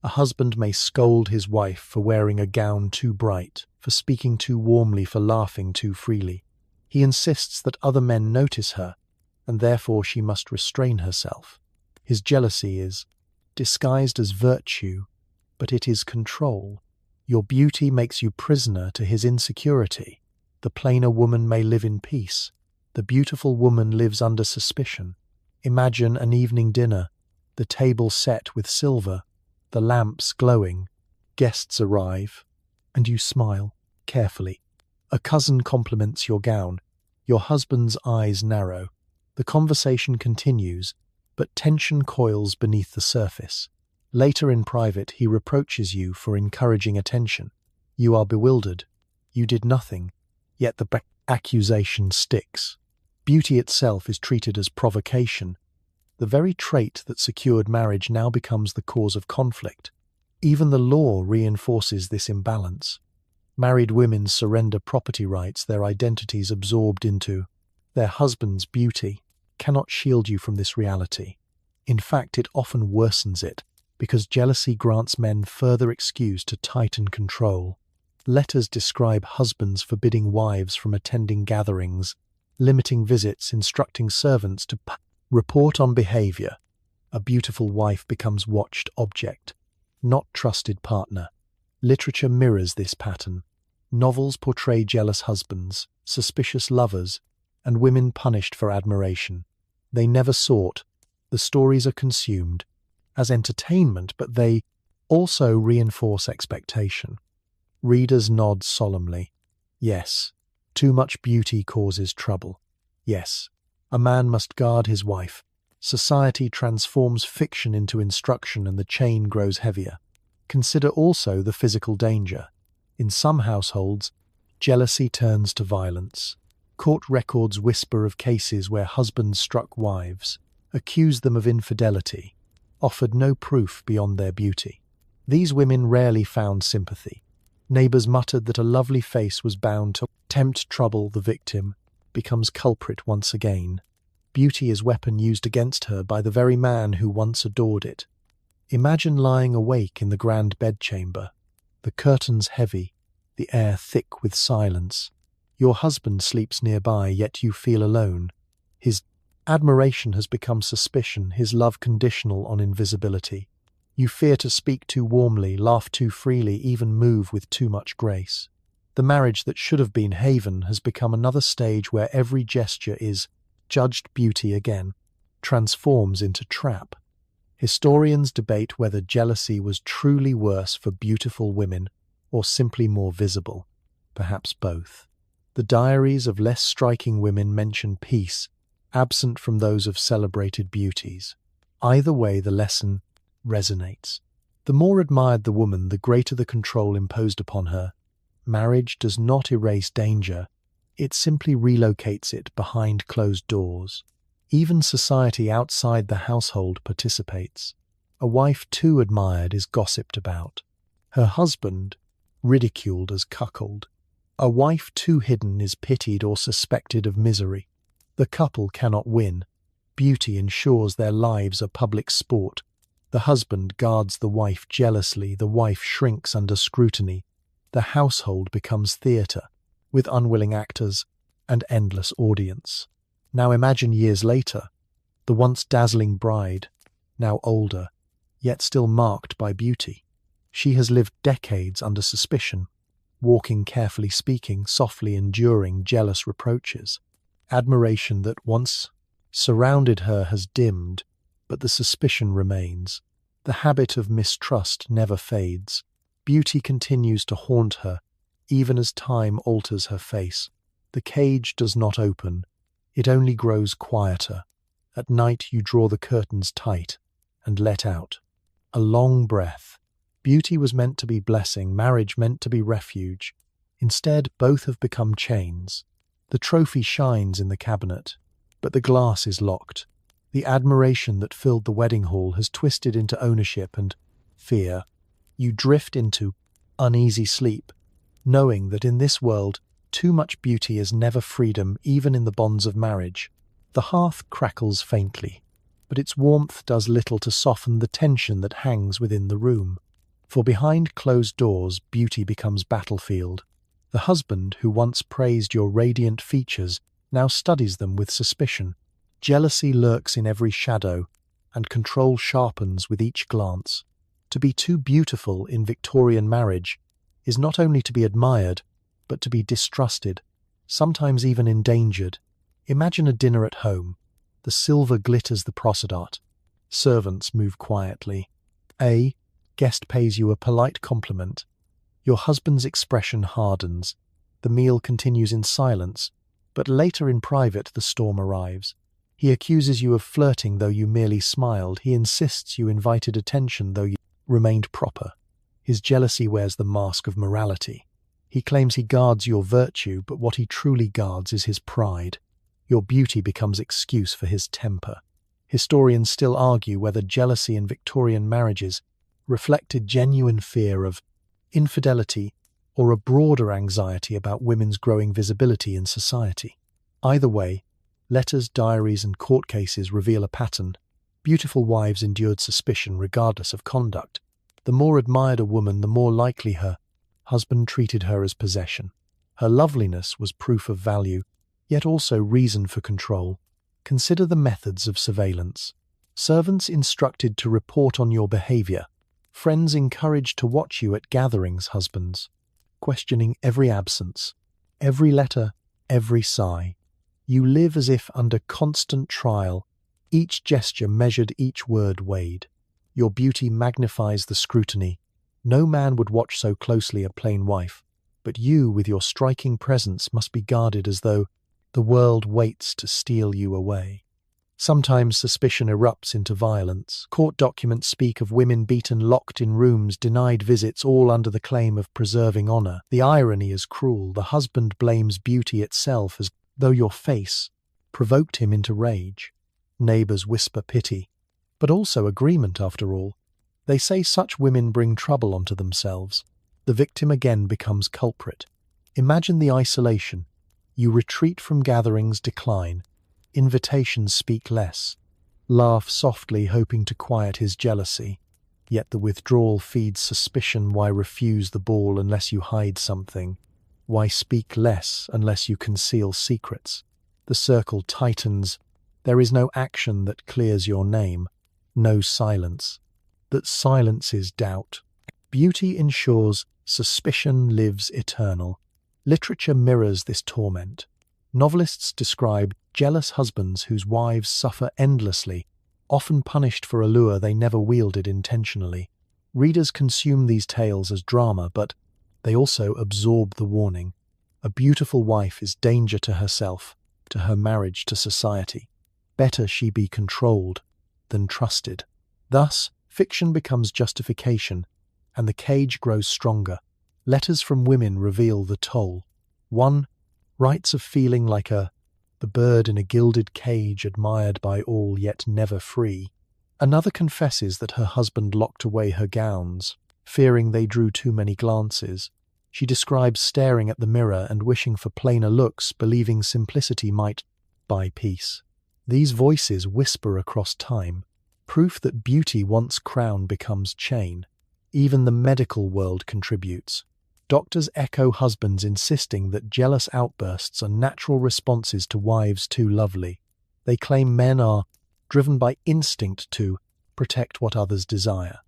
A husband may scold his wife for wearing a gown too bright, for speaking too warmly, for laughing too freely. He insists that other men notice her, and therefore she must restrain herself. His jealousy is disguised as virtue, but it is control. Your beauty makes you prisoner to his insecurity. The plainer woman may live in peace. The beautiful woman lives under suspicion. Imagine an evening dinner, the table set with silver, the lamps glowing. Guests arrive, and you smile carefully. A cousin compliments your gown. Your husband's eyes narrow. The conversation continues, but tension coils beneath the surface. Later in private, he reproaches you for encouraging attention. You are bewildered. You did nothing, yet the accusation sticks. Beauty itself is treated as provocation. The very trait that secured marriage now becomes the cause of conflict. Even the law reinforces this imbalance. Married women surrender property rights, their identities absorbed into their husband's beauty, cannot shield you from this reality. In fact, it often worsens it, because jealousy grants men further excuse to tighten control. Letters describe husbands forbidding wives from attending gatherings, limiting visits, instructing servants to report on behavior. A beautiful wife becomes watched object, not trusted partner. Literature mirrors this pattern. Novels portray jealous husbands, suspicious lovers, and women punished for admiration. They never sought. The stories are consumed as entertainment, but they also reinforce expectation. Readers nod solemnly. Yes, too much beauty causes trouble. Yes, a man must guard his wife. Society transforms fiction into instruction, and the chain grows heavier. Consider also the physical danger. In some households, jealousy turns to violence. Court records whisper of cases where husbands struck wives, accused them of infidelity, offered no proof beyond their beauty. These women rarely found sympathy. Neighbors muttered that a lovely face was bound to tempt trouble. The victim becomes culprit once again. Beauty is weapon used against her by the very man who once adored it. Imagine lying awake in the grand bedchamber, the curtains heavy, the air thick with silence. Your husband sleeps nearby, yet you feel alone. His admiration has become suspicion, his love conditional on invisibility. You fear to speak too warmly, laugh too freely, even move with too much grace. The marriage that should have been haven has become another stage where every gesture is judged. Beauty again transforms into trap. Historians debate whether jealousy was truly worse for beautiful women or simply more visible. Perhaps both. The diaries of less striking women mention peace, absent from those of celebrated beauties. Either way, the lesson resonates. The more admired the woman, the greater the control imposed upon her. Marriage does not erase danger, it simply relocates it behind closed doors. Even society outside the household participates. A wife too admired is gossiped about. Her husband ridiculed as cuckold. A wife too hidden is pitied or suspected of misery. The couple cannot win. Beauty ensures their lives are public sport. The husband guards the wife jealously. The wife shrinks under scrutiny. The household becomes theatre, with unwilling actors and endless audience. Now imagine years later, the once dazzling bride, now older, yet still marked by beauty. She has lived decades under suspicion, walking carefully, speaking softly, enduring jealous reproaches. Admiration that once surrounded her has dimmed, but the suspicion remains. The habit of mistrust never fades. Beauty continues to haunt her, even as time alters her face. The cage does not open. It only grows quieter. At night you draw the curtains tight and let out a long breath. Beauty was meant to be blessing, marriage meant to be refuge. Instead, both have become chains. The trophy shines in the cabinet, but the glass is locked. The admiration that filled the wedding hall has twisted into ownership and fear. You drift into uneasy sleep, knowing that in this world Too much beauty is never freedom, even in the bonds of marriage. The hearth crackles faintly, but its warmth does little to soften the tension that hangs within the room. For behind closed doors, beauty becomes battlefield. The husband who once praised your radiant features now studies them with suspicion. Jealousy lurks in every shadow, and control sharpens with each glance. To be too beautiful in Victorian marriage is not only to be admired, but to be distrusted, sometimes even endangered. Imagine a dinner at home. The silver glitters the prosodot. Servants move quietly. Guest pays you a polite compliment. Your husband's expression hardens. The meal continues in silence, but later in private the storm arrives. He accuses you of flirting though you merely smiled. He insists you invited attention though you remained proper. His jealousy wears the mask of morality. He claims he guards your virtue, but what he truly guards is his pride. Your beauty becomes excuse for his temper. Historians still argue whether jealousy in Victorian marriages reflected genuine fear of infidelity or a broader anxiety about women's growing visibility in society. Either way, letters, diaries, and court cases reveal a pattern. Beautiful wives endured suspicion regardless of conduct. The more admired a woman, the more likely her husband treated her as possession. Her loveliness was proof of value, yet also reason for control. Consider the methods of surveillance. Servants instructed to report on your behavior. Friends encouraged to watch you at gatherings. Husbands questioning every absence, every letter, every sigh. You live as if under constant trial. Each gesture measured, each word weighed. Your beauty magnifies the scrutiny. No man would watch so closely a plain wife, but you, with your striking presence, must be guarded as though the world waits to steal you away. Sometimes suspicion erupts into violence. Court documents speak of women beaten, locked in rooms, denied visits, all under the claim of preserving honor. The irony is cruel. The husband blames beauty itself as though your face provoked him into rage. Neighbors whisper pity, but also agreement after all. They say such women bring trouble onto themselves. The victim again becomes culprit. Imagine the isolation. You retreat from gatherings, decline. Invitations speak less. Laugh softly, hoping to quiet his jealousy. Yet the withdrawal feeds suspicion. Why refuse the ball unless you hide something? Why speak less unless you conceal secrets? The circle tightens. There is no action that clears your name. No silence. That silences doubt. Beauty ensures suspicion lives eternal. Literature mirrors this torment. Novelists describe jealous husbands whose wives suffer endlessly, often punished for a lure they never wielded intentionally. Readers consume these tales as drama, but they also absorb the warning. A beautiful wife is danger to herself, to her marriage, to society. Better she be controlled than trusted. Thus, fiction becomes justification, and the cage grows stronger. Letters from women reveal the toll. One writes of feeling like the bird in a gilded cage, admired by all yet never free. Another confesses that her husband locked away her gowns, fearing they drew too many glances. She describes staring at the mirror and wishing for plainer looks, believing simplicity might buy peace. These voices whisper across time, proof that beauty once crown becomes chain. Even the medical world contributes. Doctors echo husbands insisting that jealous outbursts are natural responses to wives too lovely. They claim men are driven by instinct to protect what others desire.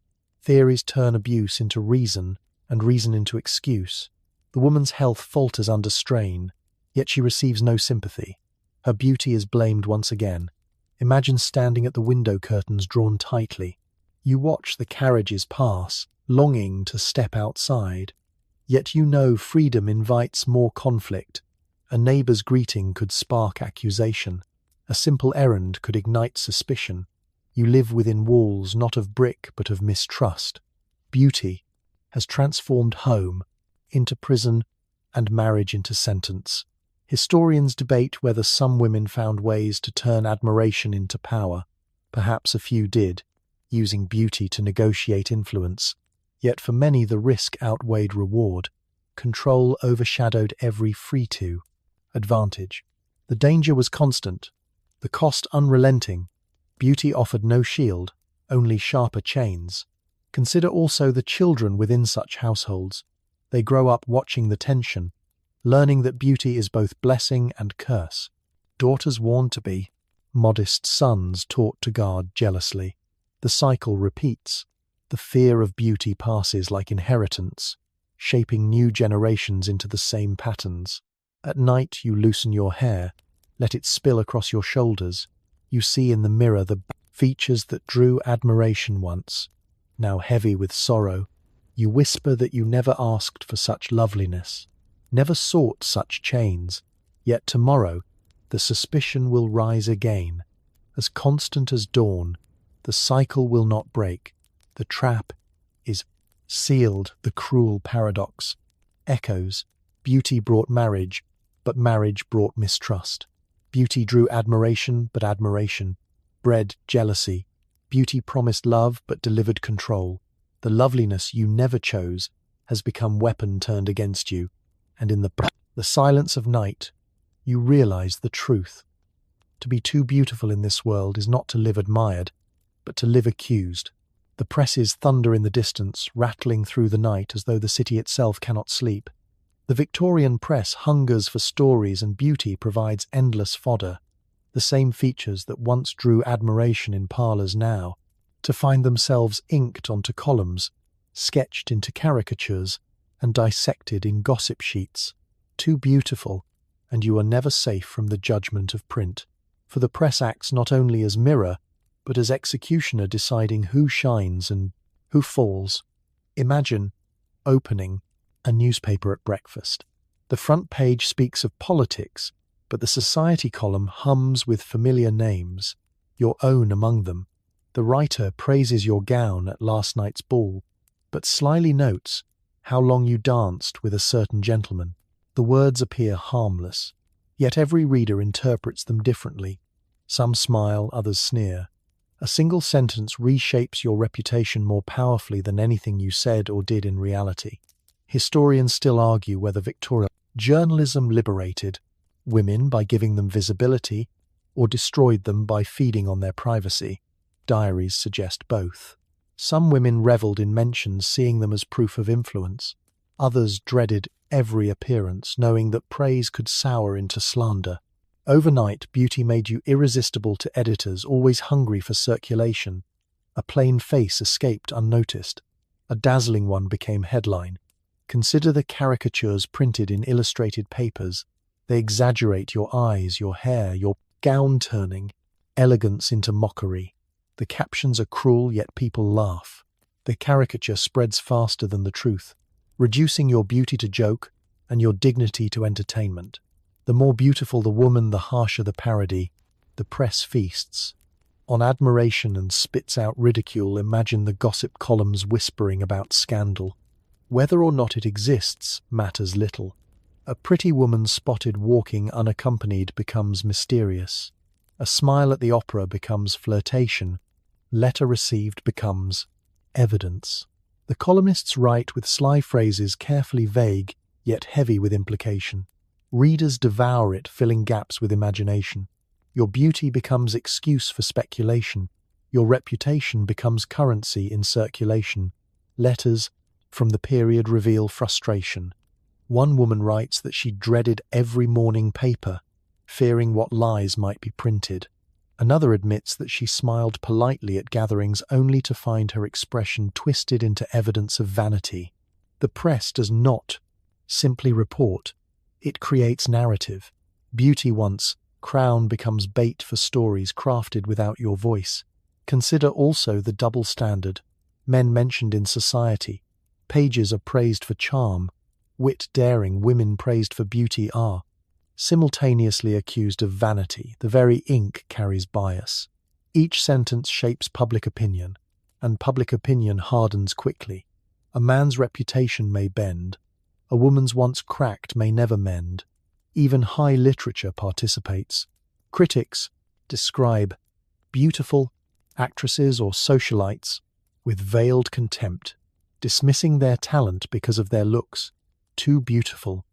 Theories turn abuse into reason and reason into excuse. The woman's health falters under strain, yet she receives no sympathy. Her beauty is blamed once again. Imagine standing at the window curtains drawn tightly. You watch the carriages pass, longing to step outside. Yet you know freedom invites more conflict. A neighbor's greeting could spark accusation. A simple errand could ignite suspicion. You live within walls not of brick but of mistrust. Beauty has transformed home into prison and marriage into sentence. Historians debate whether some women found ways to turn admiration into power. Perhaps a few did, using beauty to negotiate influence. Yet for many the risk outweighed reward. control overshadowed every free-to advantage. The danger was constant, the cost unrelenting. Beauty offered no shield, only sharper chains. Consider also the children within such households. They grow up watching the tension, learning that beauty is both blessing and curse. Daughters warned to be modest, sons taught to guard jealously. The cycle repeats. The fear of beauty passes like inheritance, shaping new generations into the same patterns. At night you loosen your hair, let it spill across your shoulders. You see in the mirror the features that drew admiration once, now heavy with sorrow. You whisper that you never asked for such loveliness, never sought such chains. Yet tomorrow the suspicion will rise again. As constant as dawn, the cycle will not break. The trap is sealed, the cruel paradox. Echoes. Beauty brought marriage, but marriage brought mistrust. Beauty drew admiration, but admiration bred jealousy. Beauty promised love, but delivered control. The loveliness you never chose has become weapon turned against you. And in the silence of night, you realize the truth. To be too beautiful in this world is not to live admired, but to live accused. The presses thunder in the distance, rattling through the night as though the city itself cannot sleep. The Victorian press hungers for stories, and beauty provides endless fodder. The same features that once drew admiration in parlours now, to find themselves inked onto columns, sketched into caricatures, and dissected in gossip sheets. Too beautiful, and you are never safe from the judgment of print. For the press acts not only as mirror, but as executioner, deciding who shines and who falls. Imagine opening a newspaper at breakfast. The front page speaks of politics, but the society column hums with familiar names, your own among them. The writer praises your gown at last night's ball, but slyly notes how long you danced with a certain gentleman. The words appear harmless, yet every reader interprets them differently. Some smile, others sneer. A single sentence reshapes your reputation more powerfully than anything you said or did in reality. Historians still argue whether Victorian journalism liberated women by giving them visibility or destroyed them by feeding on their privacy. Diaries suggest both. Some women revelled in mentions, seeing them as proof of influence. Others dreaded every appearance, knowing that praise could sour into slander. Overnight, beauty made you irresistible to editors, always hungry for circulation. A plain face escaped unnoticed. A dazzling one became headline. Consider the caricatures printed in illustrated papers. They exaggerate your eyes, your hair, your gown turning elegance into mockery. The captions are cruel, yet people laugh. The caricature spreads faster than the truth, reducing your beauty to joke and your dignity to entertainment. The more beautiful the woman, the harsher the parody. The press feasts on admiration and spits out ridicule. Imagine the gossip columns whispering about scandal. Whether or not it exists matters little. A pretty woman spotted walking unaccompanied becomes mysterious. A smile at the opera becomes flirtation. Letter received becomes evidence. The columnists write with sly phrases, carefully vague, yet heavy with implication. Readers devour it, filling gaps with imagination. Your beauty becomes excuse for speculation. Your reputation becomes currency in circulation. Letters from the period reveal frustration. One woman writes that she dreaded every morning paper, fearing what lies might be printed. Another admits that she smiled politely at gatherings only to find her expression twisted into evidence of vanity. The press does not simply report. It creates narrative. Beauty once crown becomes bait for stories crafted without your voice. Consider also the double standard. Men mentioned in society. Pages are praised for charm. Wit, daring, women praised for beauty are simultaneously accused of vanity. The very ink carries bias. Each sentence shapes public opinion, and public opinion hardens quickly. A man's reputation may bend. A woman's once cracked may never mend. Even high literature participates. Critics describe beautiful actresses or socialites with veiled contempt, dismissing their talent because of their looks. too beautiful,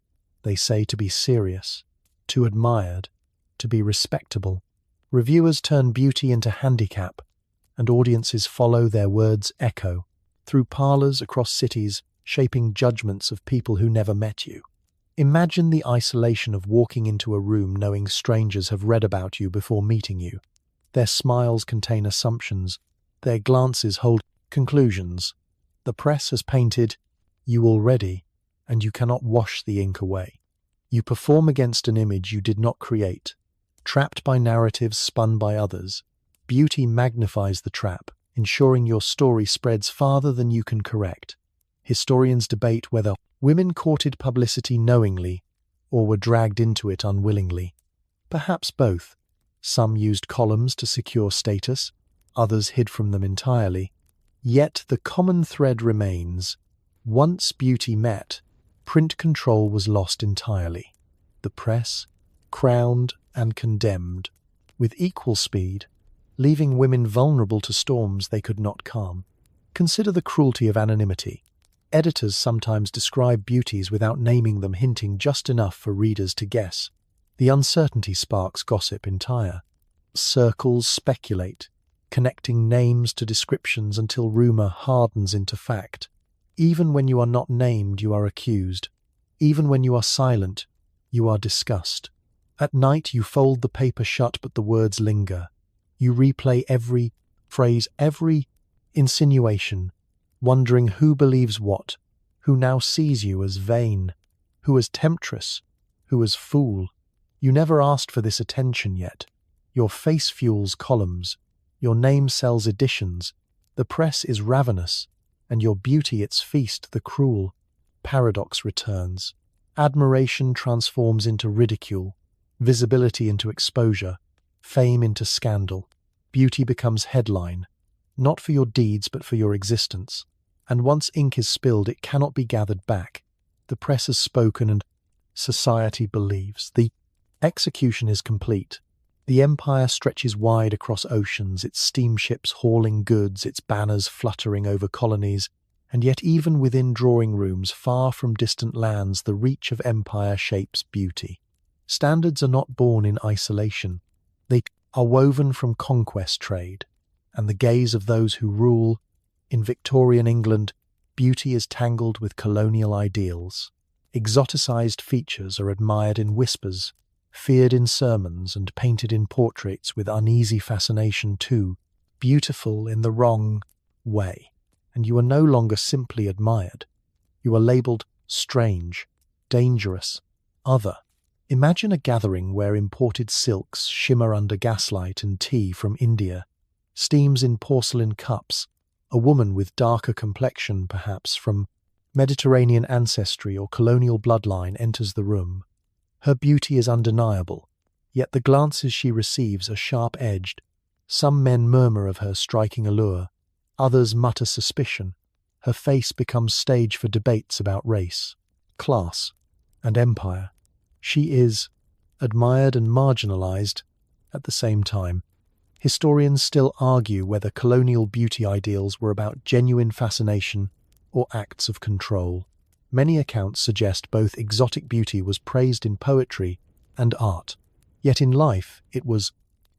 they say, to be serious, too admired, to be respectable. Reviewers turn beauty into handicap, and audiences follow their words' echo, through parlors across cities, shaping judgments of people who never met you. Imagine the isolation of walking into a room knowing strangers have read about you before meeting you. Their smiles contain assumptions, their glances hold conclusions. The press has painted you already, and you cannot wash the ink away. You perform against an image you did not create, trapped by narratives spun by others. Beauty magnifies the trap, ensuring your story spreads farther than you can correct. Historians debate whether women courted publicity knowingly or were dragged into it unwillingly. Perhaps both. Some used columns to secure status, others hid from them entirely. Yet the common thread remains. Once beauty met, print control was lost entirely. The press, crowned and condemned, with equal speed, leaving women vulnerable to storms they could not calm. Consider the cruelty of anonymity. Editors sometimes describe beauties without naming them, hinting just enough for readers to guess. The uncertainty sparks gossip entire. Circles speculate, connecting names to descriptions until rumor hardens into fact. Even when you are not named, you are accused. Even when you are silent, you are discussed. At night you fold the paper shut, but the words linger. You replay every phrase, every insinuation, wondering who believes what, who now sees you as vain, who as temptress, who as fool. You never asked for this attention yet. Your face fuels columns, your name sells editions, the press is ravenous, and your beauty its feast. The cruel paradox returns. Admiration transforms into ridicule, visibility into exposure, fame into scandal. Beauty becomes headline, not for your deeds but for your existence. And once ink is spilled, it cannot be gathered back. The press has spoken and society believes. The execution is complete. The empire stretches wide across oceans, its steamships hauling goods, its banners fluttering over colonies, and yet even within drawing rooms far from distant lands, the reach of empire shapes beauty. Standards are not born in isolation. They are woven from conquest trade, and the gaze of those who rule. In Victorian England, beauty is tangled with colonial ideals. Exoticized features are admired in whispers, feared in sermons, and painted in portraits with uneasy fascination too, beautiful in the wrong way. And you are no longer simply admired. You are labelled strange, dangerous, other. Imagine a gathering where imported silks shimmer under gaslight and tea from India steams in porcelain cups. A woman with darker complexion, perhaps from Mediterranean ancestry or colonial bloodline, enters the room. Her beauty is undeniable, yet the glances she receives are sharp-edged. Some men murmur of her striking allure, others mutter suspicion. Her face becomes stage for debates about race, class, and empire. She is admired and marginalized at the same time. Historians still argue whether colonial beauty ideals were about genuine fascination or acts of control. Many accounts suggest both exotic beauty was praised in poetry and art, yet in life it was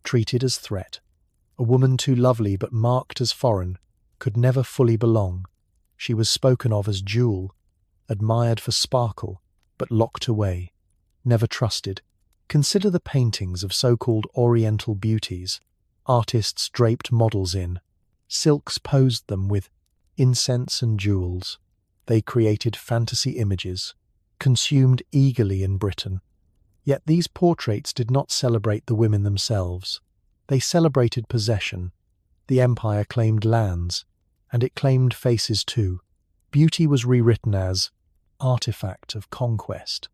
treated as threat. A woman too lovely but marked as foreign could never fully belong. She was spoken of as jewel, admired for sparkle, but locked away, never trusted. Consider the paintings of so-called Oriental beauties. Artists draped models in. Silks posed them with incense and jewels. They created fantasy images, consumed eagerly in Britain. Yet these portraits did not celebrate the women themselves. They celebrated possession. The empire claimed lands, and it claimed faces too. Beauty was rewritten as artifact of conquest.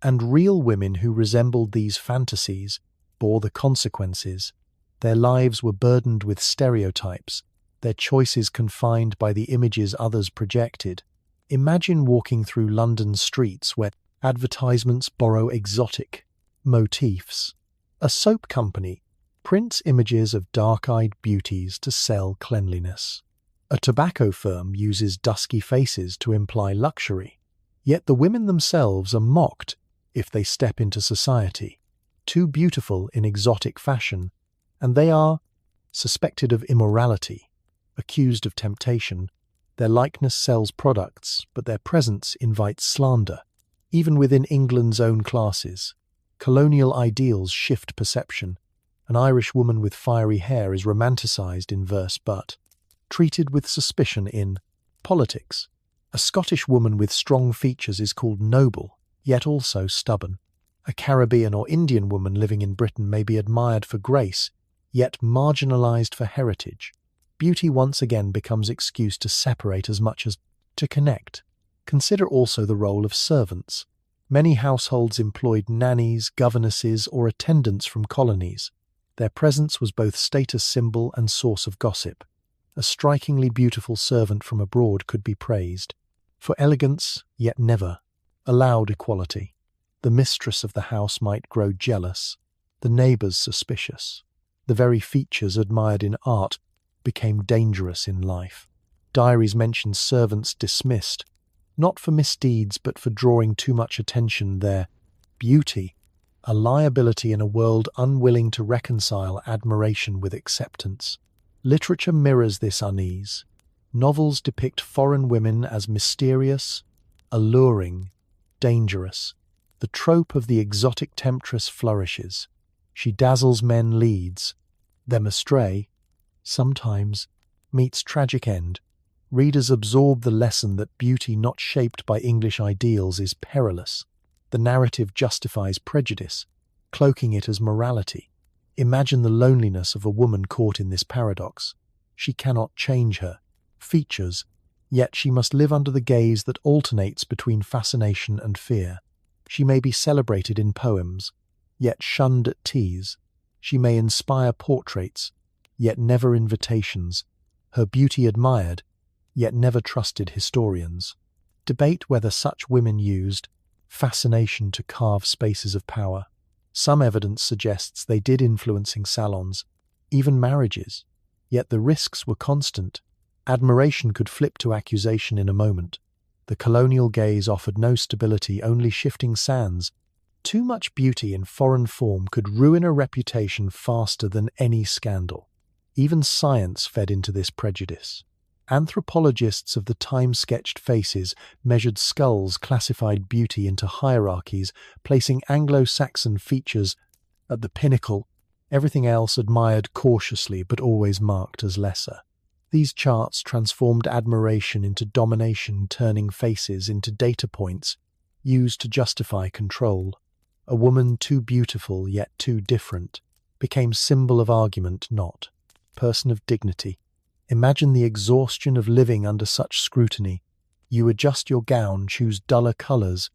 And real women who resembled these fantasies bore the consequences. Their lives were burdened with stereotypes, their choices confined by the images others projected. Imagine walking through London streets where advertisements borrow exotic motifs. A soap company prints images of dark-eyed beauties to sell cleanliness. A tobacco firm uses dusky faces to imply luxury. Yet the women themselves are mocked if they step into society, too beautiful in exotic fashion, and they are suspected of immorality, accused of temptation. Their likeness sells products, but their presence invites slander. Even within England's own classes, colonial ideals shift perception. An Irish woman with fiery hair is romanticised in verse but treated with suspicion in politics. A Scottish woman with strong features is called noble, yet also stubborn. A Caribbean or Indian woman living in Britain may be admired for grace, yet marginalised for heritage. Beauty once again becomes excuse to separate as much as to connect. Consider also the role of servants. Many households employed nannies, governesses, or attendants from colonies. Their presence was both status symbol and source of gossip. A strikingly beautiful servant from abroad could be praised for elegance, yet never allowed equality. The mistress of the house might grow jealous, the neighbours suspicious. The very features admired in art became dangerous in life. Diaries mention servants dismissed, not for misdeeds but for drawing too much attention. Their beauty, a liability in a world unwilling to reconcile admiration with acceptance. Literature mirrors this unease. Novels depict foreign women as mysterious, alluring, dangerous. The trope of the exotic temptress flourishes. She dazzles men, leads them astray, sometimes meets tragic end. Readers absorb the lesson that beauty not shaped by English ideals is perilous. The narrative justifies prejudice, cloaking it as morality. Imagine the loneliness of a woman caught in this paradox. She cannot change her features, yet she must live under the gaze that alternates between fascination and fear. She may be celebrated in poems, yet shunned at teas. She may inspire portraits, yet never invitations. Her beauty admired, yet never trusted historians. Debate whether such women used fascination to carve spaces of power. Some evidence suggests they did, influencing salons, even marriages. Yet the risks were constant. Admiration could flip to accusation in a moment. The colonial gaze offered no stability, only shifting sands. Too much beauty in foreign form could ruin a reputation faster than any scandal. Even science fed into this prejudice. Anthropologists of the time sketched faces, measured skulls, classified beauty into hierarchies, placing Anglo-Saxon features at the pinnacle, everything else admired cautiously but always marked as lesser. These charts transformed admiration into domination, turning faces into data points used to justify control. A woman too beautiful yet too different became symbol of argument, not person of dignity. Imagine the exhaustion of living under such scrutiny. You adjust your gown, choose duller colours,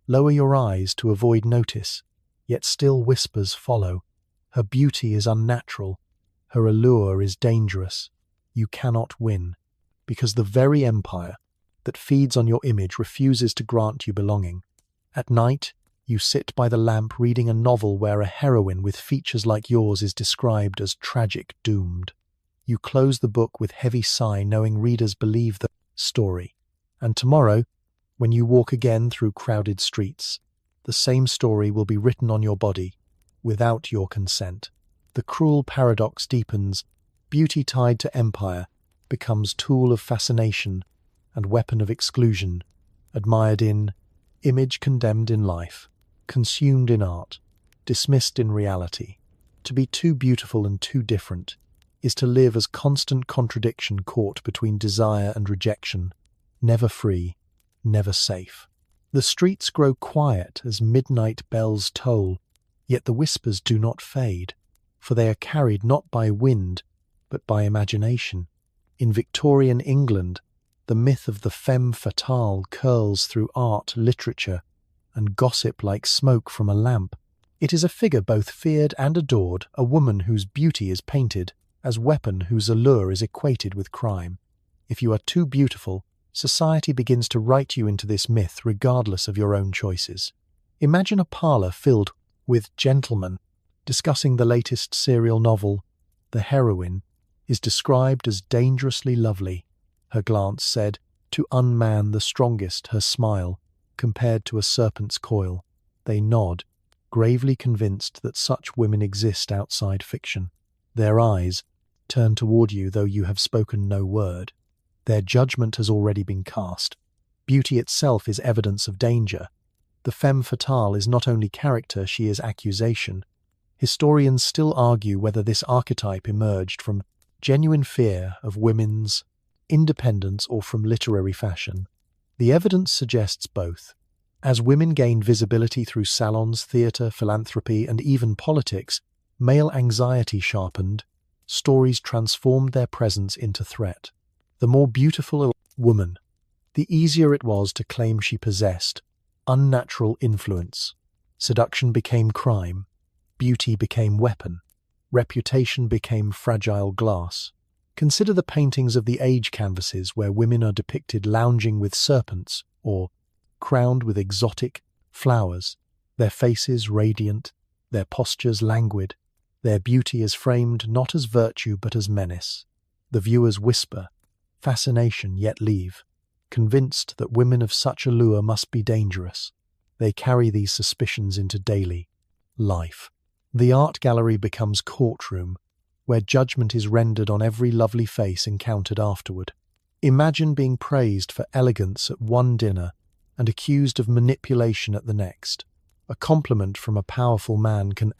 lower your eyes to avoid notice, yet still whispers follow. Her beauty is unnatural. Her allure is dangerous. You cannot win, because the very empire that feeds on your image refuses to grant you belonging. At night, you sit by the lamp reading a novel where a heroine with features like yours is described as tragic doomed. You close the book with heavy sigh, knowing readers believe the story. And tomorrow, when you walk again through crowded streets, the same story will be written on your body, without your consent. The cruel paradox deepens. Beauty tied to empire becomes tool of fascination and weapon of exclusion, admired in image, condemned in life, consumed in art, dismissed in reality. To be too beautiful and too different is to live as constant contradiction caught between desire and rejection, never free, never safe. The streets grow quiet as midnight bells toll, yet the whispers do not fade, for they are carried not by wind, but by imagination. In Victorian England, the myth of the femme fatale curls through art, literature, and gossip like smoke from a lamp. It is a figure both feared and adored, a woman whose beauty is painted as weapon whose allure is equated with crime. If you are too beautiful, society begins to write you into this myth regardless of your own choices. Imagine a parlour filled with gentlemen discussing the latest serial novel. The heroine is described as dangerously lovely. Her glance said, to unman the strongest, her smile, compared to a serpent's coil. They nod, gravely convinced that such women exist outside fiction. Their eyes turn toward you though you have spoken no word. Their judgment has already been cast. Beauty itself is evidence of danger. The femme fatale is not only character, she is accusation. Historians still argue whether this archetype emerged from genuine fear of women's independence or from literary fashion. The evidence suggests both. As women gained visibility through salons, theatre, philanthropy, and even politics, male anxiety sharpened, stories transformed their presence into threat. The more beautiful a woman, the easier it was to claim she possessed unnatural influence. Seduction became crime, beauty became weapon, reputation became fragile glass. Consider the paintings of the age canvases where women are depicted lounging with serpents or crowned with exotic flowers, their faces radiant, their postures languid. Their beauty is framed not as virtue but as menace. The viewers whisper, fascination yet leave, convinced that women of such allure must be dangerous. They carry these suspicions into daily life. The art gallery becomes courtroom, where judgment is rendered on every lovely face encountered afterward. Imagine being praised for elegance at one dinner and accused of manipulation at the next. A compliment from a powerful man can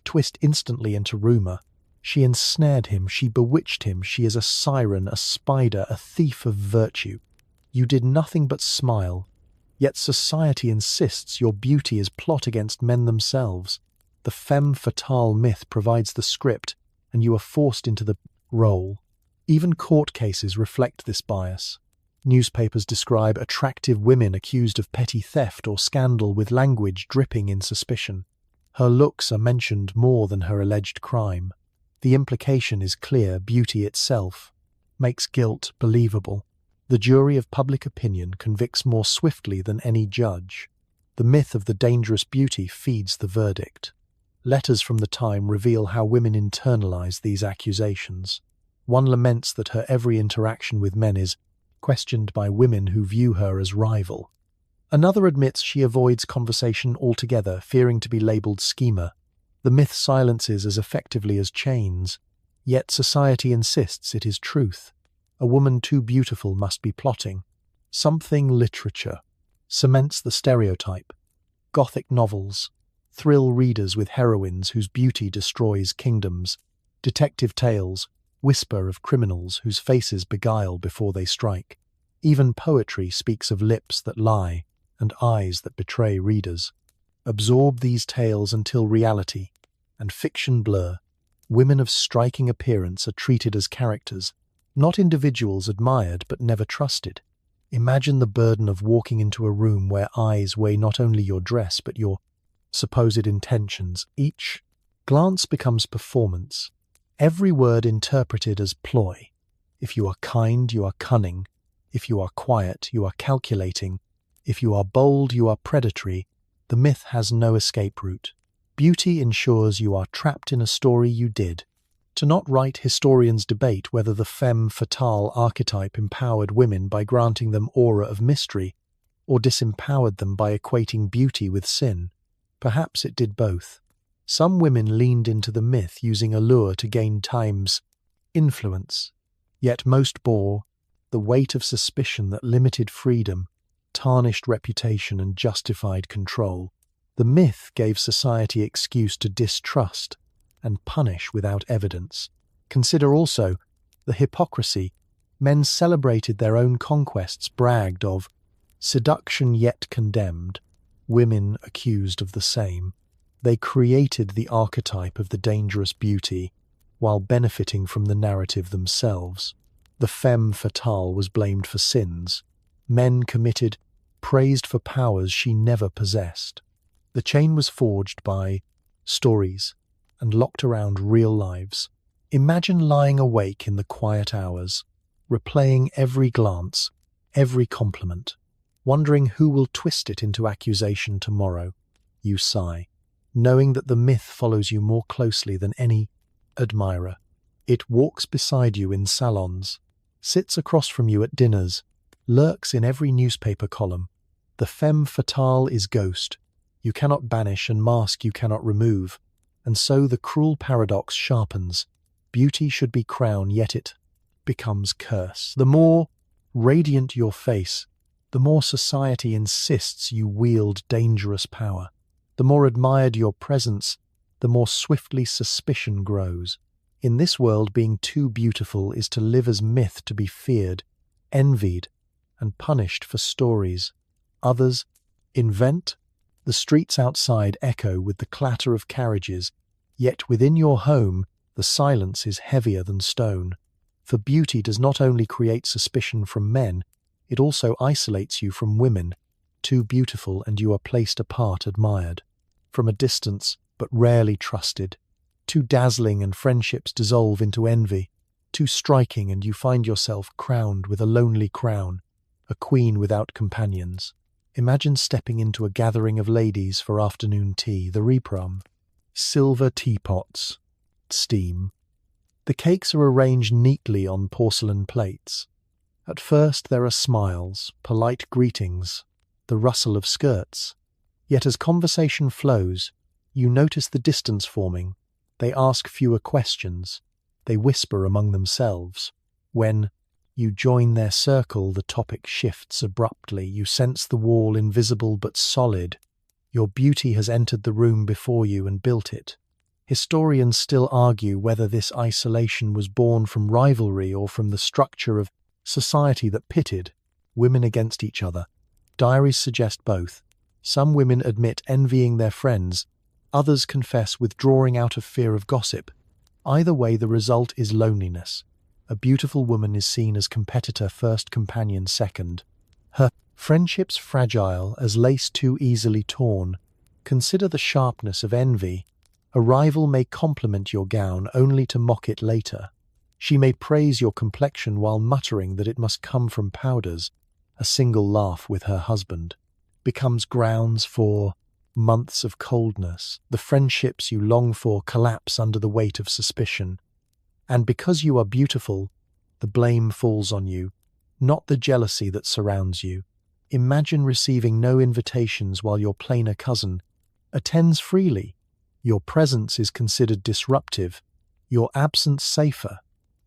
twist instantly into rumor. She ensnared him, she bewitched him, she is a siren, a spider, a thief of virtue. You did nothing but smile, yet society insists your beauty is plot against men themselves. The femme fatale myth provides the script, and you are forced into the role. Even court cases reflect this bias. Newspapers describe attractive women accused of petty theft or scandal with language dripping in suspicion. Her looks are mentioned more than her alleged crime. The implication is clear: beauty itself makes guilt believable. The jury of public opinion convicts more swiftly than any judge. The myth of the dangerous beauty feeds the verdict. Letters from the time reveal how women internalize these accusations. One laments that her every interaction with men is questioned by women who view her as rival. Another admits she avoids conversation altogether, fearing to be labeled schemer. The myth silences as effectively as chains, yet society insists it is truth. A woman too beautiful must be plotting. Something literature cements the stereotype. Gothic novels thrill readers with heroines whose beauty destroys kingdoms. Detective tales whisper of criminals whose faces beguile before they strike. Even poetry speaks of lips that lie and eyes that betray readers. Absorb these tales until reality and fiction blur. Women of striking appearance are treated as characters, not individuals admired but never trusted. Imagine the burden of walking into a room where eyes weigh not only your dress but your supposed intentions. Each glance becomes performance, every word interpreted as ploy. If you are kind, you are cunning. If you are quiet, you are calculating. If you are bold, you are predatory. The myth has no escape route. Beauty ensures you are trapped in a story you did. To not write, historians debate whether the femme fatale archetype empowered women by granting them aura of mystery, or disempowered them by equating beauty with sin. Perhaps it did both. Some women leaned into the myth using allure to gain time's influence, yet most bore the weight of suspicion that limited freedom, tarnished reputation, and justified control. The myth gave society excuse to distrust and punish without evidence. Consider also the hypocrisy. Men celebrated their own conquests, bragged of seduction yet condemned, women accused of the same. They created the archetype of the dangerous beauty while benefiting from the narrative themselves. The femme fatale was blamed for sins. Men committed, praised for powers she never possessed. The chain was forged by stories and locked around real lives. Imagine lying awake in the quiet hours, replaying every glance, every compliment, wondering who will twist it into accusation tomorrow. You sigh, knowing that the myth follows you more closely than any admirer. It walks beside you in salons, sits across from you at dinners, lurks in every newspaper column. The femme fatale is ghost. You cannot banish, and mask you cannot remove. And so the cruel paradox sharpens. Beauty should be crown, yet it becomes curse. The more radiant your face, the more society insists you wield dangerous power. The more admired your presence, the more swiftly suspicion grows. In this world, being too beautiful is to live as myth, to be feared, envied, and punished for stories others invent. The streets outside echo with the clatter of carriages, yet within your home the silence is heavier than stone. For beauty does not only create suspicion from men, it also isolates you from women. Too beautiful and you are placed apart, admired from a distance, but rarely trusted. Too dazzling and friendships dissolve into envy. Too striking and you find yourself crowned with a lonely crown, a queen without companions. Imagine stepping into a gathering of ladies for afternoon tea, the reprom. Silver teapots, steam. The cakes are arranged neatly on porcelain plates. At first there are smiles, polite greetings, the rustle of skirts. Yet as conversation flows, you notice the distance forming. They ask fewer questions. They whisper among themselves. When you join their circle, the topic shifts abruptly. You sense the wall, invisible but solid. Your beauty has entered the room before you and built it. Historians still argue whether this isolation was born from rivalry or from the structure of society that pitted women against each other. Diaries suggest both. Some women admit envying their friends, others confess withdrawing out of fear of gossip. Either way, the result is loneliness. A beautiful woman is seen as competitor first, companion second. Her friendships fragile as lace too easily torn. Consider the sharpness of envy. A rival may compliment your gown only to mock it later. She may praise your complexion while muttering that it must come from powders. A single laugh with her husband becomes grounds for months of coldness. The friendships you long for collapse under the weight of suspicion. And because you are beautiful, the blame falls on you, not the jealousy that surrounds you. Imagine receiving no invitations while your plainer cousin attends freely. Your presence is considered disruptive, your absence safer.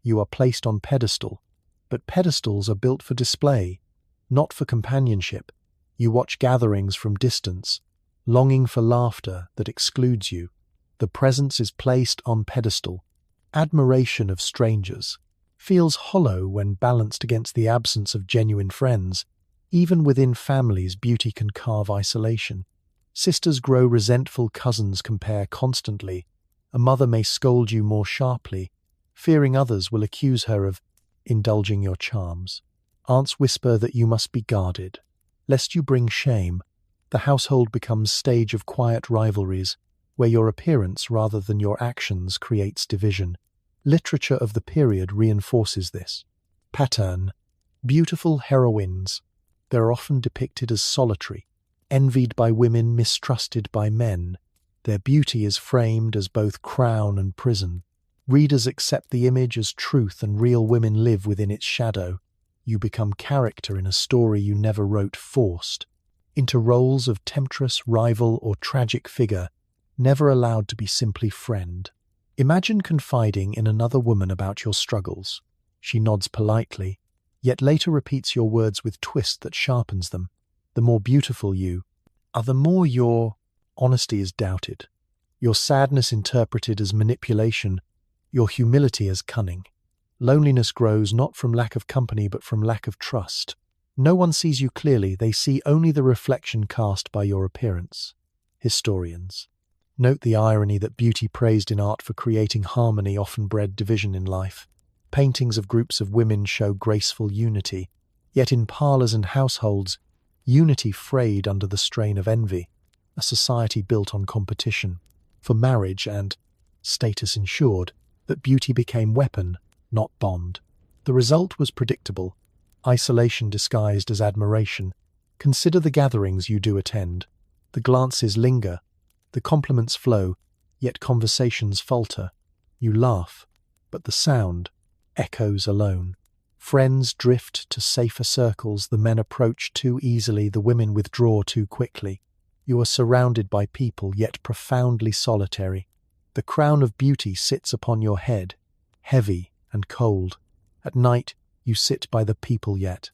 You are placed on pedestal, but pedestals are built for display, not for companionship. You watch gatherings from distance, longing for laughter that excludes you. The presence is placed on pedestal. Admiration of strangers feels hollow when balanced against the absence of genuine friends. Even within families, beauty can carve isolation. Sisters grow resentful, cousins compare constantly. A mother may scold you more sharply, fearing others will accuse her of indulging your charms. Aunts whisper that you must be guarded, lest you bring shame. The household becomes stage of quiet rivalries, where your appearance rather than your actions creates division. Literature of the period reinforces this pattern. Beautiful heroines. They're often depicted as solitary, envied by women, mistrusted by men. Their beauty is framed as both crown and prison. Readers accept the image as truth, and real women live within its shadow. You become character in a story you never wrote, forced into roles of temptress, rival, or tragic figure, never allowed to be simply friend. Imagine confiding in another woman about your struggles. She nods politely, yet later repeats your words with twist that sharpens them. The more beautiful you are, the more your honesty is doubted, your sadness interpreted as manipulation, your humility as cunning. Loneliness grows not from lack of company but from lack of trust. No one sees you clearly, they see only the reflection cast by your appearance. Historians note the irony that beauty praised in art for creating harmony often bred division in life. Paintings of groups of women show graceful unity, yet in parlours and households, unity frayed under the strain of envy, a society built on competition. For marriage and status ensured that beauty became weapon, not bond. The result was predictable. Isolation disguised as admiration. Consider the gatherings you do attend. The glances linger, the compliments flow, yet conversations falter. You laugh, but the sound echoes alone. Friends drift to safer circles, the men approach too easily, the women withdraw too quickly. You are surrounded by people, yet profoundly solitary. The crown of beauty sits upon your head, heavy and cold. At night, you sit by the people yet.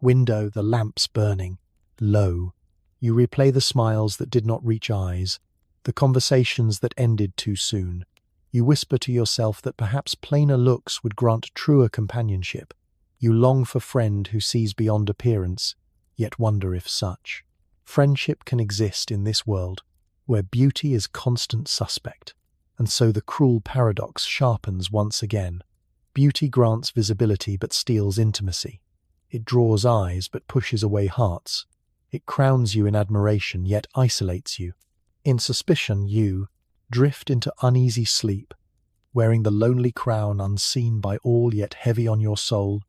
Window, the lamps burning, low. You replay the smiles that did not reach eyes, the conversations that ended too soon. You whisper to yourself that perhaps plainer looks would grant truer companionship. You long for friend who sees beyond appearance, yet wonder if such. Friendship can exist in this world, where beauty is constant suspect, and so the cruel paradox sharpens once again. Beauty grants visibility but steals intimacy. It draws eyes but pushes away hearts. It crowns you in admiration yet isolates you. In suspicion you drift into uneasy sleep, wearing the lonely crown unseen by all yet heavy on your soul.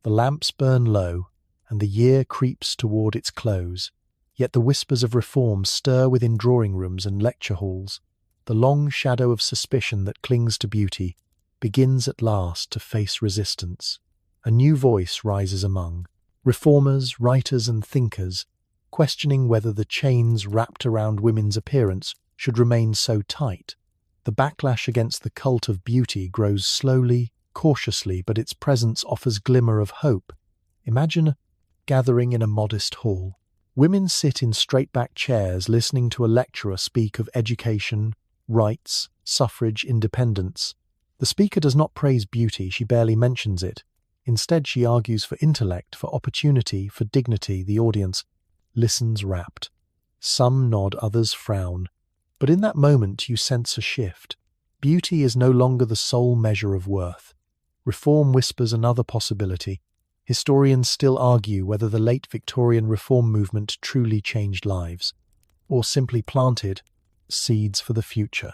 The lamps burn low, and the year creeps toward its close. Yet the whispers of reform stir within drawing rooms and lecture halls. The long shadow of suspicion that clings to beauty begins at last to face resistance. A new voice rises among reformers, writers and thinkers, questioning whether the chains wrapped around women's appearance should remain so tight. The backlash against the cult of beauty grows slowly, cautiously, but its presence offers glimmer of hope. Imagine a gathering in a modest hall. Women sit in straight-back chairs listening to a lecturer speak of education, rights, suffrage, independence. The speaker does not praise beauty, she barely mentions it. Instead, she argues for intellect, for opportunity, for dignity. The audience listens rapt. Some nod, others frown. But in that moment you sense a shift. Beauty is no longer the sole measure of worth. Reform whispers another possibility. Historians still argue whether the late Victorian reform movement truly changed lives, or simply planted seeds for the future.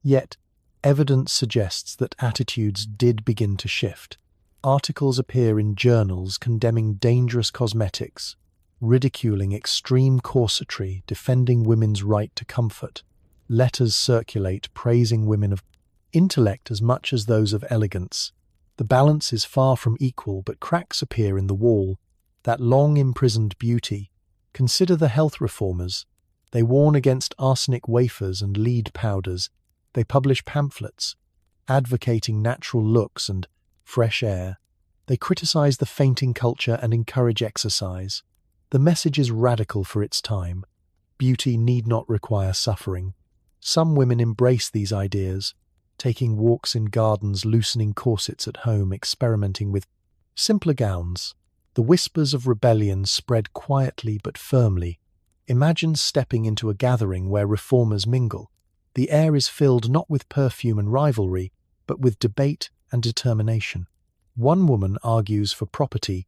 Yet, evidence suggests that attitudes did begin to shift. Articles appear in journals condemning dangerous cosmetics, ridiculing extreme corsetry, defending women's right to comfort. Letters circulate praising women of intellect as much as those of elegance. The balance is far from equal, but cracks appear in the wall, that long imprisoned beauty. Consider the health reformers. They warn against arsenic wafers and lead powders. They publish pamphlets, advocating natural looks and fresh air. They criticize the fainting culture and encourage exercise. The message is radical for its time. Beauty need not require suffering. Some women embrace these ideas, taking walks in gardens, loosening corsets at home, experimenting with simpler gowns. The whispers of rebellion spread quietly but firmly. Imagine stepping into a gathering where reformers mingle. The air is filled not with perfume and rivalry, but with debate and determination. One woman argues for property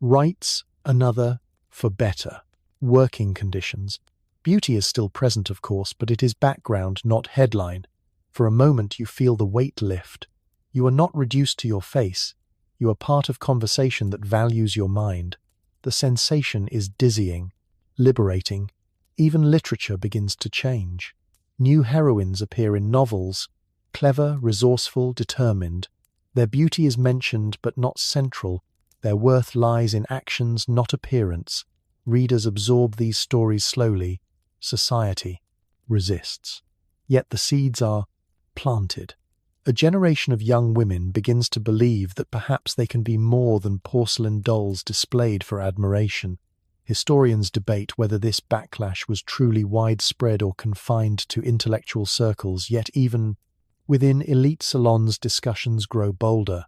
rights, another for better working conditions. Beauty is still present, of course, but it is background, not headline. For a moment you feel the weight lift. You are not reduced to your face. You are part of conversation that values your mind. The sensation is dizzying, liberating. Even literature begins to change. New heroines appear in novels, clever, resourceful, determined. Their beauty is mentioned but not central. Their worth lies in actions, not appearance. Readers absorb these stories slowly. Society resists. Yet the seeds are planted. A generation of young women begins to believe that perhaps they can be more than porcelain dolls displayed for admiration. Historians debate whether this backlash was truly widespread or confined to intellectual circles, yet even within elite salons discussions grow bolder.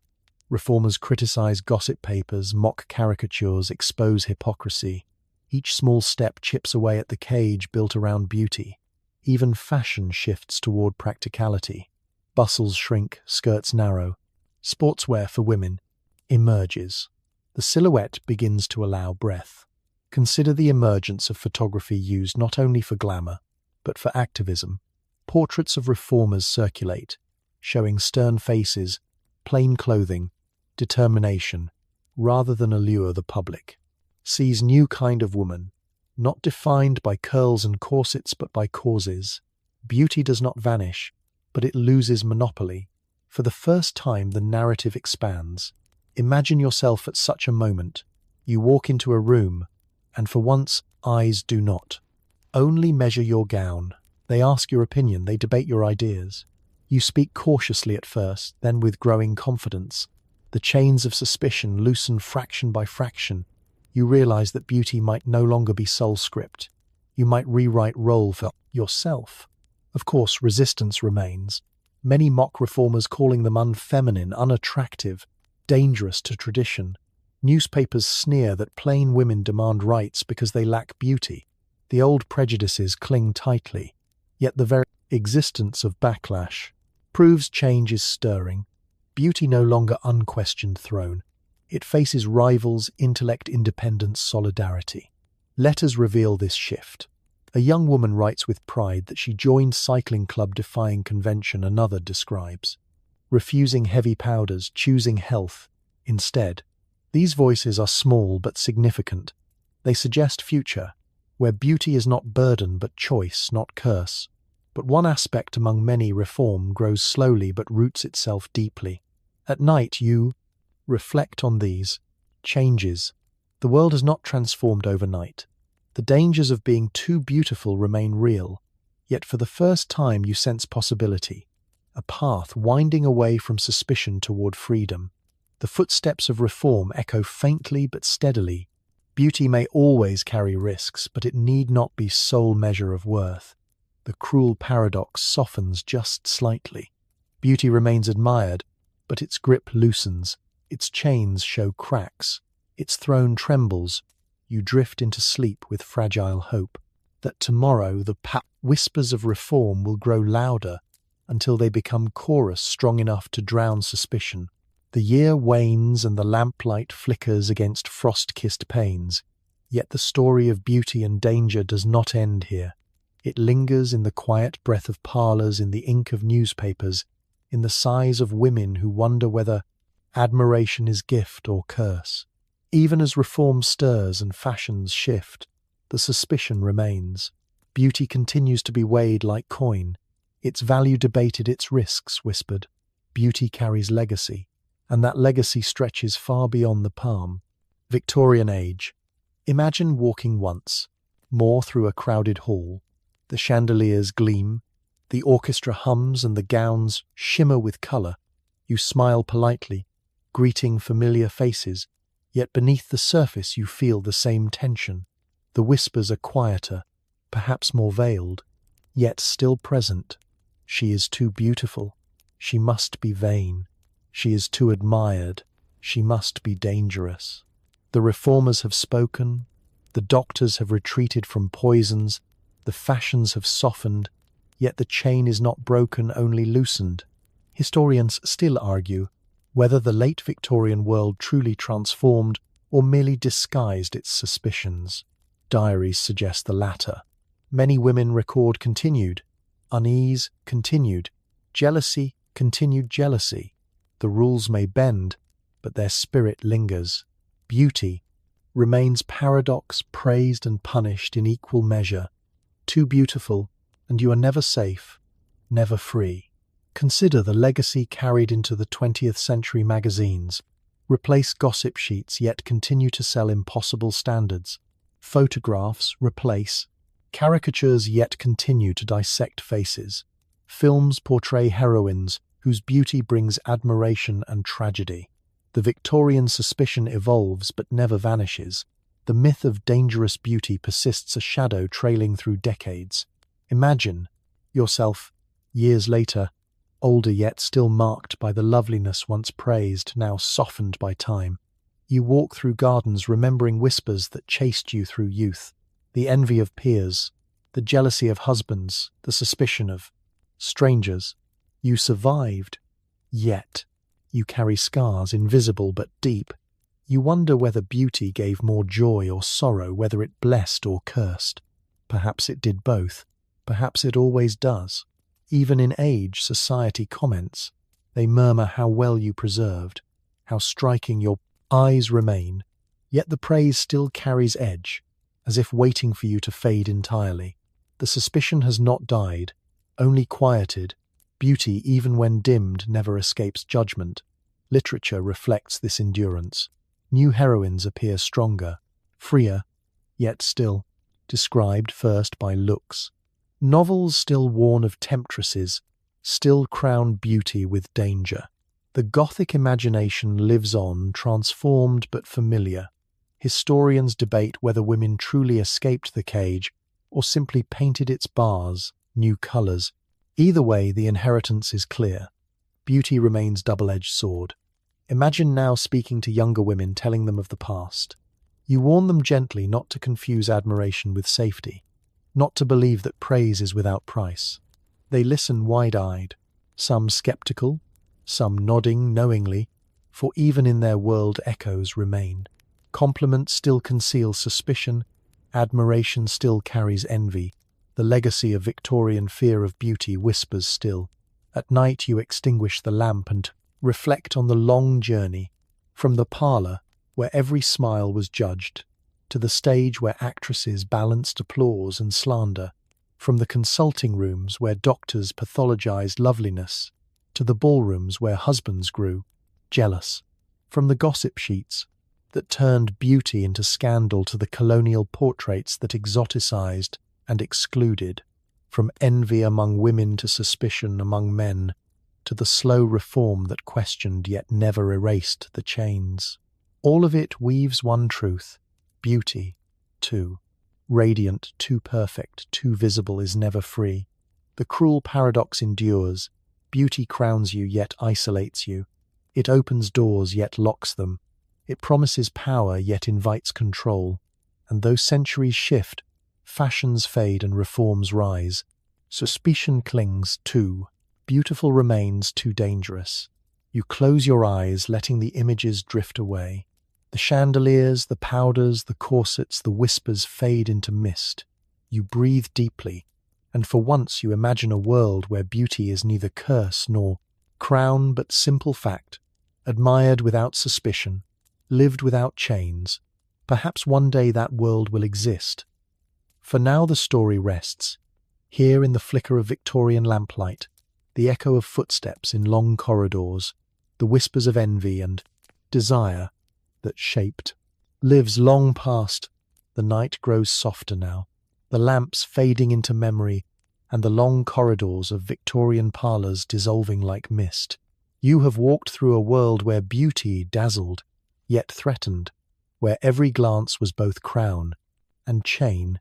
Reformers criticize gossip papers, mock caricatures, expose hypocrisy. Each small step chips away at the cage built around beauty. Even fashion shifts toward practicality. Bustles shrink, skirts narrow. Sportswear for women emerges. The silhouette begins to allow breath. Consider the emergence of photography used not only for glamour, but for activism. Portraits of reformers circulate, showing stern faces, plain clothing, determination, rather than allure the public. Sees new kind of woman, not defined by curls and corsets but by causes. Beauty does not vanish, but it loses monopoly. For the first time the narrative expands. Imagine yourself at such a moment. You walk into a room, and for once, eyes do not only measure your gown. They ask your opinion, they debate your ideas. You speak cautiously at first, then with growing confidence. The chains of suspicion loosen fraction by fraction. You realize that beauty might no longer be sole script. You might rewrite role for yourself. Of course, resistance remains. Many mock reformers calling them unfeminine, unattractive, dangerous to tradition. Newspapers sneer that plain women demand rights because they lack beauty. The old prejudices cling tightly. Yet the very existence of backlash proves change is stirring. Beauty no longer unquestioned throne. It faces rivals, intellect, independence, solidarity. Letters reveal this shift. A young woman writes with pride that she joined cycling club defying convention, another describes refusing heavy powders, choosing health instead. These voices are small but significant. They suggest future, where beauty is not burden but choice, not curse. But one aspect among many reform grows slowly but roots itself deeply. At night you reflect on these changes. The world has not transformed overnight. The dangers of being too beautiful remain real, yet for the first time you sense possibility, a path winding away from suspicion toward freedom. The footsteps of reform echo faintly but steadily. Beauty may always carry risks, but it need not be sole measure of worth. The cruel paradox softens just slightly. Beauty remains admired, but its grip loosens, its chains show cracks, its throne trembles. You drift into sleep with fragile hope that tomorrow the whispers of reform will grow louder until they become chorus strong enough to drown suspicion. The year wanes and the lamplight flickers against frost-kissed panes, yet the story of beauty and danger does not end here. It lingers in the quiet breath of parlours, in the ink of newspapers, in the sighs of women who wonder whether admiration is gift or curse. Even as reform stirs and fashions shift, the suspicion remains. Beauty continues to be weighed like coin, its value debated, its risks whispered. Beauty carries legacy, and that legacy stretches far beyond the palm. Victorian age. Imagine walking once more through a crowded hall. The chandeliers gleam, the orchestra hums, and the gowns shimmer with colour. You smile politely, greeting familiar faces, yet beneath the surface you feel the same tension. The whispers are quieter, perhaps more veiled, yet still present. She is too beautiful. She must be vain. She is too admired. She must be dangerous. The reformers have spoken. The doctors have retreated from poisons. The fashions have softened, yet the chain is not broken, only loosened. Historians still argue whether the late Victorian world truly transformed or merely disguised its suspicions. Diaries suggest the latter. Many women record continued unease, continued jealousy, continued jealousy. The rules may bend, but their spirit lingers. Beauty remains paradox, praised and punished in equal measure. Too beautiful, and you are never safe, never free. Consider the legacy carried into the 20th century. Magazines replace gossip sheets yet continue to sell impossible standards. Photographs replace caricatures yet continue to dissect faces. Films portray heroines whose beauty brings admiration and tragedy. The Victorian suspicion evolves but never vanishes. The myth of dangerous beauty persists, a shadow trailing through decades. Imagine yourself, years later, older yet still marked by the loveliness once praised, now softened by time. You walk through gardens remembering whispers that chased you through youth, the envy of peers, the jealousy of husbands, the suspicion of strangers. You survived, yet you carry scars invisible but deep. You wonder whether beauty gave more joy or sorrow, whether it blessed or cursed. Perhaps it did both. Perhaps it always does. Even in age, society comments. They murmur how well you preserved, how striking your eyes remain. Yet the praise still carries edge, as if waiting for you to fade entirely. The suspicion has not died, only quieted. Beauty, even when dimmed, never escapes judgment. Literature reflects this endurance. New heroines appear stronger, freer, yet still described first by looks. Novels still warn of temptresses, still crown beauty with danger. The Gothic imagination lives on, transformed but familiar. Historians debate whether women truly escaped the cage or simply painted its bars new colours. Either way, the inheritance is clear. Beauty remains double-edged sword. Imagine now speaking to younger women, telling them of the past. You warn them gently not to confuse admiration with safety, not to believe that praise is without price. They listen wide-eyed, some skeptical, some nodding knowingly, for even in their world echoes remain. Compliments still conceal suspicion, admiration still carries envy. The legacy of Victorian fear of beauty whispers still. At night you extinguish the lamp and reflect on the long journey, from the parlour, where every smile was judged, to the stage where actresses balanced applause and slander, from the consulting rooms where doctors pathologized loveliness, to the ballrooms where husbands grew jealous, from the gossip sheets that turned beauty into scandal to the colonial portraits that exoticized and excluded, from envy among women to suspicion among men, to the slow reform that questioned yet never erased the chains. All of it weaves one truth: beauty, too radiant, too perfect, too visible, is never free. The cruel paradox endures. Beauty crowns you yet isolates you. It opens doors yet locks them. It promises power yet invites control. And though centuries shift, fashions fade and reforms rise, suspicion clings too. Beautiful remains too dangerous. You close your eyes, letting the images drift away. The chandeliers, the powders, the corsets, the whispers fade into mist. You breathe deeply, and for once you imagine a world where beauty is neither curse nor crown but simple fact, admired without suspicion, lived without chains. Perhaps one day that world will exist. For now the story rests, here in the flicker of Victorian lamplight, the echo of footsteps in long corridors, the whispers of envy and desire that shaped, lives long past. The night grows softer now, the lamps fading into memory, and the long corridors of Victorian parlours dissolving like mist. You have walked through a world where beauty dazzled, yet threatened, where every glance was both crown and chain,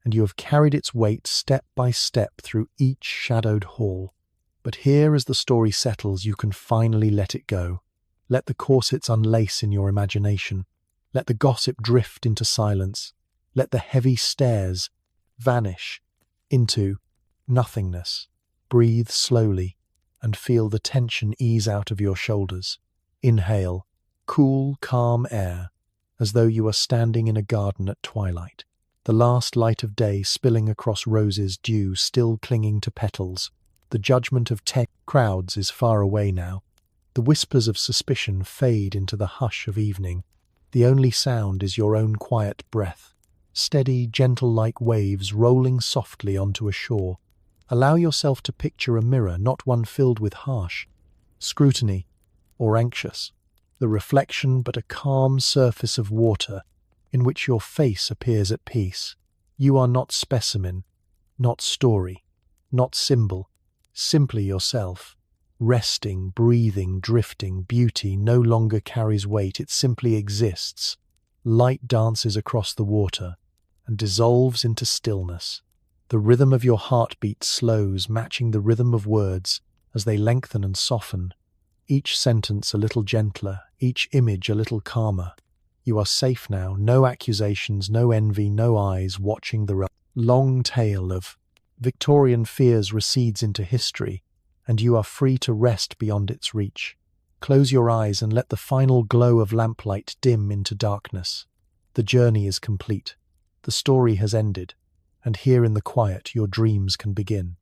and you have carried its weight step by step through each shadowed hall. But here, as the story settles, you can finally let it go. Let the corsets unlace in your imagination. Let the gossip drift into silence. Let the heavy stares vanish into nothingness. Breathe slowly and feel the tension ease out of your shoulders. Inhale cool, calm air, as though you are standing in a garden at twilight. The last light of day spilling across roses, dew still clinging to petals. The judgment of crowds is far away now. The whispers of suspicion fade into the hush of evening. The only sound is your own quiet breath, steady, gentle like waves rolling softly onto a shore. Allow yourself to picture a mirror, not one filled with harsh scrutiny or anxious. The reflection but a calm surface of water in which your face appears at peace. You are not specimen, not story, not symbol, simply yourself. Resting, breathing, drifting, beauty no longer carries weight, it simply exists. Light dances across the water and dissolves into stillness. The rhythm of your heartbeat slows, matching the rhythm of words as they lengthen and soften. Each sentence a little gentler, each image a little calmer. You are safe now, no accusations, no envy, no eyes watching the long tale of Victorian fears recedes into history, and you are free to rest beyond its reach. Close your eyes and let the final glow of lamplight dim into darkness. The journey is complete. The story has ended, and here in the quiet your dreams can begin.